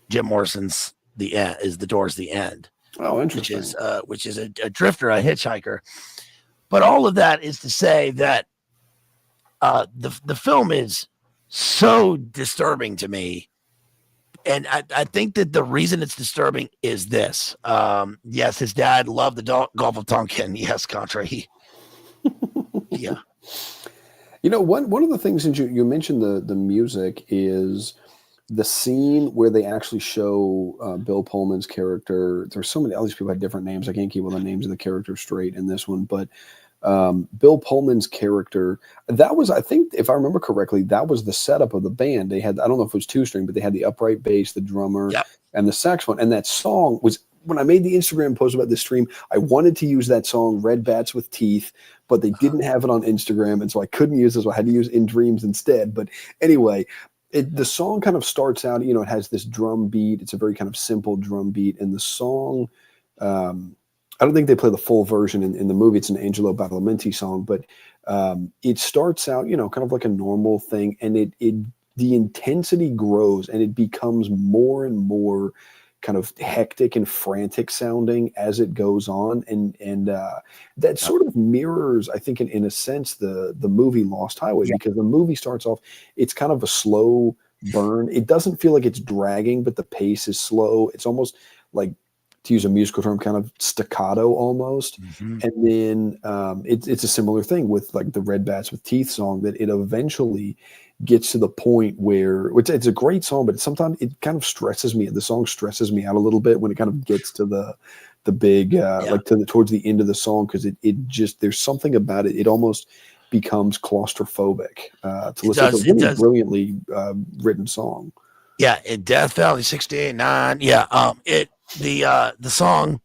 Jim Morrison's The End, is The Doors' The End. Oh, interesting. Which is a drifter, a hitchhiker. But all of that is to say that the film is so disturbing to me. And I think that the reason it's disturbing is this. Yes, his dad loved the Gulf of Tonkin. Yes, Contra. Yeah. You know, one of the things that you mentioned the music is the scene where they actually show Bill Pullman's character. There's so many, all these people had different names. I can't keep all the names of the characters straight in this one, but Bill Pullman's character, that was, I think, if I remember correctly, that was the setup of the band. They had, I don't know if it was 2-string, but they had the upright bass, the drummer, yep, and the saxophone. And that song was, when I made the Instagram post about this stream, I wanted to use that song, Red Bats with Teeth, but they didn't have it on Instagram, and so I couldn't use it, so I had to use In Dreams instead. But anyway, the song kind of starts out, you know, it has this drum beat. It's a very kind of simple drum beat, and the song, I don't think they play the full version in the movie. It's an Angelo Badalamenti song, but it starts out, you know, kind of like a normal thing, and the intensity grows, and it becomes more and more kind of hectic and frantic sounding as it goes on, and that sort of mirrors, I think, in a sense, the movie Lost Highway, because the movie starts off, it's kind of a slow burn. It doesn't feel like it's dragging, but the pace is slow. It's almost like, to use a musical term, kind of staccato almost. Mm-hmm. And then it's a similar thing with like the Red Bats with Teeth song, that it eventually gets to the point where it's a great song, but sometimes it kind of stresses me. The song stresses me out a little bit when it kind of gets to the big, like towards the end of the song. Cause it just, there's something about it. It almost becomes claustrophobic to listen to. It's a really brilliantly written song. Yeah. In Death Valley 68-9. Yeah. The song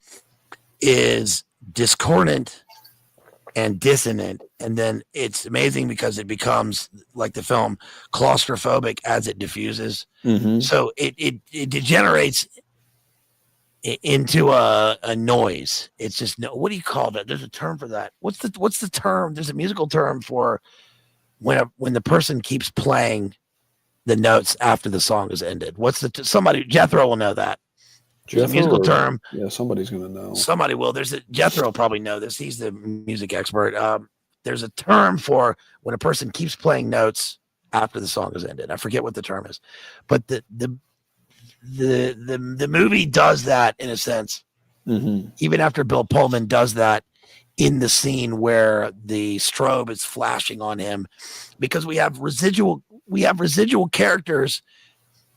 is discordant and dissonant, and then it's amazing because it becomes, like the film, claustrophobic as it diffuses. Mm-hmm. So it degenerates into a noise. It's just what do you call that? There's a term for that. What's the term? There's a musical term for when the person keeps playing the notes after the song is ended. Somebody Jethro will know that. There's a musical term. Yeah, somebody's going to know. Somebody will. Jethro will probably know this. He's the music expert. There's a term for when a person keeps playing notes after the song is ended. I forget what the term is, but the movie does that in a sense. Mm-hmm. Even after Bill Pullman does that in the scene where the strobe is flashing on him, because we have residual characters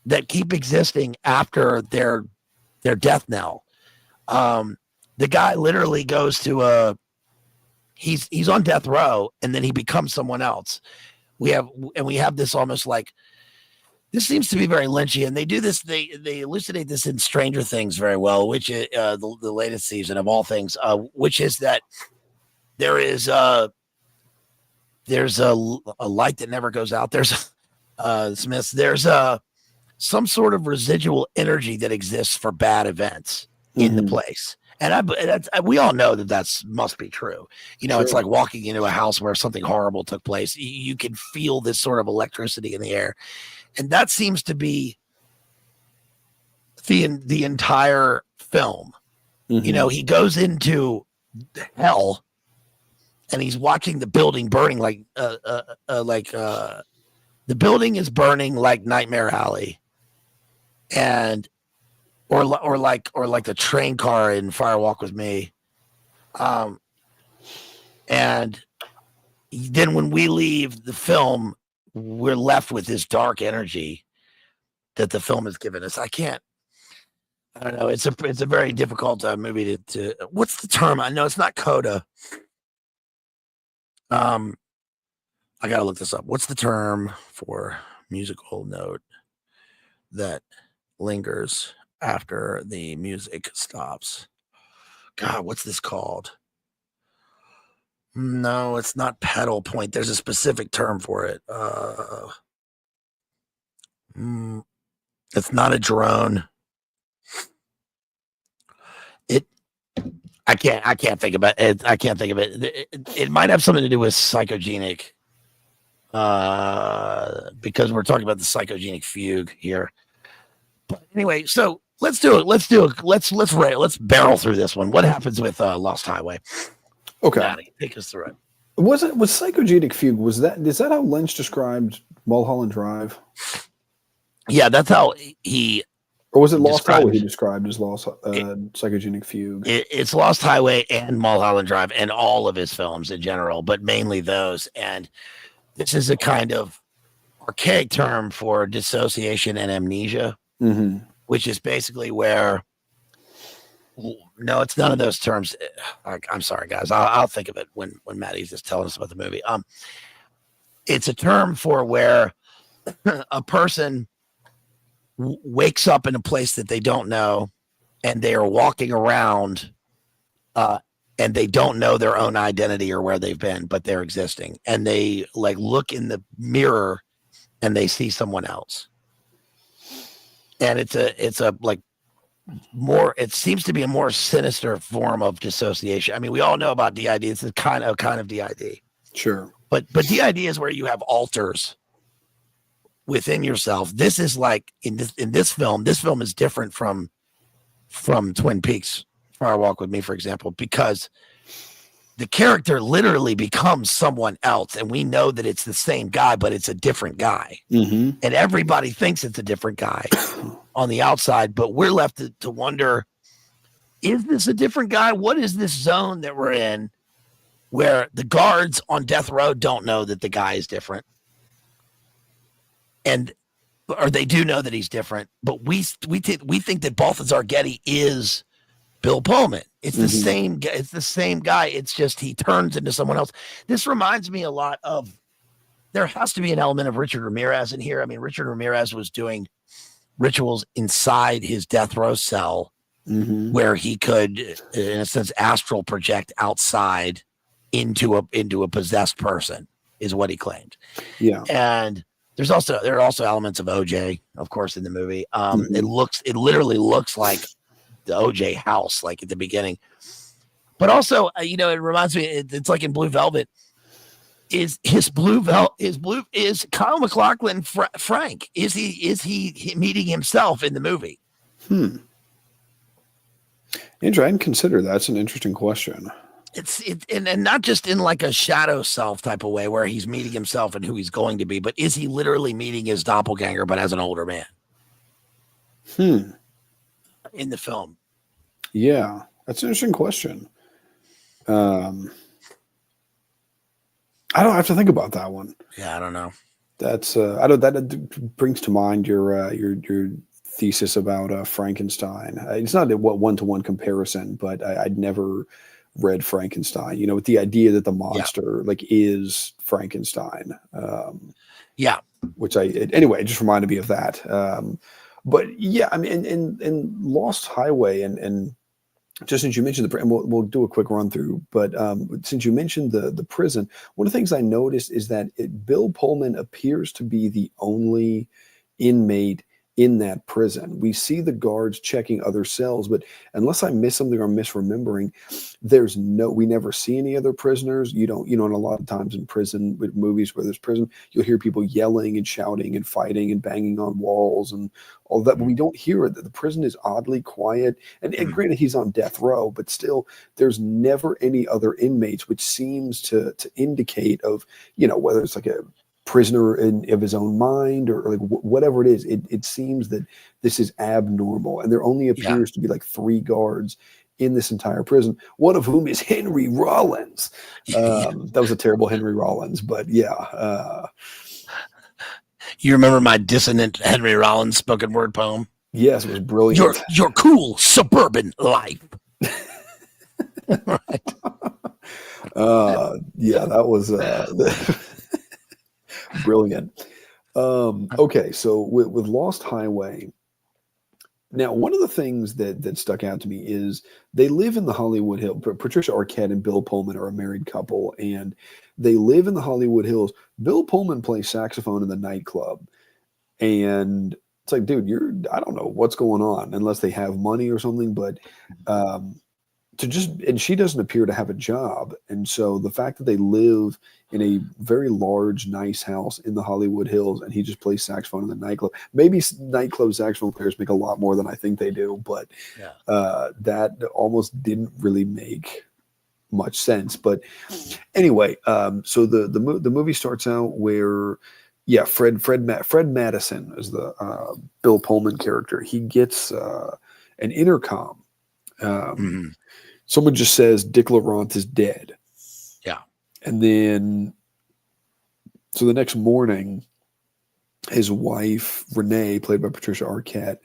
that keep existing after their death knell. The guy literally goes to he's on death row, and then he becomes someone else. We have this almost like this seems to be very Lynchian. They do this. They elucidate this in Stranger Things very well, which is the latest season of all things, which is that there's a light that never goes out. There's Smiths. There's some sort of residual energy that exists for bad events in the place. And we all know that must be true. You know, It's like walking into a house where something horrible took place. You can feel this sort of electricity in the air. And that seems to be the entire film. You know, he goes into hell and he's watching the building burning the building is burning like Nightmare Alley. And or like the train car in Fire Walk with Me. And then when we leave the film, we're left with this dark energy that the film has given us. I don't know. It's a very difficult movie to what's the term? I know it's not coda. I gotta look this up. What's the term for musical note that lingers after the music stops? God, what's this called? No, it's not pedal point. There's a specific term for it. It's not a drone. I can't think about it. I can't think of it. It might have something to do with psychogenic, because we're talking about the psychogenic fugue here. But anyway, so let's do it. Let's barrel through this one. What happens with Lost Highway? Okay, Matty, take us through it. Was psychogenic fugue? Is that how Lynch described Mulholland Drive? Yeah, that's how he. Or was it Lost Highway he described as psychogenic fugue? It's Lost Highway and Mulholland Drive and all of his films in general, but mainly those. And this is a kind of archaic term for dissociation and amnesia, which is basically where. No, it's none of those terms. I'm sorry, guys. I'll think of it when Matty's just telling us about the movie. It's a term for where a person wakes up in a place that they don't know, and they are walking around, and they don't know their own identity or where they've been, but they're existing, and they like look in the mirror, and they see someone else, and it's a like. It seems to be a more sinister form of dissociation. I mean, we all know about DID. It's a kind of DID. Sure. But DID is where you have alters within yourself. This is like in this film is different from Twin Peaks, Fire Walk with Me, for example, because the character literally becomes someone else, and we know that it's the same guy, but it's a different guy. And everybody thinks it's a different guy on the outside, but we're left to wonder, is this a different guy? What is this zone that we're in where the guards on death row don't know that the guy is different? Or they do know that he's different, but we think that Balthazar Getty is Bill Pullman. It's the same. It's the same guy. It's just he turns into someone else. This reminds me a lot of. There has to be an element of Richard Ramirez in here. I mean, Richard Ramirez was doing rituals inside his death row cell, where he could, in a sense, astral project outside into a possessed person, is what he claimed. Yeah, and there are also elements of OJ, of course, in the movie. It literally looks like the OJ house, like at the beginning, but also, it reminds me, it's like in Blue Velvet. Is Kyle MacLachlan Frank? Is he meeting himself in the movie? Andrew, I didn't consider that. That's an interesting question. And not just in like a shadow self type of way where he's meeting himself and who he's going to be, but is he literally meeting his doppelganger, but as an older man? In the film. Yeah, that's an interesting question. I don't have to think about that one. Yeah, I don't know. That's I don't. That brings to mind your thesis about Frankenstein. It's not a one-to-one comparison, but I'd never read Frankenstein. With the idea that the monster is Frankenstein. Yeah, which anyway, it just reminded me of that. But yeah, I mean, and Lost Highway, and just since you mentioned and we'll do a quick run through, but since you mentioned the prison, one of the things I noticed is that Bill Pullman appears to be the only inmate in that prison. We see the guards checking other cells, but unless I miss something or I'm misremembering, we never see any other prisoners. You don't, and a lot of times in prison, with movies where there's prison, you'll hear people yelling and shouting and fighting and banging on walls and all that, but we don't hear it. The prison is oddly quiet. And granted, he's on death row, but still, there's never any other inmates, which seems to indicate of, whether it's like a prisoner of his own mind or like whatever it is, it seems that this is abnormal, and there only appears to be like 3 guards in this entire prison, one of whom is Henry Rollins. That was a terrible Henry Rollins, but yeah. You remember my dissonant Henry Rollins spoken word poem? Yes, it was brilliant. Your cool suburban life. Right. Yeah, that was brilliant. Okay, so with Lost Highway, now one of the things that stuck out to me is they live in the Hollywood Hills. Patricia Arquette and Bill Pullman are a married couple, and they live in the Hollywood Hills. Bill Pullman plays saxophone in the nightclub, and it's like, dude, I don't know what's going on unless they have money or something, but and she doesn't appear to have a job. And so the fact that they live in a very large, nice house in the Hollywood Hills, and he just plays saxophone in the nightclub. Maybe nightclub saxophone players make a lot more than I think they do, but that almost didn't really make much sense. But anyway, so the movie starts out where, Fred Madison is the Bill Pullman character. He gets an intercom. Someone just says Dick Laurent is dead. Yeah. And then, so the next morning, his wife, Renee, played by Patricia Arquette,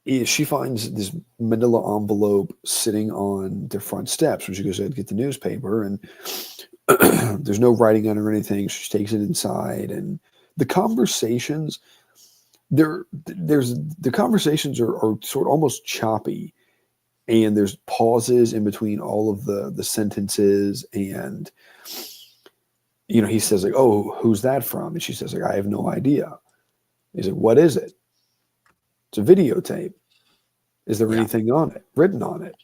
she finds this manila envelope sitting on the front steps when she goes to get the newspaper, and there's no writing on it or anything. She takes it inside, and the conversations, the conversations are sort of almost choppy, and there's pauses in between all of the sentences, and he says like, "Oh, who's that from?" And she says like, "I have no idea." He said, "What is it?" "It's a videotape." "Is there anything on it, written on it?"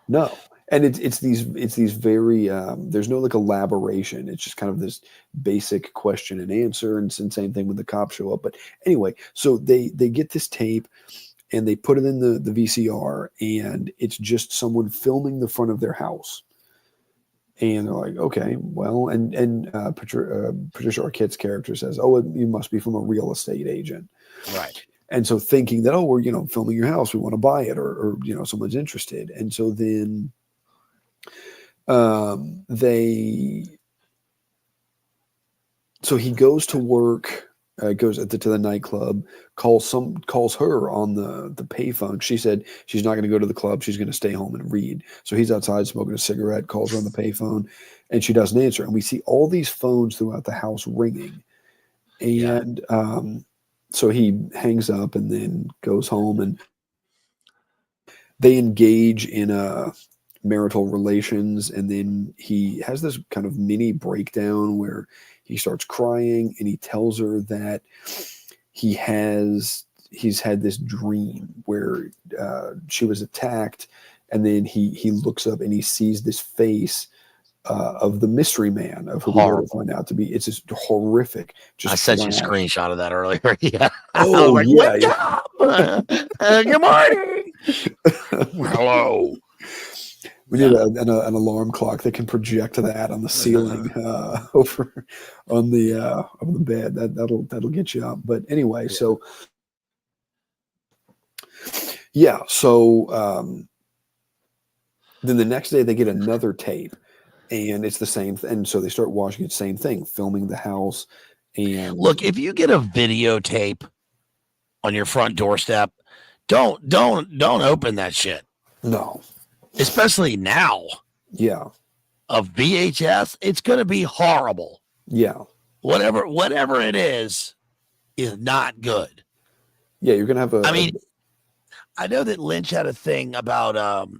"No." And it's these very there's no like elaboration. It's just kind of this basic question and answer, and same thing when the cops show up. But anyway, so they get this tape and they put it in the VCR, and it's just someone filming the front of their house. And they're like, okay, well, and Patricia Arquette's character says, "Oh, you must be from a real estate agent." Right. And so thinking that, oh, we're filming your house, we want to buy it, or someone's interested. And so then so he goes to work, goes to the nightclub, calls her on the payphone. She said she's not going to go to the club, she's going to stay home and read. So he's outside smoking a cigarette, calls her on the payphone, and she doesn't answer. And we see all these phones throughout the house ringing, and so he hangs up and then goes home, and they engage in marital relations, and then he has this kind of mini breakdown where he starts crying, and he tells her that he's had this dream where she was attacked, and then he looks up and he sees this face of the mystery man, of who we later find out to be. It's just horrific. I sent you a screenshot of that earlier. Yeah. Oh, like, yeah. Good morning. Hello. We need an alarm clock that can project that on the ceiling over on the bed. That'll get you up. But anyway, so then the next day they get another tape, and it's the same thing. And so they start watching it, same thing, filming the house. And look, if you get a videotape on your front doorstep, don't open that shit. No. Especially now. Yeah. Of VHS, it's going to be horrible. Yeah. Whatever it is not good. Yeah, you're gonna have I mean, I know that Lynch had a thing about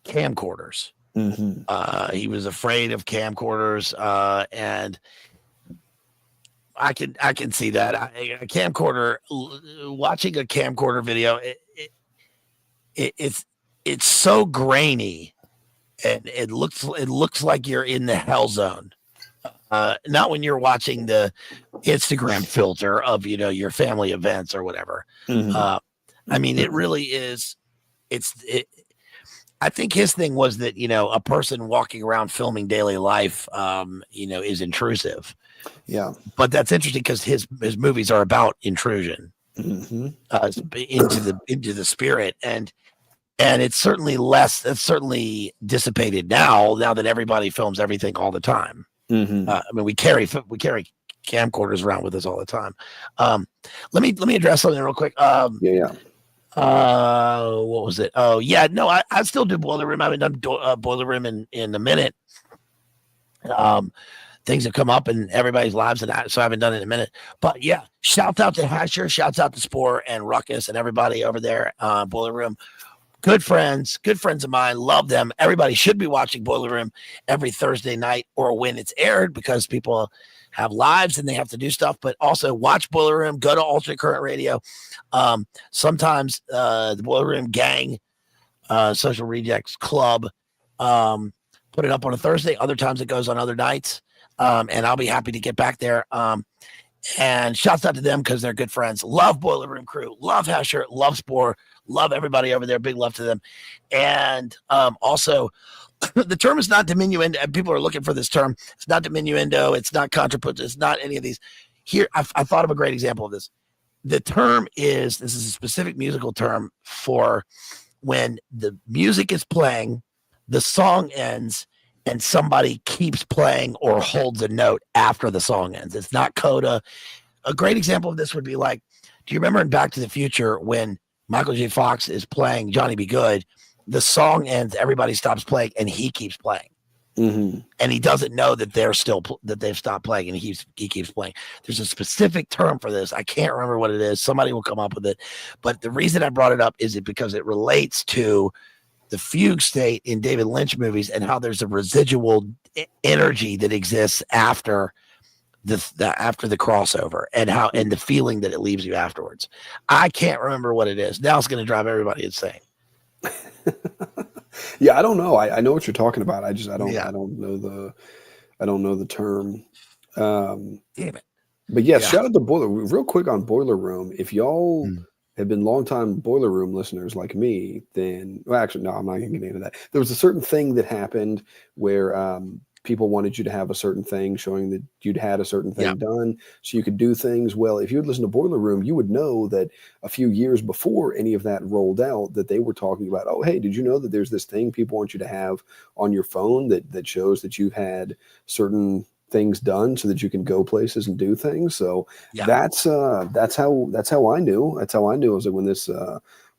camcorders. He was afraid of camcorders, and I can see that. A camcorder, watching a camcorder video, it's so grainy, and it looks like you're in the hell zone. Not when you're watching the Instagram filter of your family events or whatever. I mean, it really is. I think his thing was that a person walking around filming daily life, is intrusive. Yeah, but that's interesting because his movies are about intrusion into the spirit, and it's certainly less. That's certainly dissipated now that everybody films everything all the time. I mean, we carry camcorders around with us all the time. Let me address something real quick. Yeah. What was it? Oh, yeah. No, I still do Boiler Room. I haven't done Boiler Room in a minute. Things have come up in everybody's lives, and so I haven't done it in a minute. But yeah, shouts out to Hasher, shouts out to Spore and Ruckus and everybody over there. Boiler Room, good friends of mine. Love them. Everybody should be watching Boiler Room every Thursday night or when it's aired, because people have lives and they have to do stuff. But also watch Boiler Room. Go to Alternate Current Radio. Sometimes the Boiler Room gang, Social Rejects Club, put it up on a Thursday. Other times it goes on other nights. And I'll be happy to get back there. And shouts out to them because they're good friends. Love Boiler Room crew. Love Hasher. Love Spore. Love everybody over there. Big love to them. And also, the term is not diminuendo. People are looking for this term. It's not diminuendo. It's not contrapunto. It's not any of these. Here, I thought of a great example of this. The term this is a specific musical term for when the music is playing, the song ends, and somebody keeps playing or holds a note after the song ends. It's not coda. A great example of this would be like, do you remember in Back to the Future when Michael J. Fox is playing Johnny Be Good, the song ends, everybody stops playing, and he keeps playing. And he doesn't know that they've stopped playing, and he keeps playing. There's a specific term for this. I can't remember what it is. Somebody will come up with it. But the reason I brought it up is because it relates to the fugue state in David Lynch movies and how there's a residual energy that exists after the crossover, and the feeling that it leaves you afterwards. I can't remember what it is. Now it's going to drive everybody insane. Yeah, I don't know. I know what you're talking about. I don't know the term. Damn it. But yeah, shout out to Boiler. Real quick on Boiler Room. If y'all have been longtime Boiler Room listeners like me, then actually no, I'm not going to get into that. There was a certain thing that happened where people wanted you to have a certain thing showing that you'd had a certain thing done so you could do things. Well, if you would listen to Boiler Room, you would know that a few years before any of that rolled out, that they were talking about, oh, hey, did you know that there's this thing people want you to have on your phone that shows that you've had certain things done so that you can go places and do things. So that's how I knew. That's how I knew, was that when this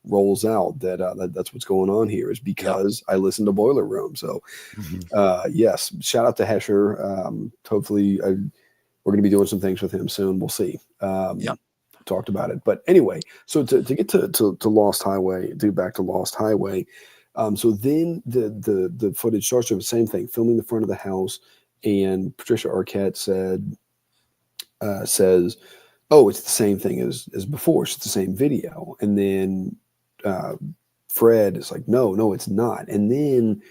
rolls out that's what's going on here, is because I listened to Boiler Room. So yes, shout out to Hesher. Hopefully we're going to be doing some things with him soon. We'll see. Talked about it, but anyway, so to get to Lost Highway, back to Lost Highway. So then the footage starts with the same thing, filming the front of the house, and Patricia Arquette says, oh, it's the same thing as before. It's the same video. And then Fred is like, no, it's not. And then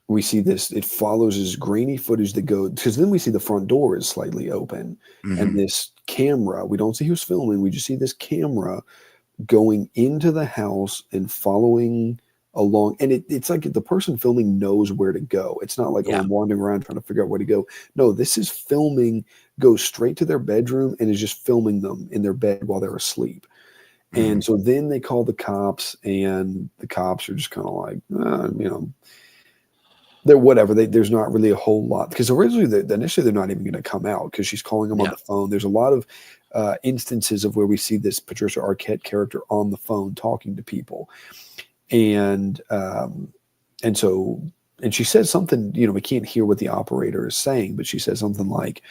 we see this, it follows this grainy footage that goes, because then we see the front door is slightly open, and this camera, we don't see who's filming, we just see this camera going into the house and following along, and it's like the person filming knows where to go. It's not like I'm wandering around trying to figure out where to go. No, this is filming, goes straight to their bedroom and is just filming them in their bed while they're asleep. And so then they call the cops, and the cops are just kind of like, they're whatever. There's not really a whole lot, because originally initially they're not even going to come out because she's calling them on the phone. There's a lot of instances of where we see this Patricia Arquette character on the phone talking to people. And so and she said something, we can't hear what the operator is saying, but she said something like,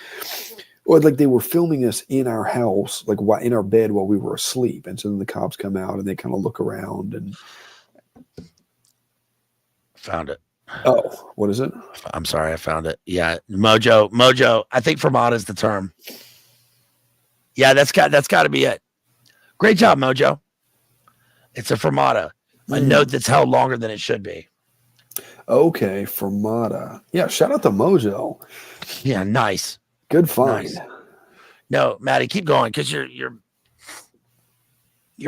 or like they were filming us in our house, like in our bed while we were asleep. And so then the cops come out and they kind of look around and. Found it. Oh, what is it? I'm sorry, I found it. Yeah, Mojo. I think fermata is the term. Yeah, that's got to be it. Great job, Mojo. It's a fermata, a note that's held longer than it should be. Okay, fermata. Yeah, shout out to Mojo. Yeah, nice. Good find. Nice. No, Matty, keep going because you're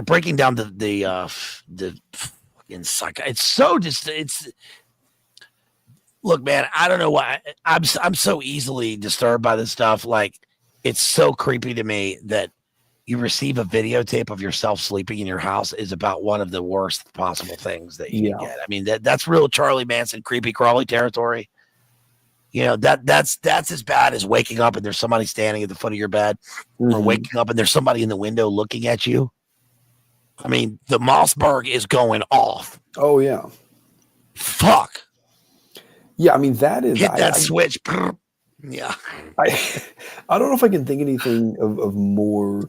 breaking down the fucking psych. It's so look, man. I don't know why I'm so easily disturbed by this stuff. Like, it's so creepy to me that you receive a videotape of yourself sleeping in your house is about one of the worst possible things that you can get. I mean, that's real Charlie Manson creepy crawly territory. That's as bad as waking up and there's somebody standing at the foot of your bed, or waking up and there's somebody in the window looking at you. I mean, the Mossberg is going off. Oh yeah. Fuck. Yeah, I mean that is hit that switch. Yeah. I don't know if I can think anything of more,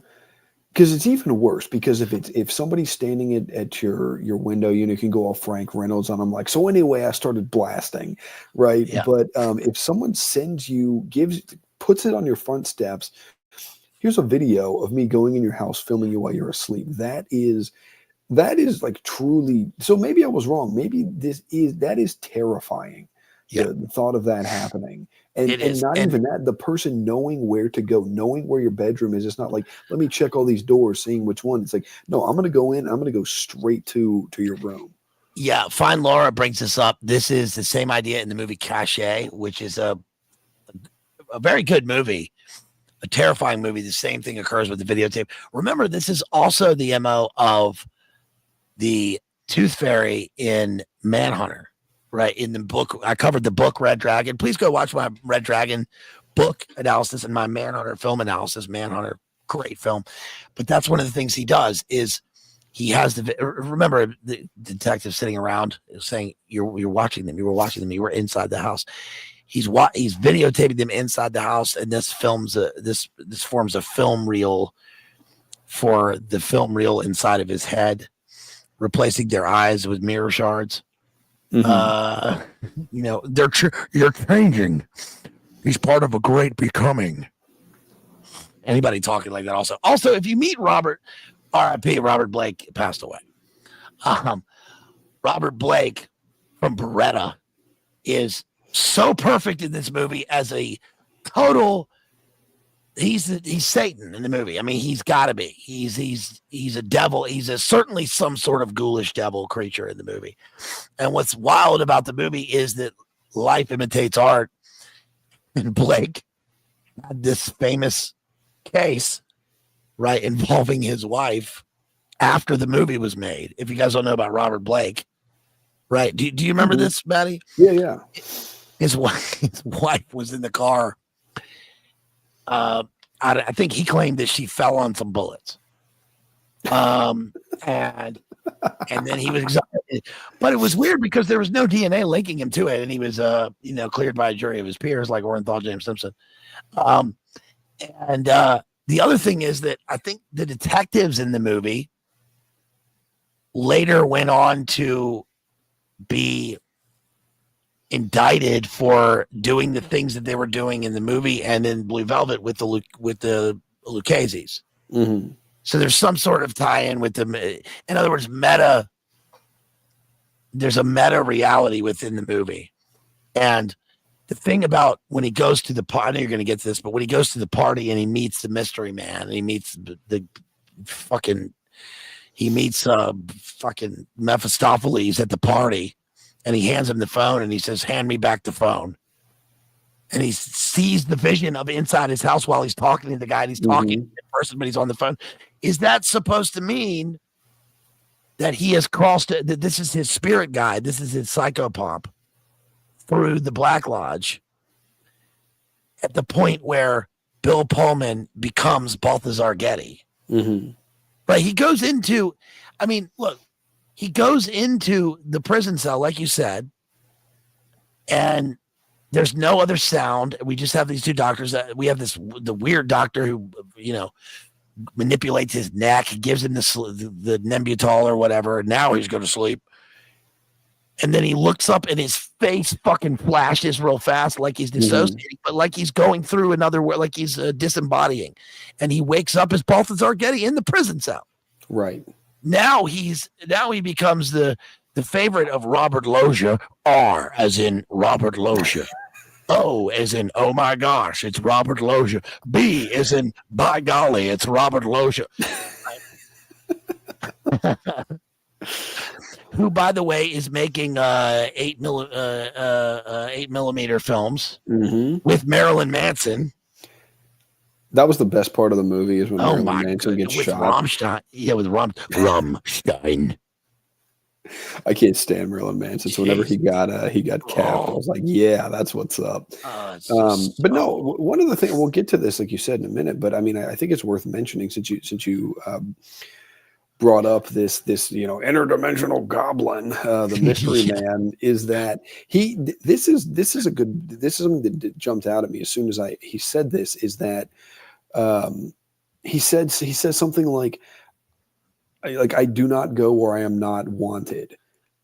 because it's even worse. Because if somebody's standing at your window, you can go all Frank Reynolds on them, like, so anyway, I started blasting, right? Yeah. But if someone puts it on your front steps, here's a video of me going in your house filming you while you're asleep. That is like truly. So maybe I was wrong. Maybe that is terrifying. Yeah. The thought of that happening. And not even that, the person knowing where to go, knowing where your bedroom is. It's not like, let me check all these doors, seeing which one. It's like, no, I'm going to go in. I'm going to go straight to your room. Yeah. Fine Laura brings this up. This is the same idea in the movie Cache, which is a very good movie, a terrifying movie. The same thing occurs with the videotape. Remember, this is also the MO of the Tooth Fairy in Manhunter. Right, in the book, I covered the book Red Dragon. Please go watch my Red Dragon book analysis and my Manhunter film analysis. Manhunter, great film. But that's one of the things he does is he has remember the detective sitting around saying you're watching them. You were watching them. You were inside the house. He's videotaping them inside the house, and this forms a film reel for the film reel inside of his head, replacing their eyes with mirror shards. You're changing. He's part of a great becoming. Anybody talking like that also if you meet Robert, R.I.P. Robert Blake passed away. Robert Blake from Beretta is so perfect in this movie as a total. He's Satan in the movie. I mean, he's got to be. He's a devil. He's certainly some sort of ghoulish devil creature in the movie. And what's wild about the movie is that life imitates art. And Blake had this famous case, right, involving his wife after the movie was made. If you guys don't know about Robert Blake, right? Do you remember this, Matty? Yeah. His wife was in the car. I think he claimed that she fell on some bullets. And then he was exonerated. But it was weird because there was no DNA linking him to it, and he was cleared by a jury of his peers like Orenthal James Simpson. And the other thing is that I think the detectives in the movie later went on to be indicted for doing the things that they were doing in the movie and in Blue Velvet with the Lucchese's. Mm-hmm. So there's some sort of tie-in with them. In other words, there's a meta reality within the movie. And the thing about when he goes to the party, I know you're going to get to this, but when he goes to the party and he meets the mystery man and he meets he meets fucking Mephistopheles at the party, and he hands him the phone and he says, hand me back the phone. And he sees the vision of inside his house while he's talking to the guy, and he's talking in person, but he's on the phone. Is that supposed to mean that he has crossed, that this is his spirit guide, this is his psychopomp through the Black Lodge at the point where Bill Pullman becomes Balthazar Getty? Mm-hmm. Right? He goes into the prison cell, like you said, and there's no other sound. We just have these two doctors. We have the weird doctor who, manipulates his neck, gives him the Nembutal or whatever. And now he's going to sleep. And then he looks up and his face fucking flashes real fast, like he's dissociating, but like he's going through another, like he's disembodying. And he wakes up as Balthazar Getty in the prison cell. Right. Now he becomes the favorite of Robert Loggia. R as in Robert Loggia. O as in, oh my gosh, it's Robert Loggia. B as in, by golly, it's Robert Loggia. Who, by the way, is making 8mm films with Marilyn Manson. That was the best part of the movie, is when Marilyn Manson gets with shot. Rammstein. Yeah, with Rammstein. I can't stand Marilyn Manson. So whenever he got capped, I was like, yeah, that's what's up. But no, one of the things, we'll get to this, like you said, in a minute, but I mean, I think it's worth mentioning since you brought up this interdimensional goblin, the mystery man, is that this is something that jumped out at me as soon as he said this, is that he says something like I do not go where I am not wanted.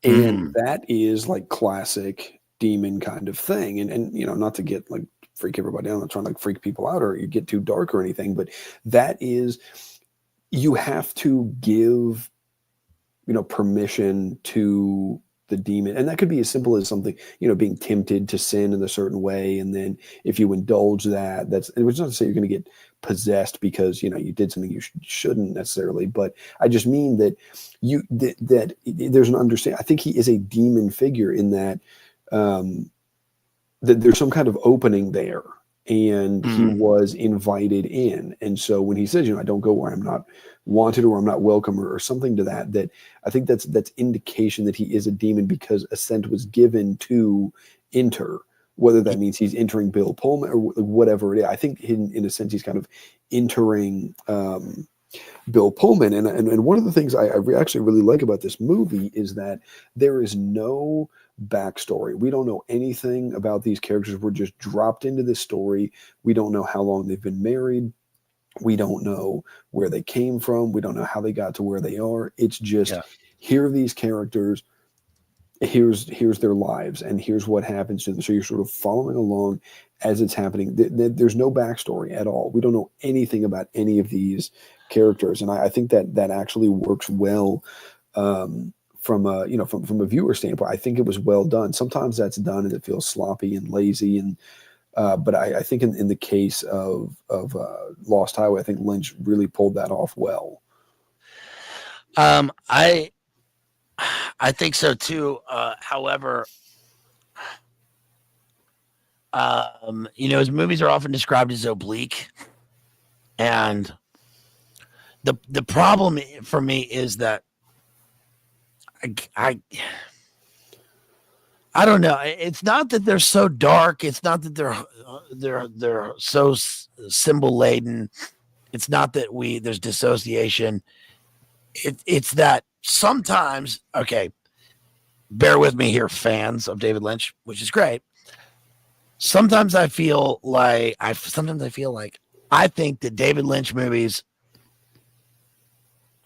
And that is like classic demon kind of thing. And not to get like freak everybody out, I'm not trying to like freak people out or you get too dark or anything, but that is, you have to give, permission to the demon. And that could be as simple as something, being tempted to sin in a certain way. And then if you indulge that, it was not to say you're going to get possessed because, you did something you shouldn't necessarily, but I just mean that that there's an understanding. I think he is a demon figure in that, that there's some kind of opening there. And he was invited in. And so when he says, I don't go where I'm not wanted or I'm not welcome or something to that I think that's indication that he is a demon because assent was given to enter, whether that means he's entering Bill Pullman or whatever it is. I think in a sense, he's kind of entering Bill Pullman. And one of the things I actually really like about this movie is that there is no backstory. We don't know anything about these characters. We're just dropped into this story. We don't know how long they've been married. We don't know where they came from. We don't know how they got to where they are. It's just, here are these characters. Here's their lives, and here's what happens to them. So you're sort of following along as it's happening. There's no backstory at all. We don't know anything about any of these characters, and I think that actually works well. From a viewer standpoint, I think it was well done. Sometimes that's done and it feels sloppy and lazy, and but I think in the case of Lost Highway, I think Lynch really pulled that off well. I think so too. However, his movies are often described as oblique, and the problem for me is that I don't know. It's not that they're so dark. It's not that they're so symbol laden. It's not that there's dissociation. It's that sometimes, okay, bear with me here, fans of David Lynch, which is great. Sometimes I feel like I think that David Lynch movies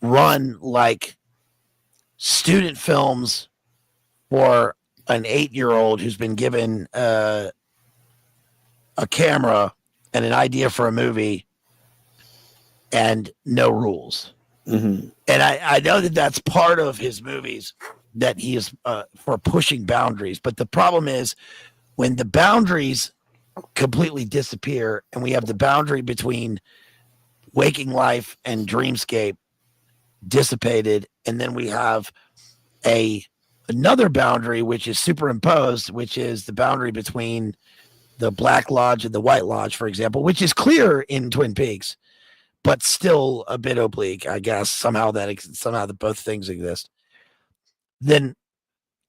run like student films for an 8-year-old who's been given a camera and an idea for a movie and no rules. And I know that that's part of his movies, that he is for pushing boundaries. But the problem is when the boundaries completely disappear and we have the boundary between waking life and dreamscape dissipated, and then we have another boundary which is superimposed, which is the boundary between the Black Lodge and the White Lodge, for example, which is clear in Twin Peaks, but still a bit oblique, I guess. Somehow that both things exist. Then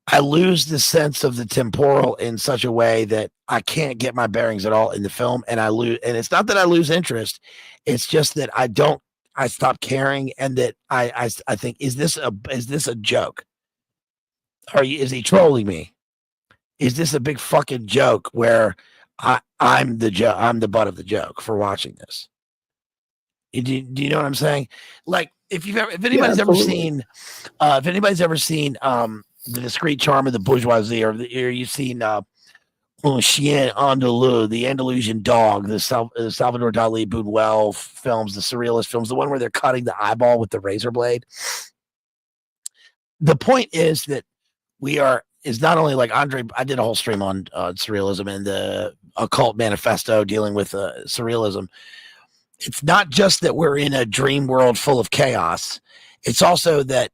I lose the sense of the temporal in such a way that I can't get my bearings at all in the film, and and it's not that I lose interest, it's just that I stop caring, and that I think, is this a joke? Is he trolling me? is this a big fucking joke where I'm the butt of the joke for watching this? Do you know what I'm saying? Like if anybody's ever seen The Discreet Charm of the Bourgeoisie, or you've seen Un Chien Andalou, the Andalusian Dog, the Salvador Dali Buñuel films, the surrealist films, the one where they're cutting the eyeball with the razor blade. The point is that is not only like Andre, I did a whole stream on surrealism and the occult manifesto dealing with surrealism. It's not just that we're in a dream world full of chaos. It's also that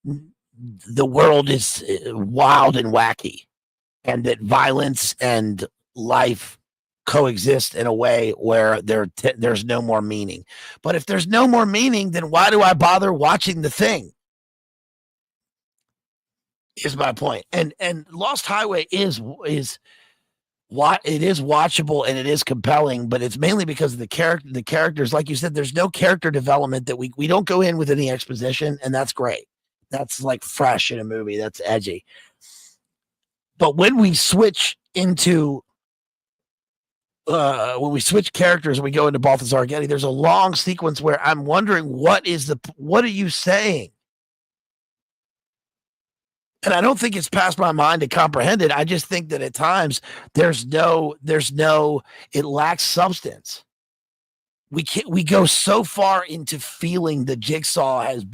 the world is wild and wacky, and that violence and life coexist in a way where there's no more meaning. But if there's no more meaning, then why do I bother watching the thing? Is my point. And Lost Highway is watchable and it is compelling, but it's mainly because of the characters. Like you said, there's no character development that we don't go in with any exposition, and that's great. That's like fresh in a movie. That's edgy. But when we switch into characters and we go into Balthazar Getty, there's a long sequence where I'm wondering what are you saying? And I don't think it's past my mind to comprehend it. I just think that at times it lacks substance. We go so far into feeling the jigsaw is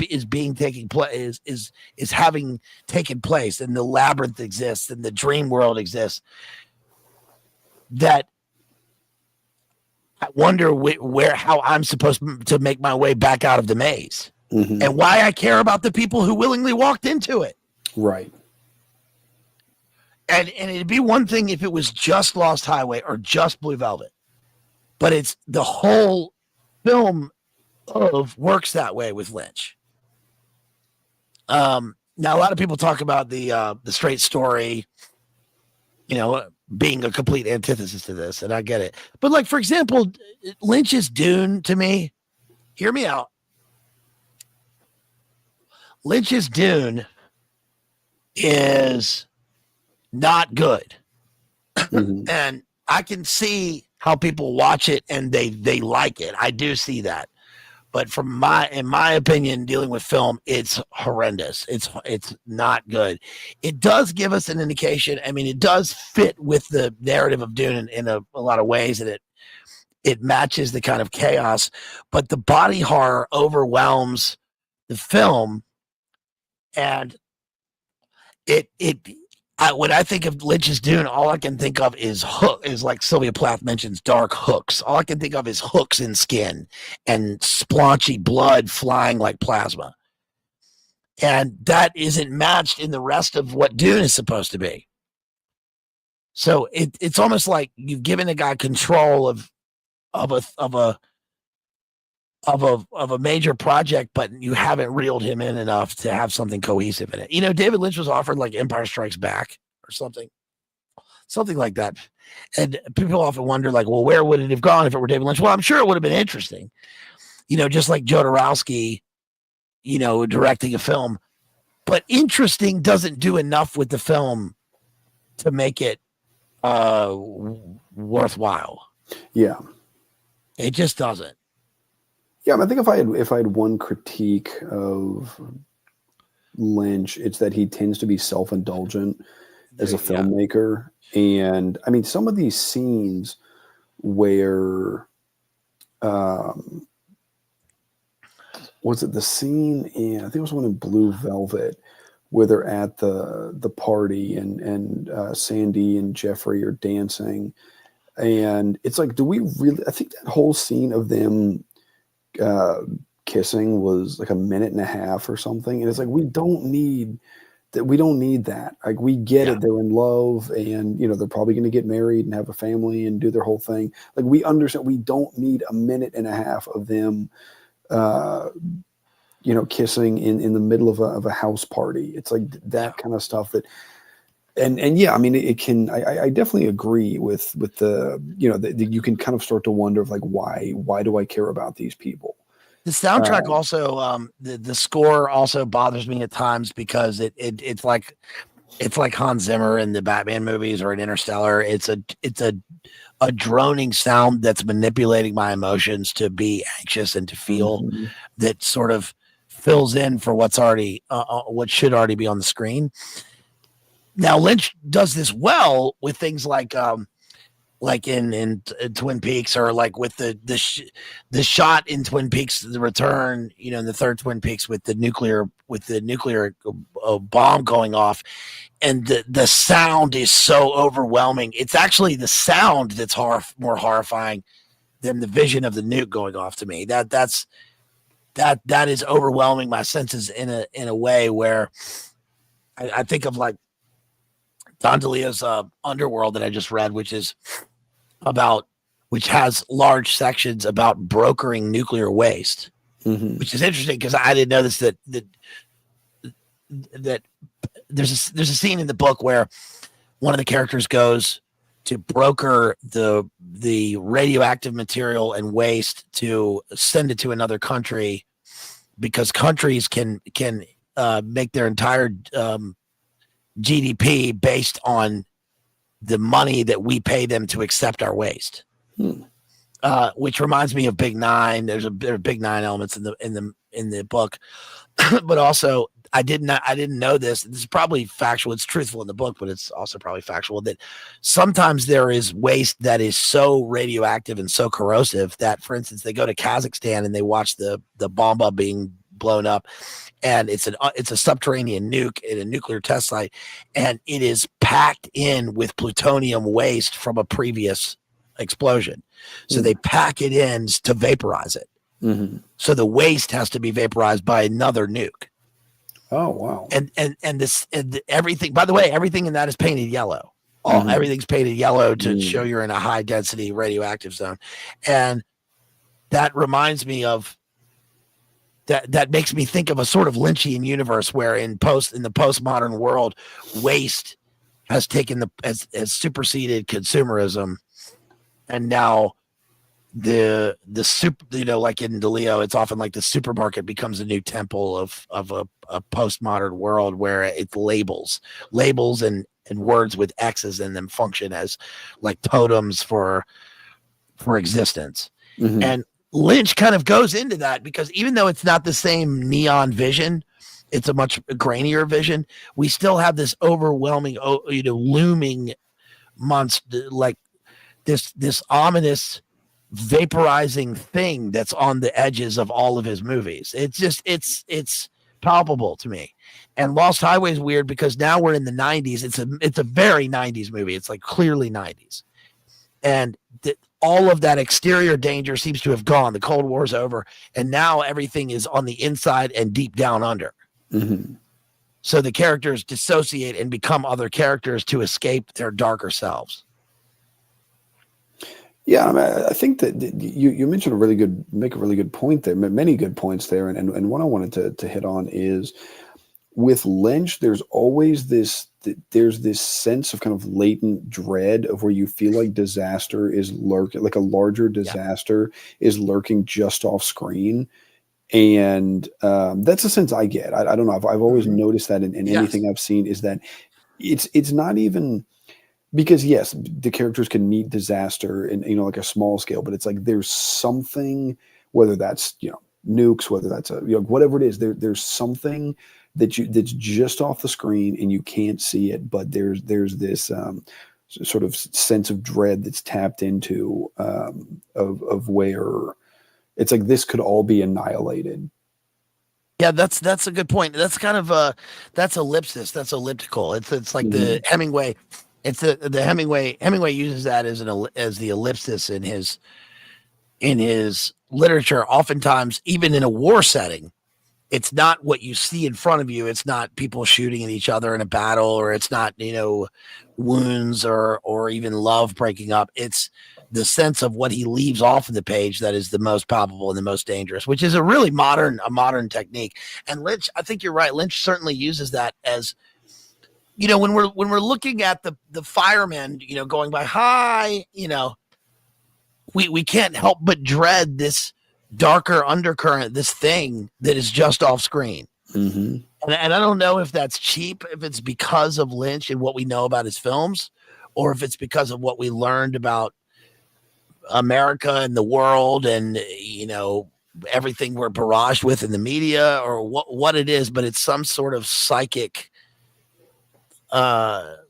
having taken place, and the labyrinth exists and the dream world exists, that I wonder how I'm supposed to make my way back out of the maze, and why I care about the people who willingly walked into it. Right. And it'd be one thing if it was just Lost Highway or just Blue Velvet, but it's the whole film works that way with Lynch. Now a lot of people talk about the straight story, being a complete antithesis to this, and I get it. But like, for example, Lynch's Dune, to me, hear me out. Lynch's Dune is not good. And I can see how people watch it and they like it. I do see that. But in my opinion, dealing with film, it's horrendous. It's not good. It does give us an indication. I mean, it does fit with the narrative of Dune in a lot of ways, and it matches the kind of chaos, but the body horror overwhelms the film. And when I think of Lynch's Dune, all I can think of is like Sylvia Plath mentions, dark hooks. All I can think of is hooks in skin and splotchy blood flying like plasma. And that isn't matched in the rest of what Dune is supposed to be. So it's almost like you've given a guy control of a major project, but you haven't reeled him in enough to have something cohesive in it. David Lynch was offered like Empire Strikes Back or something like that. And people often wonder, like, well, where would it have gone if it were David Lynch? Well, I'm sure it would have been interesting, just like Jodorowsky, directing a film. But interesting doesn't do enough with the film to make it worthwhile. Yeah. It just doesn't. Yeah, I think if I had one critique of Lynch, it's that he tends to be self-indulgent as a filmmaker. And I mean, some of these scenes where was it the scene in, I think it was one in Blue Velvet, where they're at the party and Sandy and Jeffrey are dancing, and it's like, do we really? I think that whole scene of them kissing was like a minute and a half or something, and it's like, we don't need that. Like, we get it, they're in love, and they're probably going to get married and have a family and do their whole thing. Like, we understand, we don't need a minute and a half of them kissing in the middle of a house party. It's like that kind of stuff that, and yeah, I mean, it can, I definitely agree with the, you can kind of start to wonder of like, why do I care about these people? The soundtrack also, the score also bothers me at times because it's like It's like Hans Zimmer in the Batman movies or in Interstellar. It's a droning sound that's manipulating my emotions to be anxious and to feel, that sort of fills in for what's already what should already be on the screen. Now Lynch does this well with things like in Twin Peaks, or like with the shot in Twin Peaks, The Return, in the third Twin Peaks with the nuclear bomb going off, and the sound is so overwhelming. It's actually the sound that's more horrifying than the vision of the nuke going off to me. That is overwhelming my senses in a way where I think of like Don DeLeo's Underworld that I just read, which has large sections about brokering nuclear waste, which is interesting because I didn't know this, that there's a scene in the book where one of the characters goes to broker the radioactive material and waste to send it to another country, because countries can make their entire GDP based on the money that we pay them to accept our waste. Which reminds me of Big Nine. There are Big Nine elements in the book, but also I didn't know this. This is probably factual. It's truthful in the book, but it's also probably factual that sometimes there is waste that is so radioactive and so corrosive that, for instance, they go to Kazakhstan and they watch the bomba being blown up, and it's a subterranean nuke in a nuclear test site, and it is packed in with plutonium waste from a previous explosion. So they pack it in to vaporize it. So the waste has to be vaporized by another nuke. Oh wow! And everything. By the way, everything in that is painted yellow. Everything's painted yellow to show you're in a high density radioactive zone, and that reminds me of. That makes me think of a sort of Lynchian universe where in the postmodern world, waste has has superseded consumerism, and now the like in DeLeo, it's often like the supermarket becomes a new temple of a postmodern world where it's labels and words with X's in them function as like totems for existence. And Lynch kind of goes into that because even though it's not the same neon vision, it's a much grainier vision. We still have this overwhelming, looming monster, like this ominous vaporizing thing that's on the edges of all of his movies. It's palpable to me. And Lost Highway is weird because now we're in the 90s. It's a very 90s movie. It's like clearly 90s. And all of that exterior danger seems to have gone. The Cold War's over, and now everything is on the inside and deep down under. So the characters dissociate and become other characters to escape their darker selves. Yeah, I mean, I think that you mentioned make a really good point there, many good points there, and one I wanted to hit on is with Lynch, there's always this sense of kind of latent dread of where you feel like disaster is lurking, like a larger disaster is lurking just off screen. And that's a sense I get. I don't know. I've always noticed that in anything I've seen is that it's not even because yes, the characters can meet disaster in like a small scale, but it's like there's something, whether that's nukes, whether that's whatever it is, there's something that's just off the screen and you can't see it, but there's this sort of sense of dread that's tapped into of where it's like this could all be annihilated. Yeah, that's a good point. That's kind of that's ellipsis. That's elliptical. It's like the Hemingway. It's the Hemingway uses that as the ellipsis in his literature. Oftentimes, even in a war setting, it's not what you see in front of you. It's not people shooting at each other in a battle, or it's not wounds or even love breaking up. It's the sense of what he leaves off of the page that is the most palpable and the most dangerous, which is a really modern technique. And Lynch, I think you're right. Lynch certainly uses that as, when we're looking at the firemen, going by hi, we can't help but dread this darker undercurrent, this thing that is just off screen. Mm-hmm. And I don't know if that's cheap, if it's because of Lynch and what we know about his films, or if it's because of what we learned about America and the world and, everything we're barraged with in the media, or what it is, but it's some sort of psychic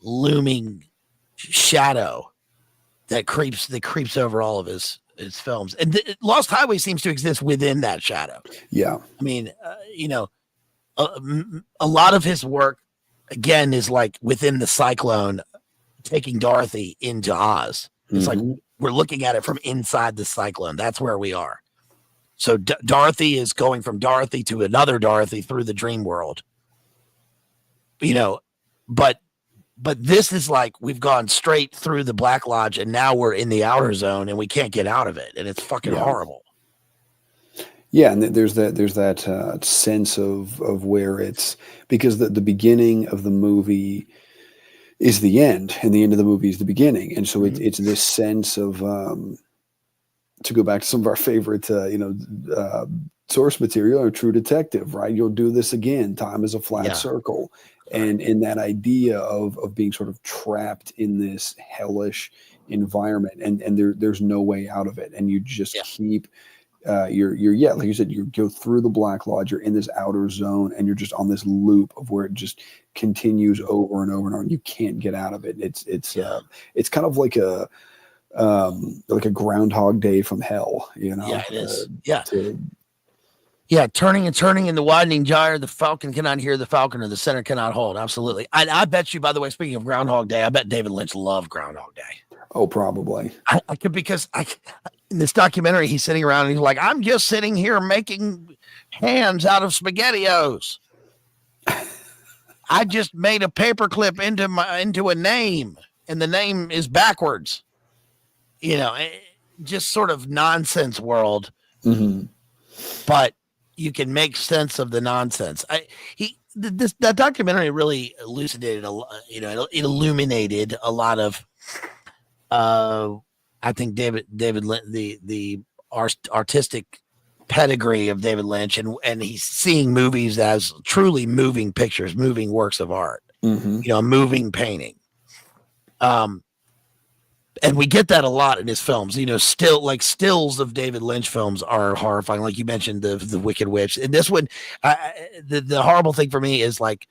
looming shadow that creeps over all of his films. And Lost Highway seems to exist within that shadow. Yeah. I mean, a lot of his work again is like within the cyclone, taking Dorothy into Oz. It's like we're looking at it from inside the cyclone. That's where we are. So Dorothy is going from Dorothy to another Dorothy through the dream world. But this is like we've gone straight through the Black Lodge and now we're in the outer zone and we can't get out of it, and it's fucking horrible. Yeah, and there's that sense of where it's because the beginning of the movie is the end, and the end of the movie is the beginning, and so it's this sense of to go back to some of our favorite source material or True Detective, right? You'll do this again. Time is a flat circle, and in that idea of being sort of trapped in this hellish environment, and there's no way out of it, and you just keep. You're like you said, you go through the Black Lodge, you're in this outer zone, and you're just on this loop of where it just continues over and over and over, and you can't get out of it. It's kind of like a Groundhog Day from hell, Yeah, it is. Turning and turning in the widening gyre, the falcon cannot hear the falcon, or the center cannot hold. Absolutely. I bet you, by the way, speaking of Groundhog Day, I bet David Lynch loved Groundhog Day. Oh, probably. I could, because in this documentary, he's sitting around and he's like, I'm just sitting here making hands out of SpaghettiOs. I just made a paperclip into a name, and the name is backwards. Just sort of nonsense world. Mm-hmm. But you can make sense of the nonsense. That documentary really elucidated it illuminated a lot of I think David the artistic pedigree of David Lynch, and he's seeing movies as truly moving pictures, moving works of art, a moving painting. And we get that a lot in his films. Still, like, stills of David Lynch films are horrifying. Like you mentioned, the Wicked Witch. And this one, the horrible thing for me is like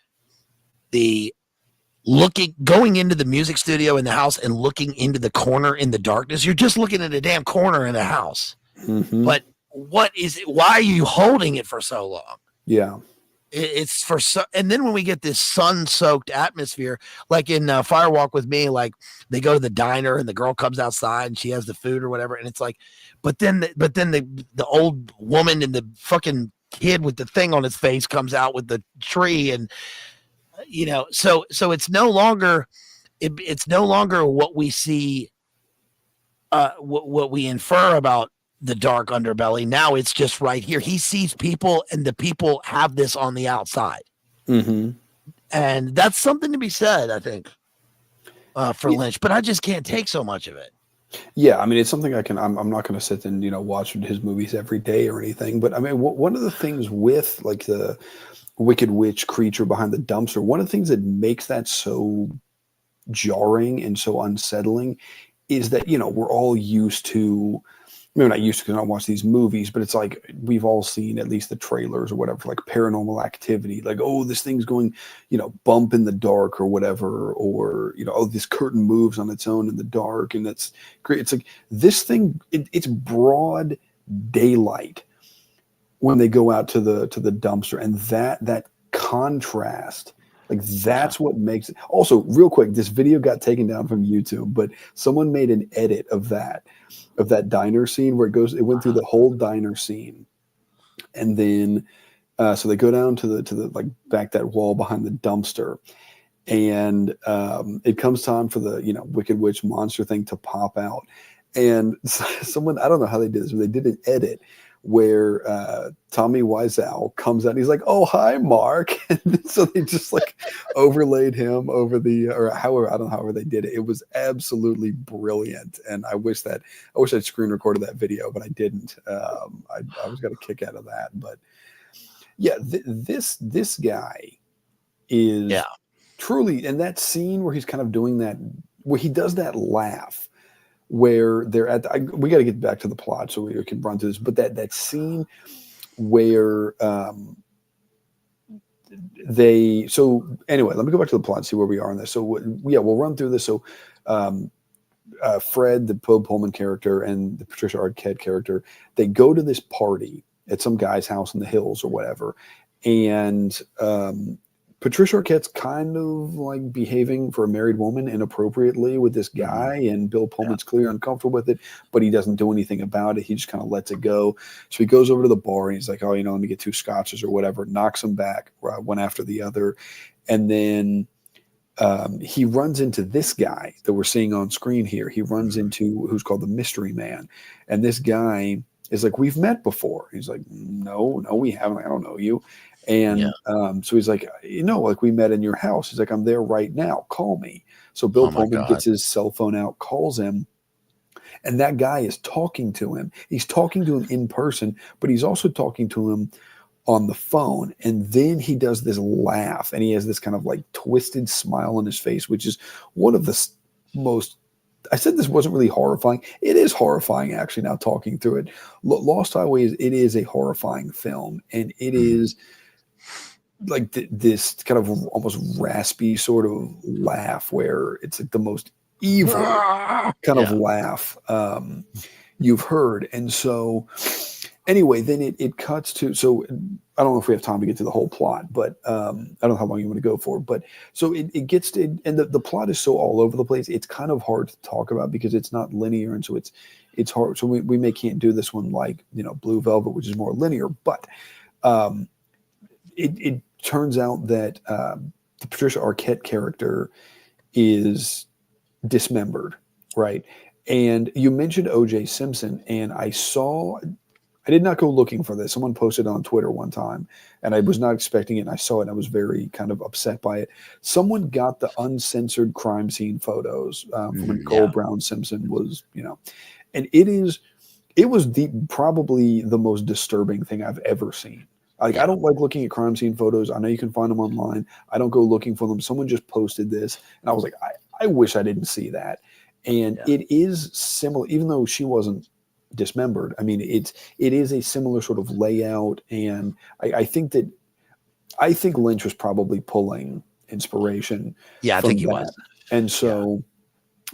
going into the music studio in the house and looking into the corner in the darkness. You're just looking at a damn corner in the house. But what is it? Why are you holding it for so long? Yeah. It's for and then when we get this sun-soaked atmosphere, like in Fire Walk with Me, like they go to the diner and the girl comes outside and she has the food or whatever, and it's like, but then the old woman and the fucking kid with the thing on his face comes out with the tree, and so it's no longer what we see, what we infer about the dark underbelly. Now it's just right here. He sees people, and the people have this on the outside. And that's something to be said, I think, for Lynch, but I just can't take so much of it. Yeah. I mean, it's something I'm not going to sit and, watch his movies every day or anything, but I mean, one of the things with like the Wicked Witch creature behind the dumpster, one of the things that makes that so jarring and so unsettling is that, we're all used to, maybe not used to because I don't watch these movies, but it's like we've all seen at least the trailers or whatever for like Paranormal Activity, like, oh, this thing's going, bump in the dark or whatever, or oh, this curtain moves on its own in the dark, and that's great. It's like this thing, it's broad daylight when they go out to the dumpster, and that contrast, like that's what makes it. Also, real quick, this video got taken down from YouTube, but someone made an edit of that diner scene where it went through the whole diner scene, and then so they go down to the like back that wall behind the dumpster, and it comes time for the Wicked Witch monster thing to pop out, and someone, I don't know how they did this, but they did an edit where Tommy Wiseau comes out and he's like, "Oh, hi, Mark." And so they just like overlaid him over or however, I don't know, however they did it. It was absolutely brilliant. And I wish I'd screen recorded that video, but I didn't. I was got a kick out of that. But Yeah, this guy is truly, and that scene where he's kind of doing that, where he does that laugh, where they're at we got to get back to the plot so we can run through this, but that scene where so anyway, let me go back to the plot and see where we are in this. So yeah, we'll run through this. So Fred, the Bill Pullman character, and the Patricia Arquette character, they go to this party at some guy's house in the hills or whatever, and Patricia Arquette's kind of like behaving for a married woman inappropriately with this guy, and Bill Pullman's clearly uncomfortable with it, but he doesn't do anything about it. He just kind of lets it go. So he goes over to the bar and he's like, oh, let me get 2 scotches or whatever, knocks them back one after the other. And then he runs into this guy that we're seeing on screen here. He runs into who's called the Mystery Man. And this guy is like, we've met before. He's like, no, we haven't. I don't know you. And so he's like, like we met in your house. He's like, I'm there right now. Call me. So Bill Pullman gets his cell phone out, calls him, and that guy is talking to him. He's talking to him in person, but he's also talking to him on the phone. And then he does this laugh, and he has this kind of like twisted smile on his face, which is one of the most, I said this wasn't really horrifying. It is horrifying, actually, now talking through it. Lost Highway, it is a horrifying film, and it is like this kind of almost raspy sort of laugh where it's like the most evil kind of laugh you've heard. And so anyway, then it cuts to, so I don't know if we have time to get to the whole plot, but I don't know how long you want to go for, but so it gets to, and the plot is so all over the place. It's kind of hard to talk about because it's not linear. And so it's hard. So we can't do this one like, Blue Velvet, which is more linear, but it turns out that the Patricia Arquette character is dismembered, right? And you mentioned O.J. Simpson, and I did not go looking for this. Someone posted on Twitter one time, and I was not expecting it, and I saw it, and I was very kind of upset by it. Someone got the uncensored crime scene photos from when Cole Brown Simpson was, and it was probably the most disturbing thing I've ever seen. Like, I don't like looking at crime scene photos. I know you can find them online. I don't go looking for them. Someone just posted this, and I was like, I wish I didn't see that. And it is similar, even though she wasn't dismembered. I mean, it is a similar sort of layout, and I think Lynch was probably pulling inspiration. Yeah, I think he was. And so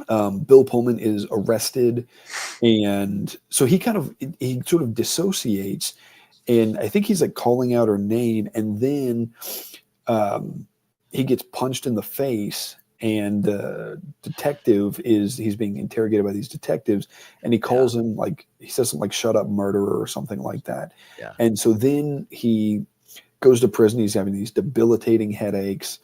Bill Pullman is arrested, and so he sort of dissociates. And I think he's like calling out her name, and then he gets punched in the face, and the detective he's being interrogated by these detectives, and he calls him, like, he says something like "shut up, murderer" or something like that. Yeah. And so then he goes to prison. He's having these debilitating headaches,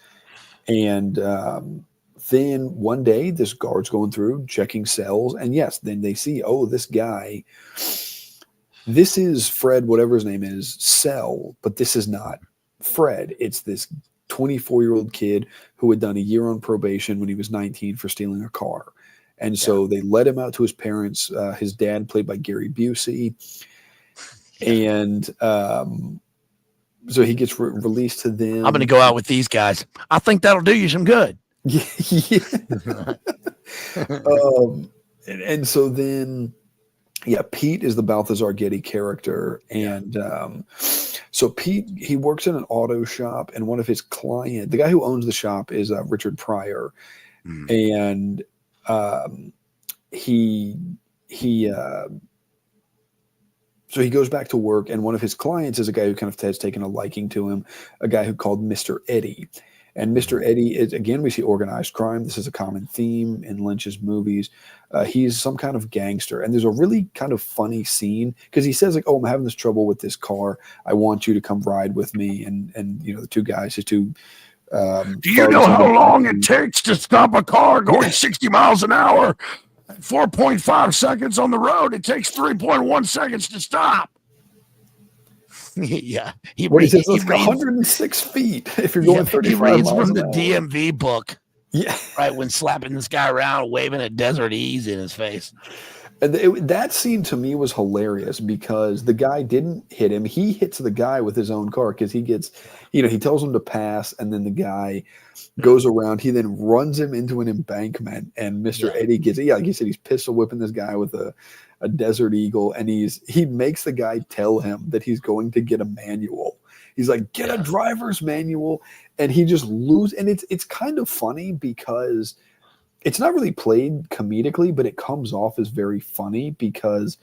and then one day this guard's going through checking cells, and then they see, oh, this guy. This is Fred, whatever his name is, cell, but this is not Fred. It's this 24-year-old kid who had done a year on probation when he was 19 for stealing a car. And so they let him out to his parents, his dad, played by Gary Busey. And so he gets released to them. I'm going to go out with these guys. I think that'll do you some good. And so then... Pete is the Balthazar Getty character. And so Pete, he works in an auto shop, and one of his clients, the guy who owns the shop, is Richard Pryor. And so he goes back to work, and one of his clients is a guy who kind of has taken a liking to him, a guy who called Mr. Eddie. And Mr. Eddie is, again, we see organized crime. This is a common theme in Lynch's movies. He's some kind of gangster. And there's a really kind of funny scene because he says, like, oh, I'm having this trouble with this car. I want you to come ride with me. And the two guys, his two... do you know how long it takes to stop a car going 60 miles an hour? 4.5 seconds on the road. It takes 3.1 seconds to stop. He says it's like 106 feet if you're going 35 miles. He reads miles from the DMV book. Yeah. Right, when slapping this guy around, waving a Desert Ease in his face. And that scene to me was hilarious because the guy didn't hit him. He hits the guy with his own car because he gets, he tells him to pass, and then the guy goes around. He then runs him into an embankment, and Mr. Eddie gets, like you said, he's pistol whipping this guy with a Desert Eagle, and he makes the guy tell him that he's going to get a manual. He's like, get a driver's manual, and he just loses. And it's kind of funny because it's not really played comedically, but it comes off as very funny because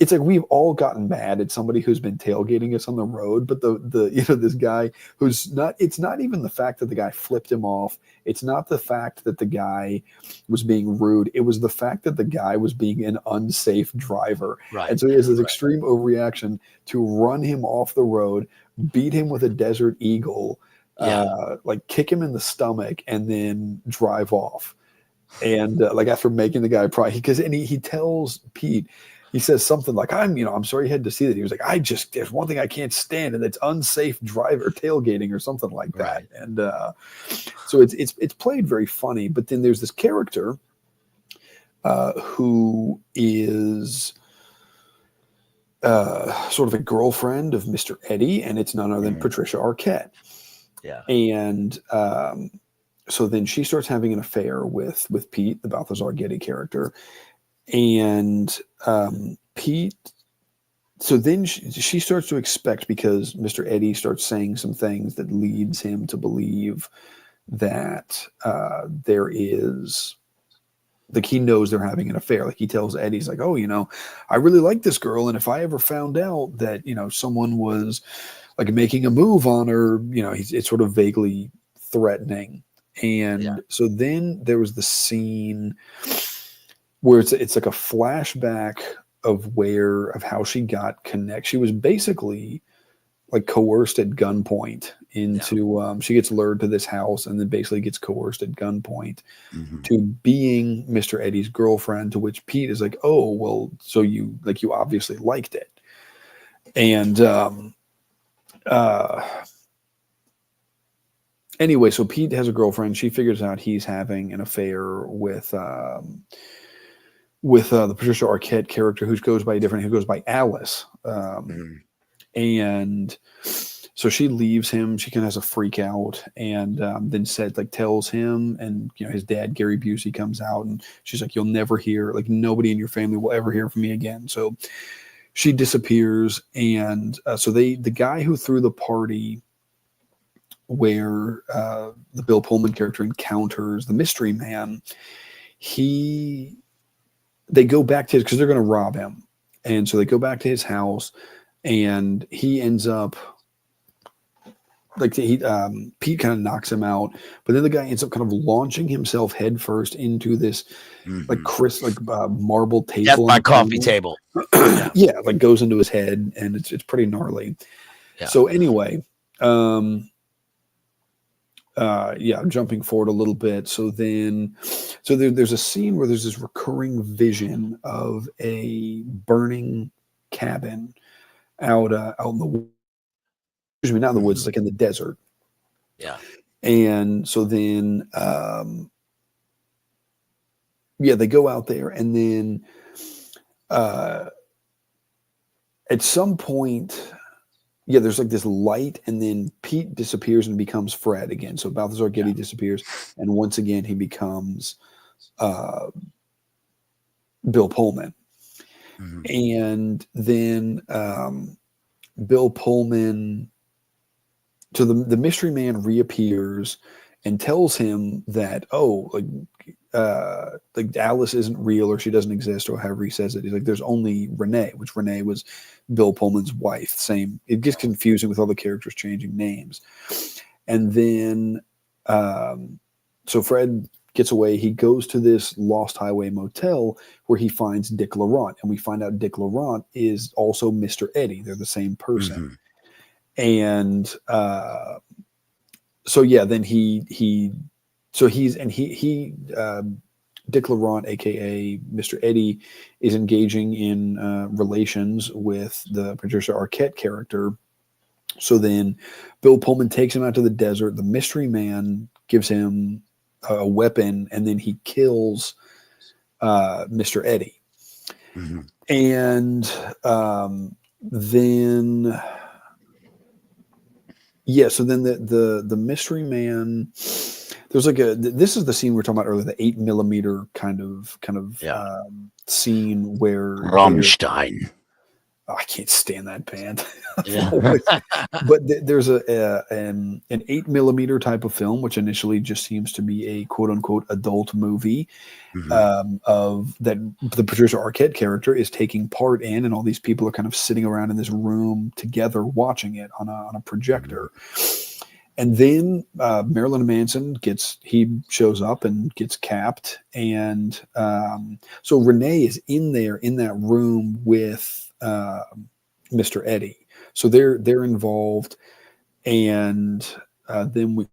it's like we've all gotten mad at somebody who's been tailgating us on the road, but this guy who's not, it's not even the fact that the guy flipped him off. It's not the fact that the guy was being rude. It was the fact that the guy was being an unsafe driver. Right. And so he has this extreme overreaction to run him off the road, beat him with a Desert Eagle, like kick him in the stomach, and then drive off. And like after making the guy he tells Pete, he says something like, I'm sorry you had to see that. He was like, there's one thing I can't stand, and it's unsafe driver tailgating or something like that. Right. And so it's played very funny, but then there's this character who is sort of a girlfriend of Mr. Eddie, and it's none other than Patricia Arquette. Yeah. And so then she starts having an affair with Pete, the Balthazar Getty character. And Pete, so then she starts to expect, because Mr. Eddie starts saying some things that leads him to believe that there is, like, he knows they're having an affair. Like, he tells Eddie, he's like, oh, I really like this girl, and if I ever found out that, someone was like making a move on her, it's sort of vaguely threatening. And so then there was the scene where it's like a flashback of how she got connect. She was basically like coerced at gunpoint into she gets lured to this house and then basically gets coerced at gunpoint to being Mr. Eddie's girlfriend, to which Pete is like, oh, well, so you obviously liked it. And anyway, so Pete has a girlfriend. She figures out he's having an affair with the Patricia Arquette character, who goes by Alice. And so she leaves him. She kind of has a freak out, and then tells him, and his dad, Gary Busey, comes out, and she's like, you'll never hear, like, nobody in your family will ever hear from me again. So she disappears. And so the guy who threw the party where the Bill Pullman character encounters the mystery man, they go back to his, because they're going to rob him. And so they go back to his house, and he ends up, like, Pete kind of knocks him out, but then the guy ends up kind of launching himself headfirst into this marble table. That's my coffee table. Yeah, like goes into his head, and it's pretty gnarly. Yeah. So anyway, I'm jumping forward a little bit. So there's a scene where there's this recurring vision of a burning cabin out in the, excuse me, not in the woods, like in the desert. Yeah. And so then, they go out there, and then at some point, there's like this light, and then Pete disappears and becomes Fred again. So Balthazar Getty disappears, and once again he becomes Bill Pullman. And then Bill Pullman, so the mystery man reappears and tells him that, like Alice isn't real, or she doesn't exist, or however he says it. He's like, there's only Renee, which Renee was Bill Pullman's wife. Same. It gets confusing with all the characters changing names. And then, so Fred gets away. He goes to this Lost Highway motel where he finds Dick Laurent, and we find out Dick Laurent is also Mr. Eddie. They're the same person. And then Dick Laurent, aka Mr. Eddie, is engaging in relations with the Patricia Arquette character. So then Bill Pullman takes him out to the desert. The mystery man gives him a weapon, and then he kills Mr. Eddie. Mhm. And then yeah, so then the mystery man, there's like this is the scene we were talking about earlier, the 8mm kind of Yeah. scene where Rammstein. I can't stand that band. Yeah. But there's an 8mm type of film, which initially just seems to be a quote unquote adult movie, Mhm. of that the Patricia Arquette character is taking part in, and all these people are kind of sitting around in this room together watching it on a projector. And then Marilyn Manson shows up and gets capped, and so Renee is in that room with Mr. Eddie. So they're involved, and then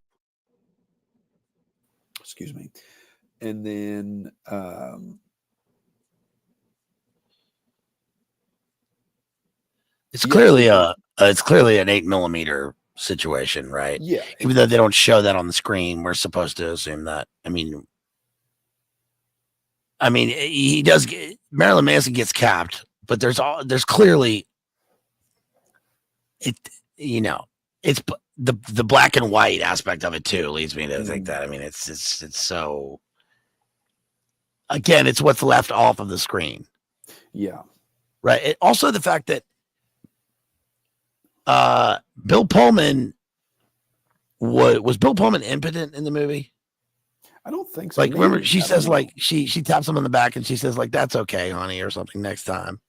excuse me, and then It's yeah, so clearly it's clearly an 8mm situation, right? yeah, Even though they don't show that on the screen, we're supposed to assume that. He does get Marilyn Manson gets capped, but there's clearly it. It's the black and white aspect of it too leads me to think that. It's so. Again, it's what's left off of the screen. Yeah. Right. Also, the fact that Bill Pullman was Bill Pullman impotent in the movie? I don't think so. Like, Maybe, remember, she says, know. like, she taps him on the back and she says, like, that's okay, honey, or something next time.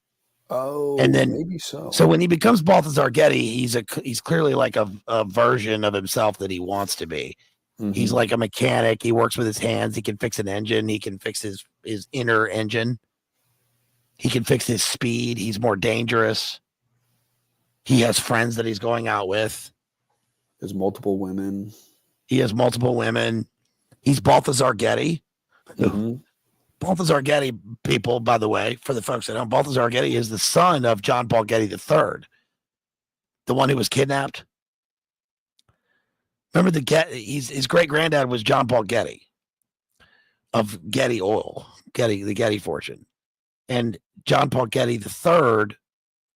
Oh, and then maybe so. So when he becomes Balthazar Getty, he's clearly like a version of himself that he wants to be. Mm-hmm. He's like a mechanic. He works with his hands. He can fix an engine. He can fix his inner engine. He can fix his speed. He's more dangerous. He has friends that he's going out with. There's multiple women. He has multiple women. He's Balthazar Getty. Mm-hmm. Balthazar Getty, people, by the way, for the folks that know, Balthazar Getty is the son of John Paul Getty III, the one who was kidnapped. Remember his great granddad was John Paul Getty of Getty Oil, the Getty fortune. And John Paul Getty III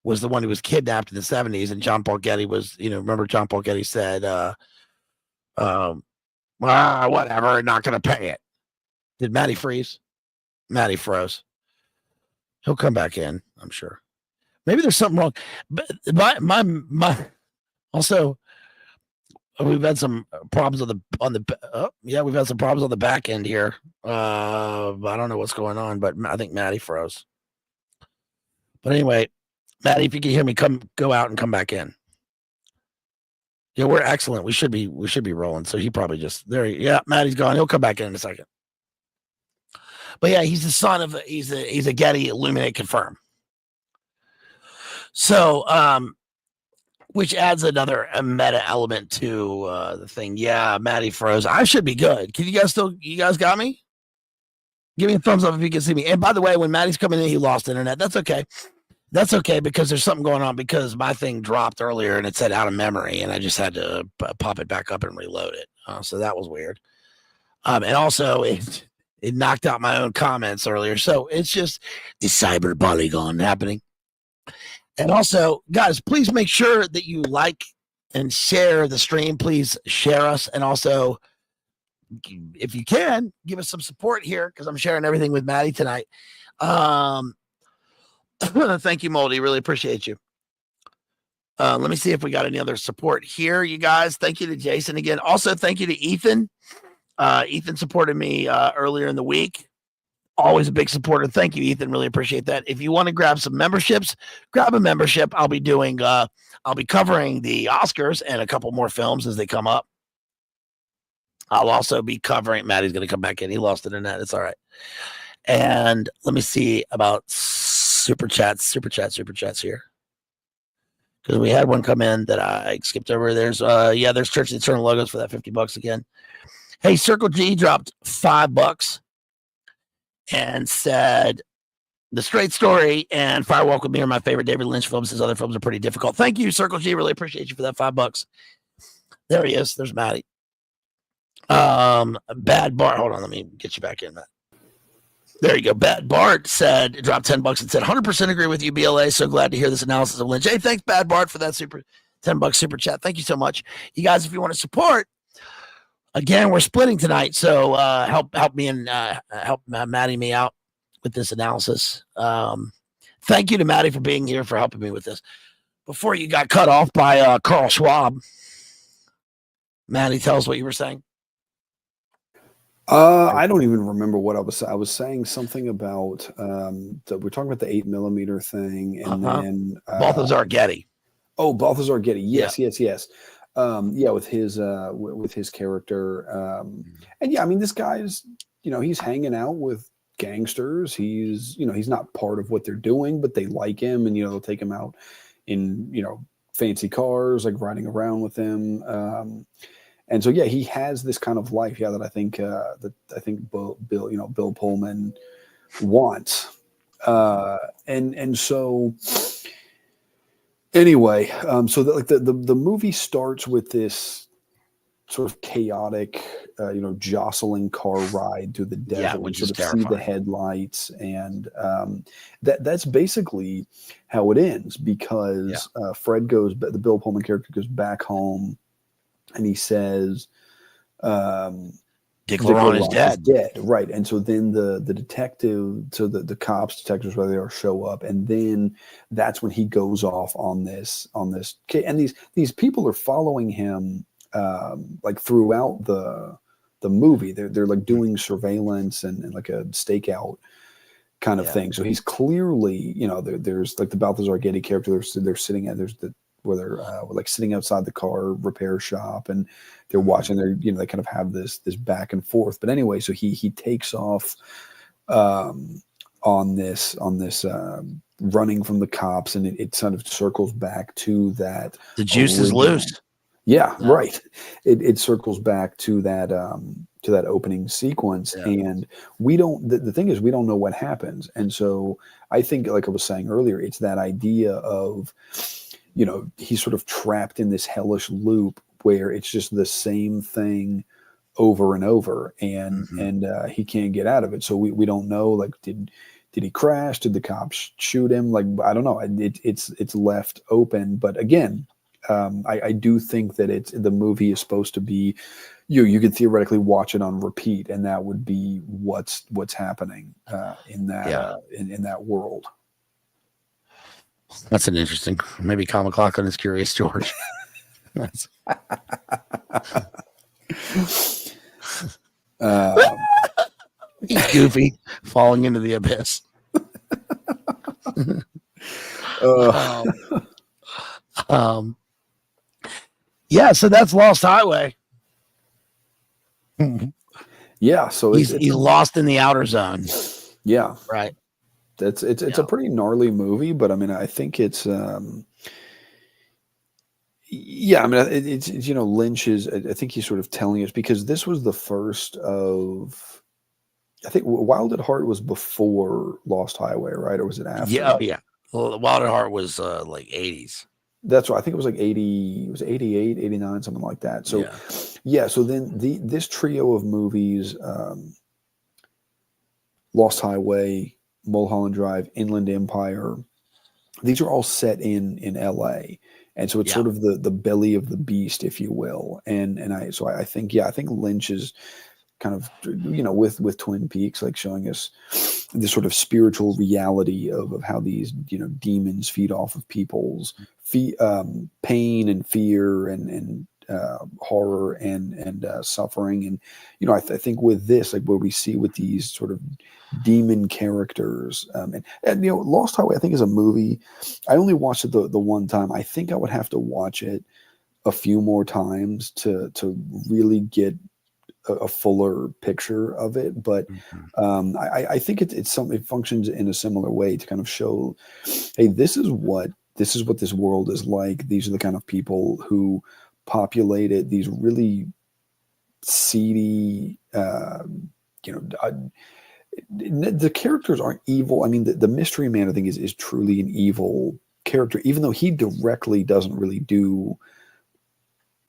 was the one who was kidnapped in the 70s. And John Paul Getty was, remember John Paul Getty said, whatever, not going to pay it. Did Matty freeze? Matty froze. He'll come back in, I'm sure. Maybe there's something wrong. But my also, we've had some problems we've had some problems on the back end here. I don't know what's going on, but I think Matty froze. But anyway, Matty, if you can hear me, go out and come back in. Yeah, we're excellent. We should be rolling. So he probably just Matty's gone. He'll come back in a second. But yeah, he's the son of he's a Getty Illuminate confirm. So which adds another meta element to the thing. Yeah, Matty froze. I should be good. Can you guys got me? Give me a thumbs up if you can see me. And by the way, when Matty's coming in, he lost internet. That's okay. That's okay, because there's something going on, because my thing dropped earlier and it said out of memory, and I just had to pop it back up and reload it. So that was weird. And also it knocked out my own comments earlier. So it's just the cyber polygon happening. And also, guys, please make sure that you like and share the stream. Please share us. And also, if you can, give us some support here, because I'm sharing everything with Matty tonight. Thank you, Moldy. Really appreciate you. Let me see if we got any other support here, you guys. Thank you to Jason again. Also, thank you to Ethan. Ethan supported me earlier in the week. Always a big supporter. Thank you, Ethan. Really appreciate that. If you want to grab some memberships, grab a membership. I'll be covering the Oscars and a couple more films as they come up. I'll also be covering, Matty's going to come back in. He lost internet. It's all right. And let me see about super chats here. Because we had one come in that I skipped over. There's Church of Eternal Logos for that $50 again. Hey, Circle G dropped $5 and said, The Straight Story and Firewalk with Me are my favorite David Lynch films. His other films are pretty difficult. Thank you, Circle G. Really appreciate you for that $5. There he is. There's Matty. Bad Bar. Hold on. Let me get you back in, Matt. There you go. Bad Bart said, dropped $10 and said, 100% agree with you, BLA. So glad to hear this analysis of Lynch. Hey, thanks, Bad Bart, for that super $10 super chat. Thank you so much. You guys, if you want to support, again, we're splitting tonight. So help me and help Matty me out with this analysis. Thank you to Matty for being here, for helping me with this. Before you got cut off by Carl Schwab, Matty, tell us what you were saying. I don't even remember what I was saying something about we're talking about the 8mm thing, and then Balthazar Getty. Oh, Balthazar Getty. Yes. With his character. And yeah, I mean, this guy's, he's hanging out with gangsters. He's not part of what they're doing, but they like him, and they'll take him out in fancy cars, like riding around with him. And so, yeah, he has this kind of life, that I think Bill Pullman wants. And so anyway, so the movie starts with this sort of chaotic, jostling car ride through the desert. Which sort is of terrifying. see the headlights, and that's basically how it ends, because Fred the Bill Pullman character goes back home. And he says, Dick Laurent is dead. Right. And so then the detective, so the detectives, whether they are, show up. And then that's when he goes off on this. And these people are following him like throughout the movie. They're like doing surveillance and like a stakeout kind of thing. So he's clearly, there's like the Balthazar Getty character. They're sitting at, where they're like sitting outside the car repair shop, and they're watching they kind of have this back and forth. But anyway, so he takes off on this running from the cops, and it sort of circles back to that. The juice is loose. Yeah, right. It circles back to that opening sequence, and we don't. The thing is, we don't know what happens, and so I think, like I was saying earlier, it's that idea of, he's sort of trapped in this hellish loop where it's just the same thing over and over, and he can't get out of it. So we don't know, like, did he crash? Did the cops shoot him? Like, I don't know. It's left open. But again, I do think that the movie is supposed to be, you could theoretically watch it on repeat, and that would be what's happening in that world. That's an interesting. Maybe Kyle MacLachlan is Curious George. That's he's goofy, falling into the abyss. So that's Lost Highway. Yeah, so he's lost in the outer zone. Yeah, right. It's a pretty gnarly movie, but I mean, I think it's it's Lynch is, I think he's sort of telling us, because this was the first of, I think Wild at Heart was before Lost Highway, right? Or was it after? Yeah. Well, Wild at Heart was like 80s. That's right. I think it was like 80, it was 88, 89, something like that. So so then this trio of movies, Lost Highway, Mulholland Drive, Inland Empire, these are all set in LA. And so it's sort of the belly of the beast, if you will. And I think Lynch is kind of, with Twin Peaks, like showing us this sort of spiritual reality of how these, demons feed off of people's pain and fear and horror and suffering. And, I think with this, like what we see with these sort of demon characters, and Lost Highway, I think, is a movie. I only watched it the one time. I think I would have to watch it a few more times to really get a fuller picture of it. But I think it functions in a similar way to kind of show, hey, this is what this world is like. These are the kind of people who populate it. These really seedy, the characters aren't evil. I mean, the mystery man, I think, is truly an evil character, even though he directly doesn't really do.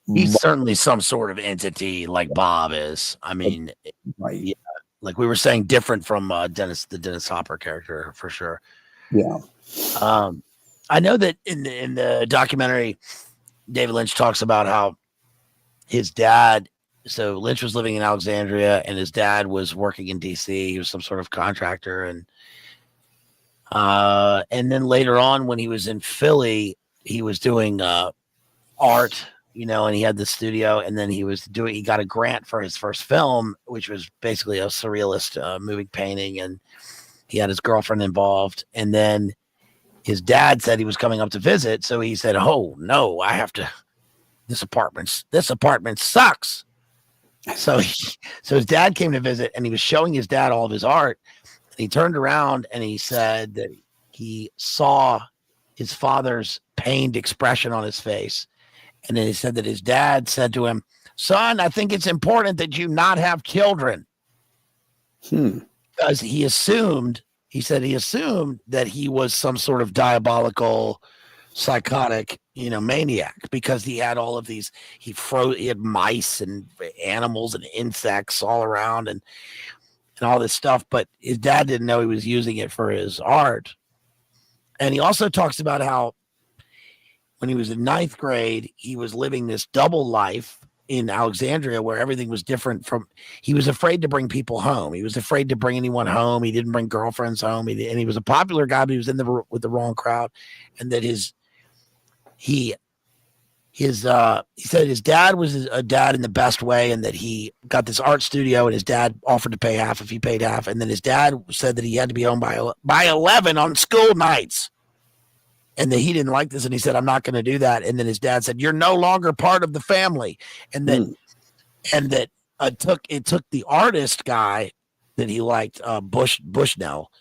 He's certainly some sort of entity, like Bob is. I mean, right. like we were saying, different from the Dennis Hopper character for sure. Yeah. I know that in the documentary, David Lynch talks about how his dad. So Lynch was living in Alexandria, and his dad was working in DC. He was some sort of contractor, and then later on, when he was in Philly, he was doing art, and he had the studio, and then he got a grant for his first film, which was basically a surrealist moving painting, and he had his girlfriend involved, and then his dad said he was coming up to visit, so he said, "Oh no, I have to. This apartment sucks." So his dad came to visit, and he was showing his dad all of his art. And he turned around and he said that he saw his father's pained expression on his face. And then he said that his dad said to him, "Son, I think it's important that you not have children." Because he assumed that he was some sort of diabolical, psychotic, maniac, because he had all of these, he had mice and animals and insects all around and all this stuff. But his dad didn't know he was using it for his art. And he also talks about how when he was in 9th grade, he was living this double life in Alexandria where everything was different he was afraid to bring people home. He was afraid to bring anyone home. He didn't bring girlfriends home. And he was a popular guy, but he was with the wrong crowd. And that he said his dad was a dad in the best way, and that he got this art studio, and his dad offered to pay half if he paid half. And then his dad said that he had to be home by 11 on school nights. And that he didn't like this, and he said, "I'm not going to do that." And then his dad said, "You're no longer part of the family." And then, it took the artist guy that he liked, Bushnell,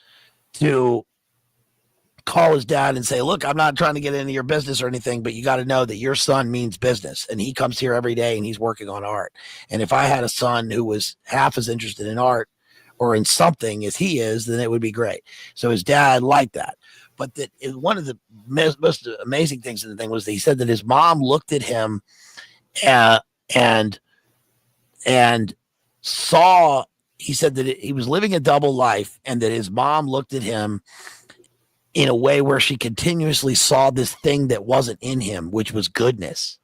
to call his dad and say, "Look, I'm not trying to get into your business or anything, but you got to know that your son means business, and he comes here every day and he's working on art. And if I had a son who was half as interested in art or in something as he is, then it would be great." So his dad liked that. But that one of the most amazing things in the thing was that he said that his mom looked at him and saw, he said that he was living a double life, and that his mom looked at him in a way where she continuously saw this thing that wasn't in him, which was goodness.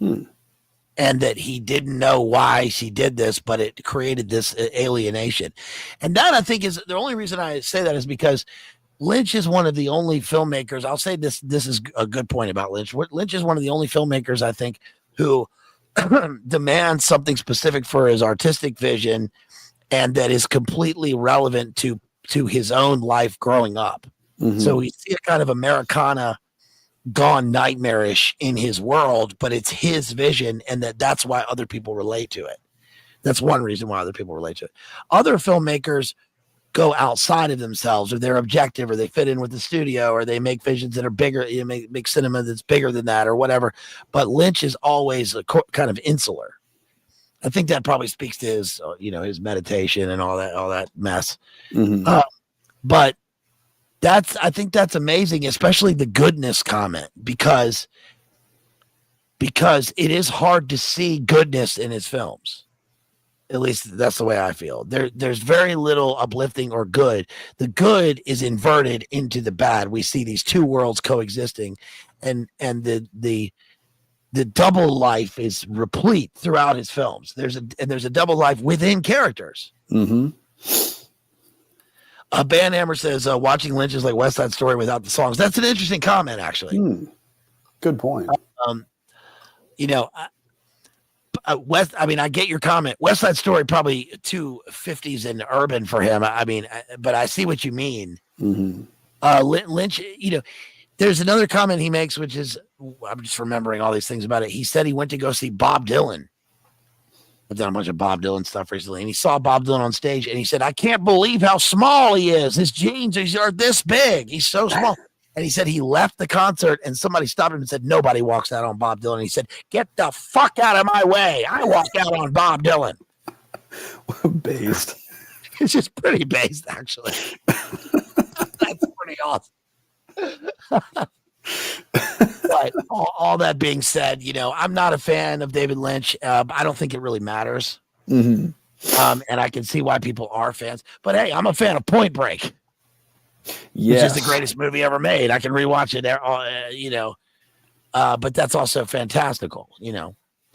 And that he didn't know why she did this, but it created this alienation. And that, I think, is the only reason I say that is because Lynch is one of the only filmmakers. I'll say this is a good point about Lynch. Lynch is one of the only filmmakers, I think, who demands something specific for his artistic vision, and that is completely relevant to his own life growing up. So we see a kind of Americana gone nightmarish in his world, but it's his vision, and that's why other people relate to it. That's one reason why other people relate to it. Other filmmakers go outside of themselves, or they're objective, or they fit in with the studio, or they make visions that are bigger, make cinema that's bigger than that, or whatever. But Lynch is always kind of insular. I think that probably speaks to his, his meditation and all that mess. But I think that's amazing, especially the goodness comment, because it is hard to see goodness in his films. At least that's the way I feel. There's very little uplifting or good. The good is inverted into the bad. We see these two worlds coexisting, and the double life is replete throughout his films. There's a double life within characters. Banhammer says, "Watching Lynch is like West Side Story without the songs." That's an interesting comment, actually. Good point. I get your comment. West Side Story probably 250s and urban for him. But I see what you mean. Lynch, there's another comment he makes, which is, I'm just remembering all these things about it. He said he went to go see Bob Dylan. I've done a bunch of Bob Dylan stuff recently, and he saw Bob Dylan on stage, and he said, "I can't believe how small he is. His jeans are this big. He's so small." And he said he left the concert, and somebody stopped him and said, "Nobody walks out on Bob Dylan." And he said, "Get the fuck out of my way. I walk out on Bob Dylan." Based. It's just pretty based, actually. That's pretty awesome. But all that being said, I'm not a fan of David Lynch. I don't think it really matters. And I can see why people are fans. But hey, I'm a fan of Point Break, Yes. which is the greatest movie ever made. I can rewatch it, but that's also fantastical,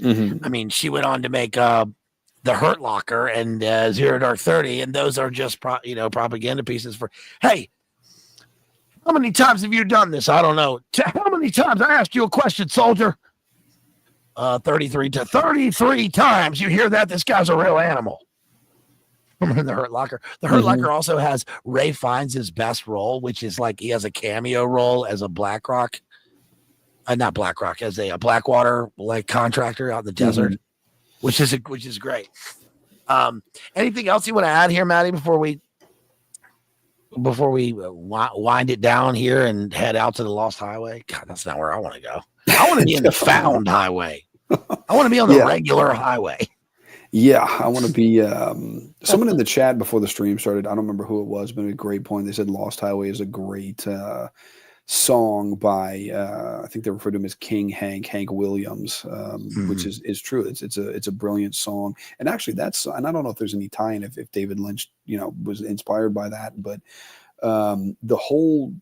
Mm-hmm. I mean, she went on to make The Hurt Locker and Zero Dark 30, and those are just propaganda pieces for, hey, how many times have you done this? I don't know. How many times? I asked you a question, soldier. 33 times. You hear that? This guy's a real animal. In The Hurt Locker. The Hurt Locker also has Ray Fiennes' best role, which is like he has a cameo role as a BlackRock. Not BlackRock, as a Blackwater like contractor out in the desert, which is great. Anything else you want to add here, Matty, before we wind it down here and head out to the Lost Highway? God, that's not where I want to go. I want to be in the found highway. I want to be on the regular highway. Yeah, I want to be. Someone in the chat before the stream started, I don't remember who it was, but a great point. They said Lost Highway is a great song by I think they refer to him as King Hank Williams, which is true. It's a brilliant song, and actually and I don't know if there's any tie-in if David Lynch was inspired by that, but the whole,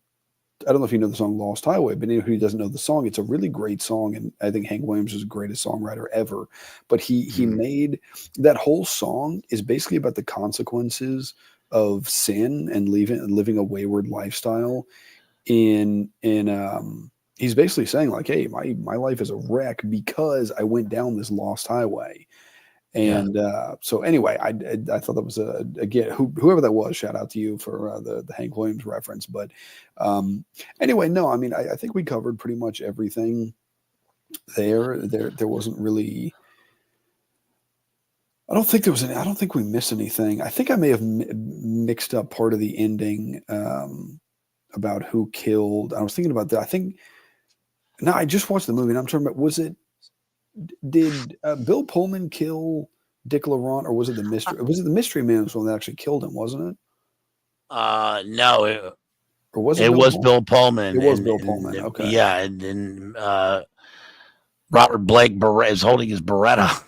I don't know if you know the song Lost Highway, but anyone who doesn't know the song, it's a really great song, and I think Hank Williams is the greatest songwriter ever. But he made that whole song is basically about the consequences of sin and living a wayward lifestyle. He's basically saying like, hey, my life is a wreck because I went down this lost highway. And so anyway, I thought that was again, whoever that was, shout out to you for the Hank Williams reference. But anyway, no, I mean, I think we covered pretty much everything there. There wasn't really. I don't think we missed anything. I think I may have mixed up part of the ending about who killed. I was thinking about that. I just watched the movie and I'm talking about, did Bill Pullman kill Dick Laurent, or was it the mystery? Was it the mystery man was the one that actually killed him, wasn't it? No. Or was it? It was Bill Pullman. It was Bill Pullman. Okay. Yeah, and then Robert Blake is holding his Beretta.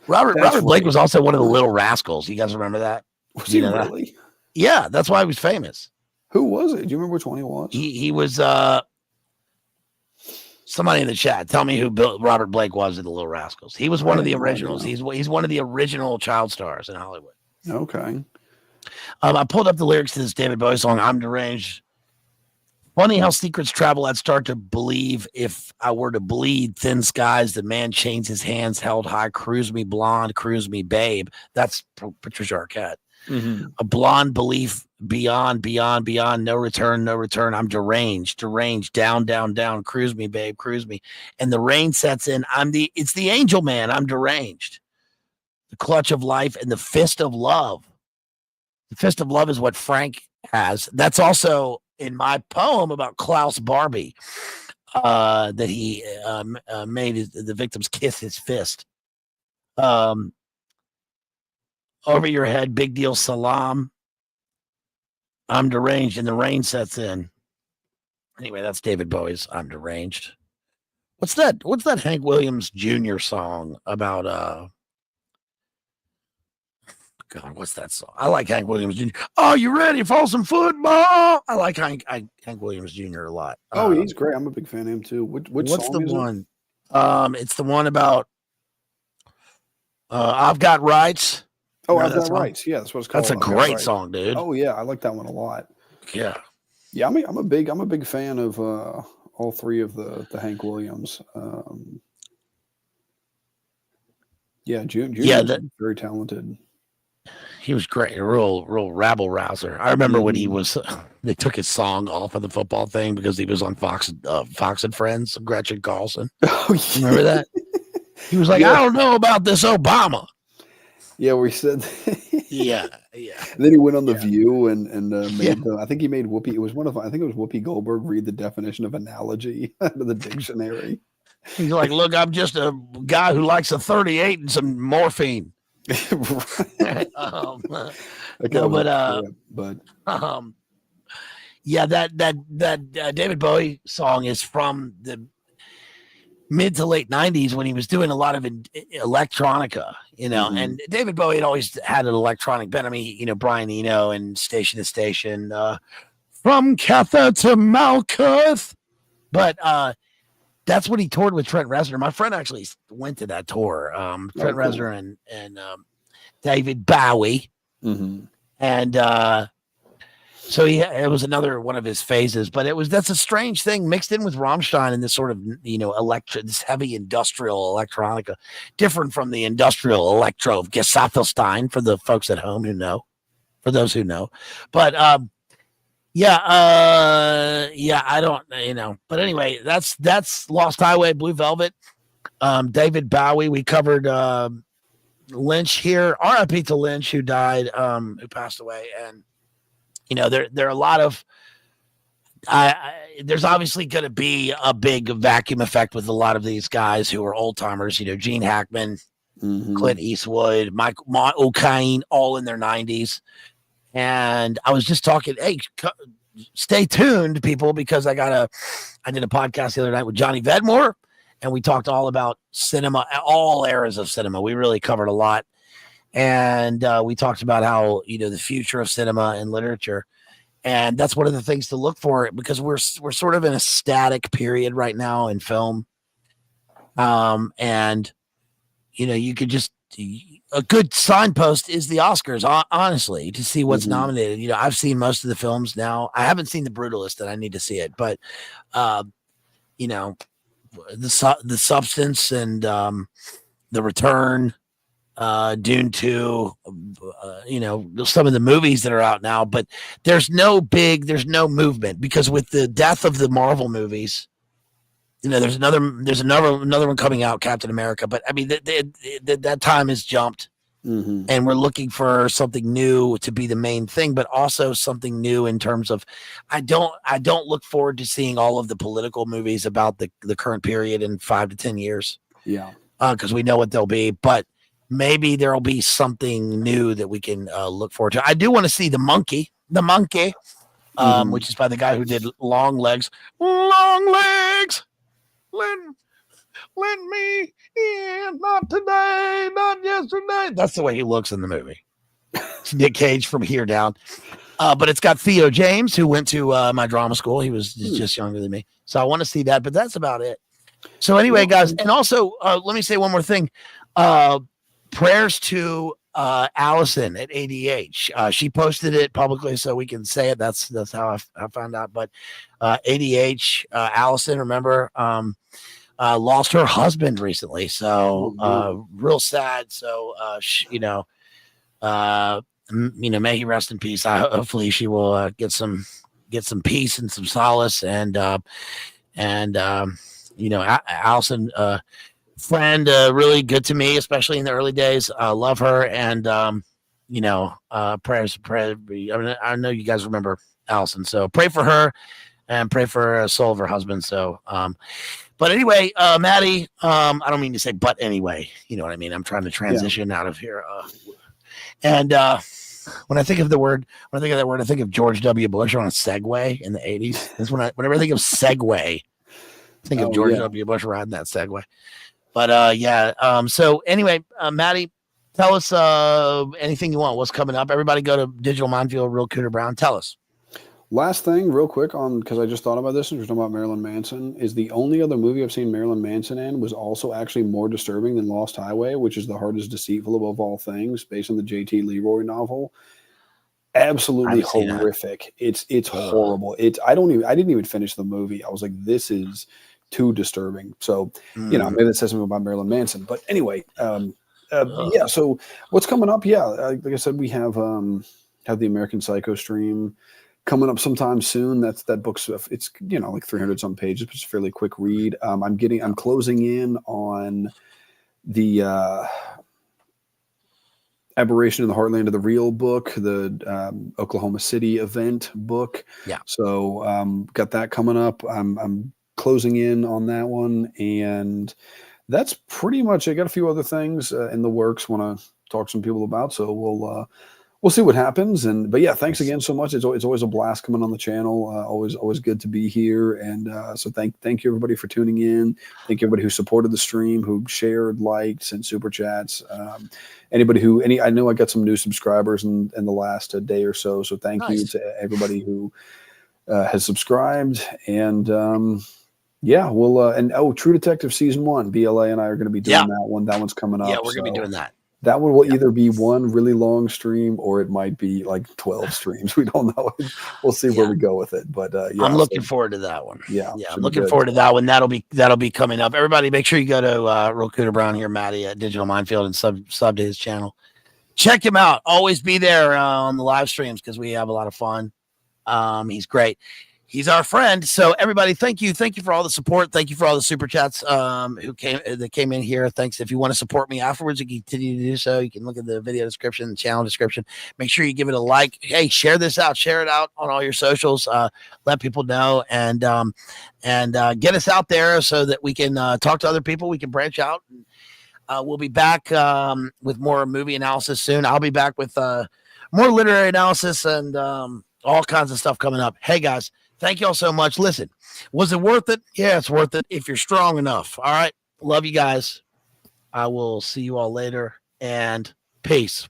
Robert Blake was also one of the Little Rascals. You guys remember that? Was he really? That? Yeah, that's why he was famous. Who was it? Do you remember which one he was? He was somebody in the chat. Tell me who Robert Blake was in the Little Rascals. He was one of the originals. He's one of the original child stars in Hollywood. Okay. I pulled up the lyrics to this David Bowie song, I'm Deranged. Funny how secrets travel. I'd start to believe if I were to bleed thin skies, the man chains his hands held high, cruise me blonde, cruise me babe. That's Patricia Arquette. A blonde belief beyond, no return. I'm deranged, down, cruise me, babe, cruise me. And the rain sets in. It's the angel man. I'm deranged. The clutch of life and the fist of love. The fist of love is what Frank has. That's also in my poem about Klaus Barbie, that he made the victims kiss his fist. Over your head, big deal, salam. I'm deranged and the rain sets in. Anyway, that's David Bowie's I'm Deranged. What's that Hank Williams Jr. song about God, what's that song? I like Hank Williams Jr. Oh, you ready for some football? I like Hank Williams Jr. a lot. Oh, he's great. I'm a big fan of him too. What's the one? It's the one about I've Got Rights. Oh, I've Got Rights. Yeah, that's what it's called. That's a great song, dude. Oh yeah, I like that one a lot. Yeah. Yeah, I'm a big fan of all three of the Hank Williams. June. Yeah, very talented. He was great, a real rabble rouser. I remember when they took his song off of the football thing because he was on Fox and Friends, Gretchen Carlson. Oh, yeah. Remember that? He was like, I don't know about this Obama. Yeah, where he said, yeah. And then he went on The View and made I think he made Whoopi. It was Whoopi Goldberg read the definition of analogy out of the dictionary. He's like, look, I'm just a guy who likes a 38 and some morphine. That David Bowie song is from the mid to late 90s when he was doing a lot of electronica, and David Bowie had always had an electronic bent. I mean, Brian Eno and Station to Station, from Catha to Malkuth. But that's when he toured with Trent Reznor. My friend actually went to that tour. Trent Reznor and David Bowie. And so it was another one of his phases, but that's a strange thing mixed in with Rammstein and this sort of, this heavy industrial electronica, different from the industrial electro of Gesaffelstein for the folks at home for those who know. But, I don't, but anyway, that's Lost Highway, Blue Velvet, David Bowie. We covered, Lynch here, RIP to Lynch, who died, who passed away. And, there are a lot of, there's obviously going to be a big vacuum effect with a lot of these guys who are old timers, Gene Hackman, Clint Eastwood, Michael O'Kane, all in their 90s. And I was just talking, hey, stay tuned, people, because I did a podcast the other night with Johnny Vedmore, and we talked all about cinema, all eras of cinema. We really covered a lot. And we talked about how, the future of cinema and literature. And that's one of the things to look for, because we're sort of in a static period right now in film. And, you could just, a good signpost is the Oscars, honestly, to see what's nominated. I've seen most of the films now. I haven't seen The Brutalist, and I need to see it. But, the Substance and The Return, Dune 2, some of the movies that are out now, but there's no movement, because with the death of the Marvel movies, there's another one coming out, Captain America, but I mean that time has jumped, and we're looking for something new to be the main thing, but also something new in terms of, I don't look forward to seeing all of the political movies about the current period in 5 to 10 years. Yeah. Because we know what they'll be, but maybe there'll be something new that we can look forward to. I do want to see The Monkey, which is by the guy who did Long Legs. Let me in, not today, not yesterday. That's the way he looks in the movie. It's Nick Cage from here down. But it's got Theo James, who went to my drama school. He was just younger than me. So I want to see that, but that's about it. So anyway, guys, and also let me say one more thing. Prayers to Allison at ADH. She posted it publicly so we can say it. That's how I found out. But ADH, Allison, remember, lost her husband recently. So real sad. So may he rest in peace. Hopefully she will get some peace and some solace. And Allison, friend, really good to me, especially in the early days. Love her, and prayers. I know you guys remember Allison, so pray for her and pray for a soul of her husband. So, but anyway, Matty, I don't mean to say, but anyway, you know what I mean. I'm trying to transition out of here, and when I think of that word, I think of George W. Bush on a Segway in the '80s. That's whenever I think of Segway, I think of George W. Bush riding that Segway. But so anyway, Matty, tell us anything you want. What's coming up? Everybody go to Digital Minefield, Real Cooter Brown. Tell us. Last thing, real quick, because I just thought about this, and we're talking about Marilyn Manson, is the only other movie I've seen Marilyn Manson in was also actually more disturbing than Lost Highway, which is The Heart is Deceitful Above All Things, based on the J.T. Leroy novel. Absolutely horrific. It's horrible. I didn't even finish the movie. I was like, this is too disturbing. So, maybe that says something about Marilyn Manson. But anyway, so what's coming up? Yeah, like I said, we have the American Psycho stream coming up sometime soon. That book's, it's like 300 some pages, but it's a fairly quick read. I'm closing in on the Aberration in the Heartland of the Real book, the Oklahoma City event book. Yeah. So got that coming up. I'm closing in on that one, and that's pretty much. I got a few other things in the works. Want to talk to some people about. So we'll see what happens. But yeah, thanks again so much. It's always a blast coming on the channel. Always good to be here. And so thank you everybody for tuning in. Thank you everybody who supported the stream, who shared, liked, sent super chats. Anybody I know I got some new subscribers in the last day or so. So thank you to everybody who has subscribed. And yeah, we'll True Detective season 1, BLA and I are going to be doing that one. That one's coming up. Yeah, we're going to be doing that. That one will either be one really long stream or it might be like 12 streams. We don't know. We'll see where we go with it. But yeah, I'm looking forward to that one. Yeah, I'm looking forward to that one. That'll be coming up. Everybody, make sure you go to Real Cooter Brown here, Matty at Digital Minefield, and sub to his channel. Check him out. Always be there on the live streams because we have a lot of fun. He's great. He's our friend. So everybody, thank you for all the support. Thank you for all the super chats that came in here. Thanks. If you want to support me afterwards, you can continue to do so. You can look at the video description, the channel description. Make sure you give it a like. Hey, share this out. Share it out on all your socials. Let people know and get us out there so that we can talk to other people. We can branch out. We'll be back with more movie analysis soon. I'll be back with more literary analysis and all kinds of stuff coming up. Hey guys. Thank you all so much. Listen, was it worth it? Yeah, it's worth it if you're strong enough. All right. Love you guys. I will see you all later and peace.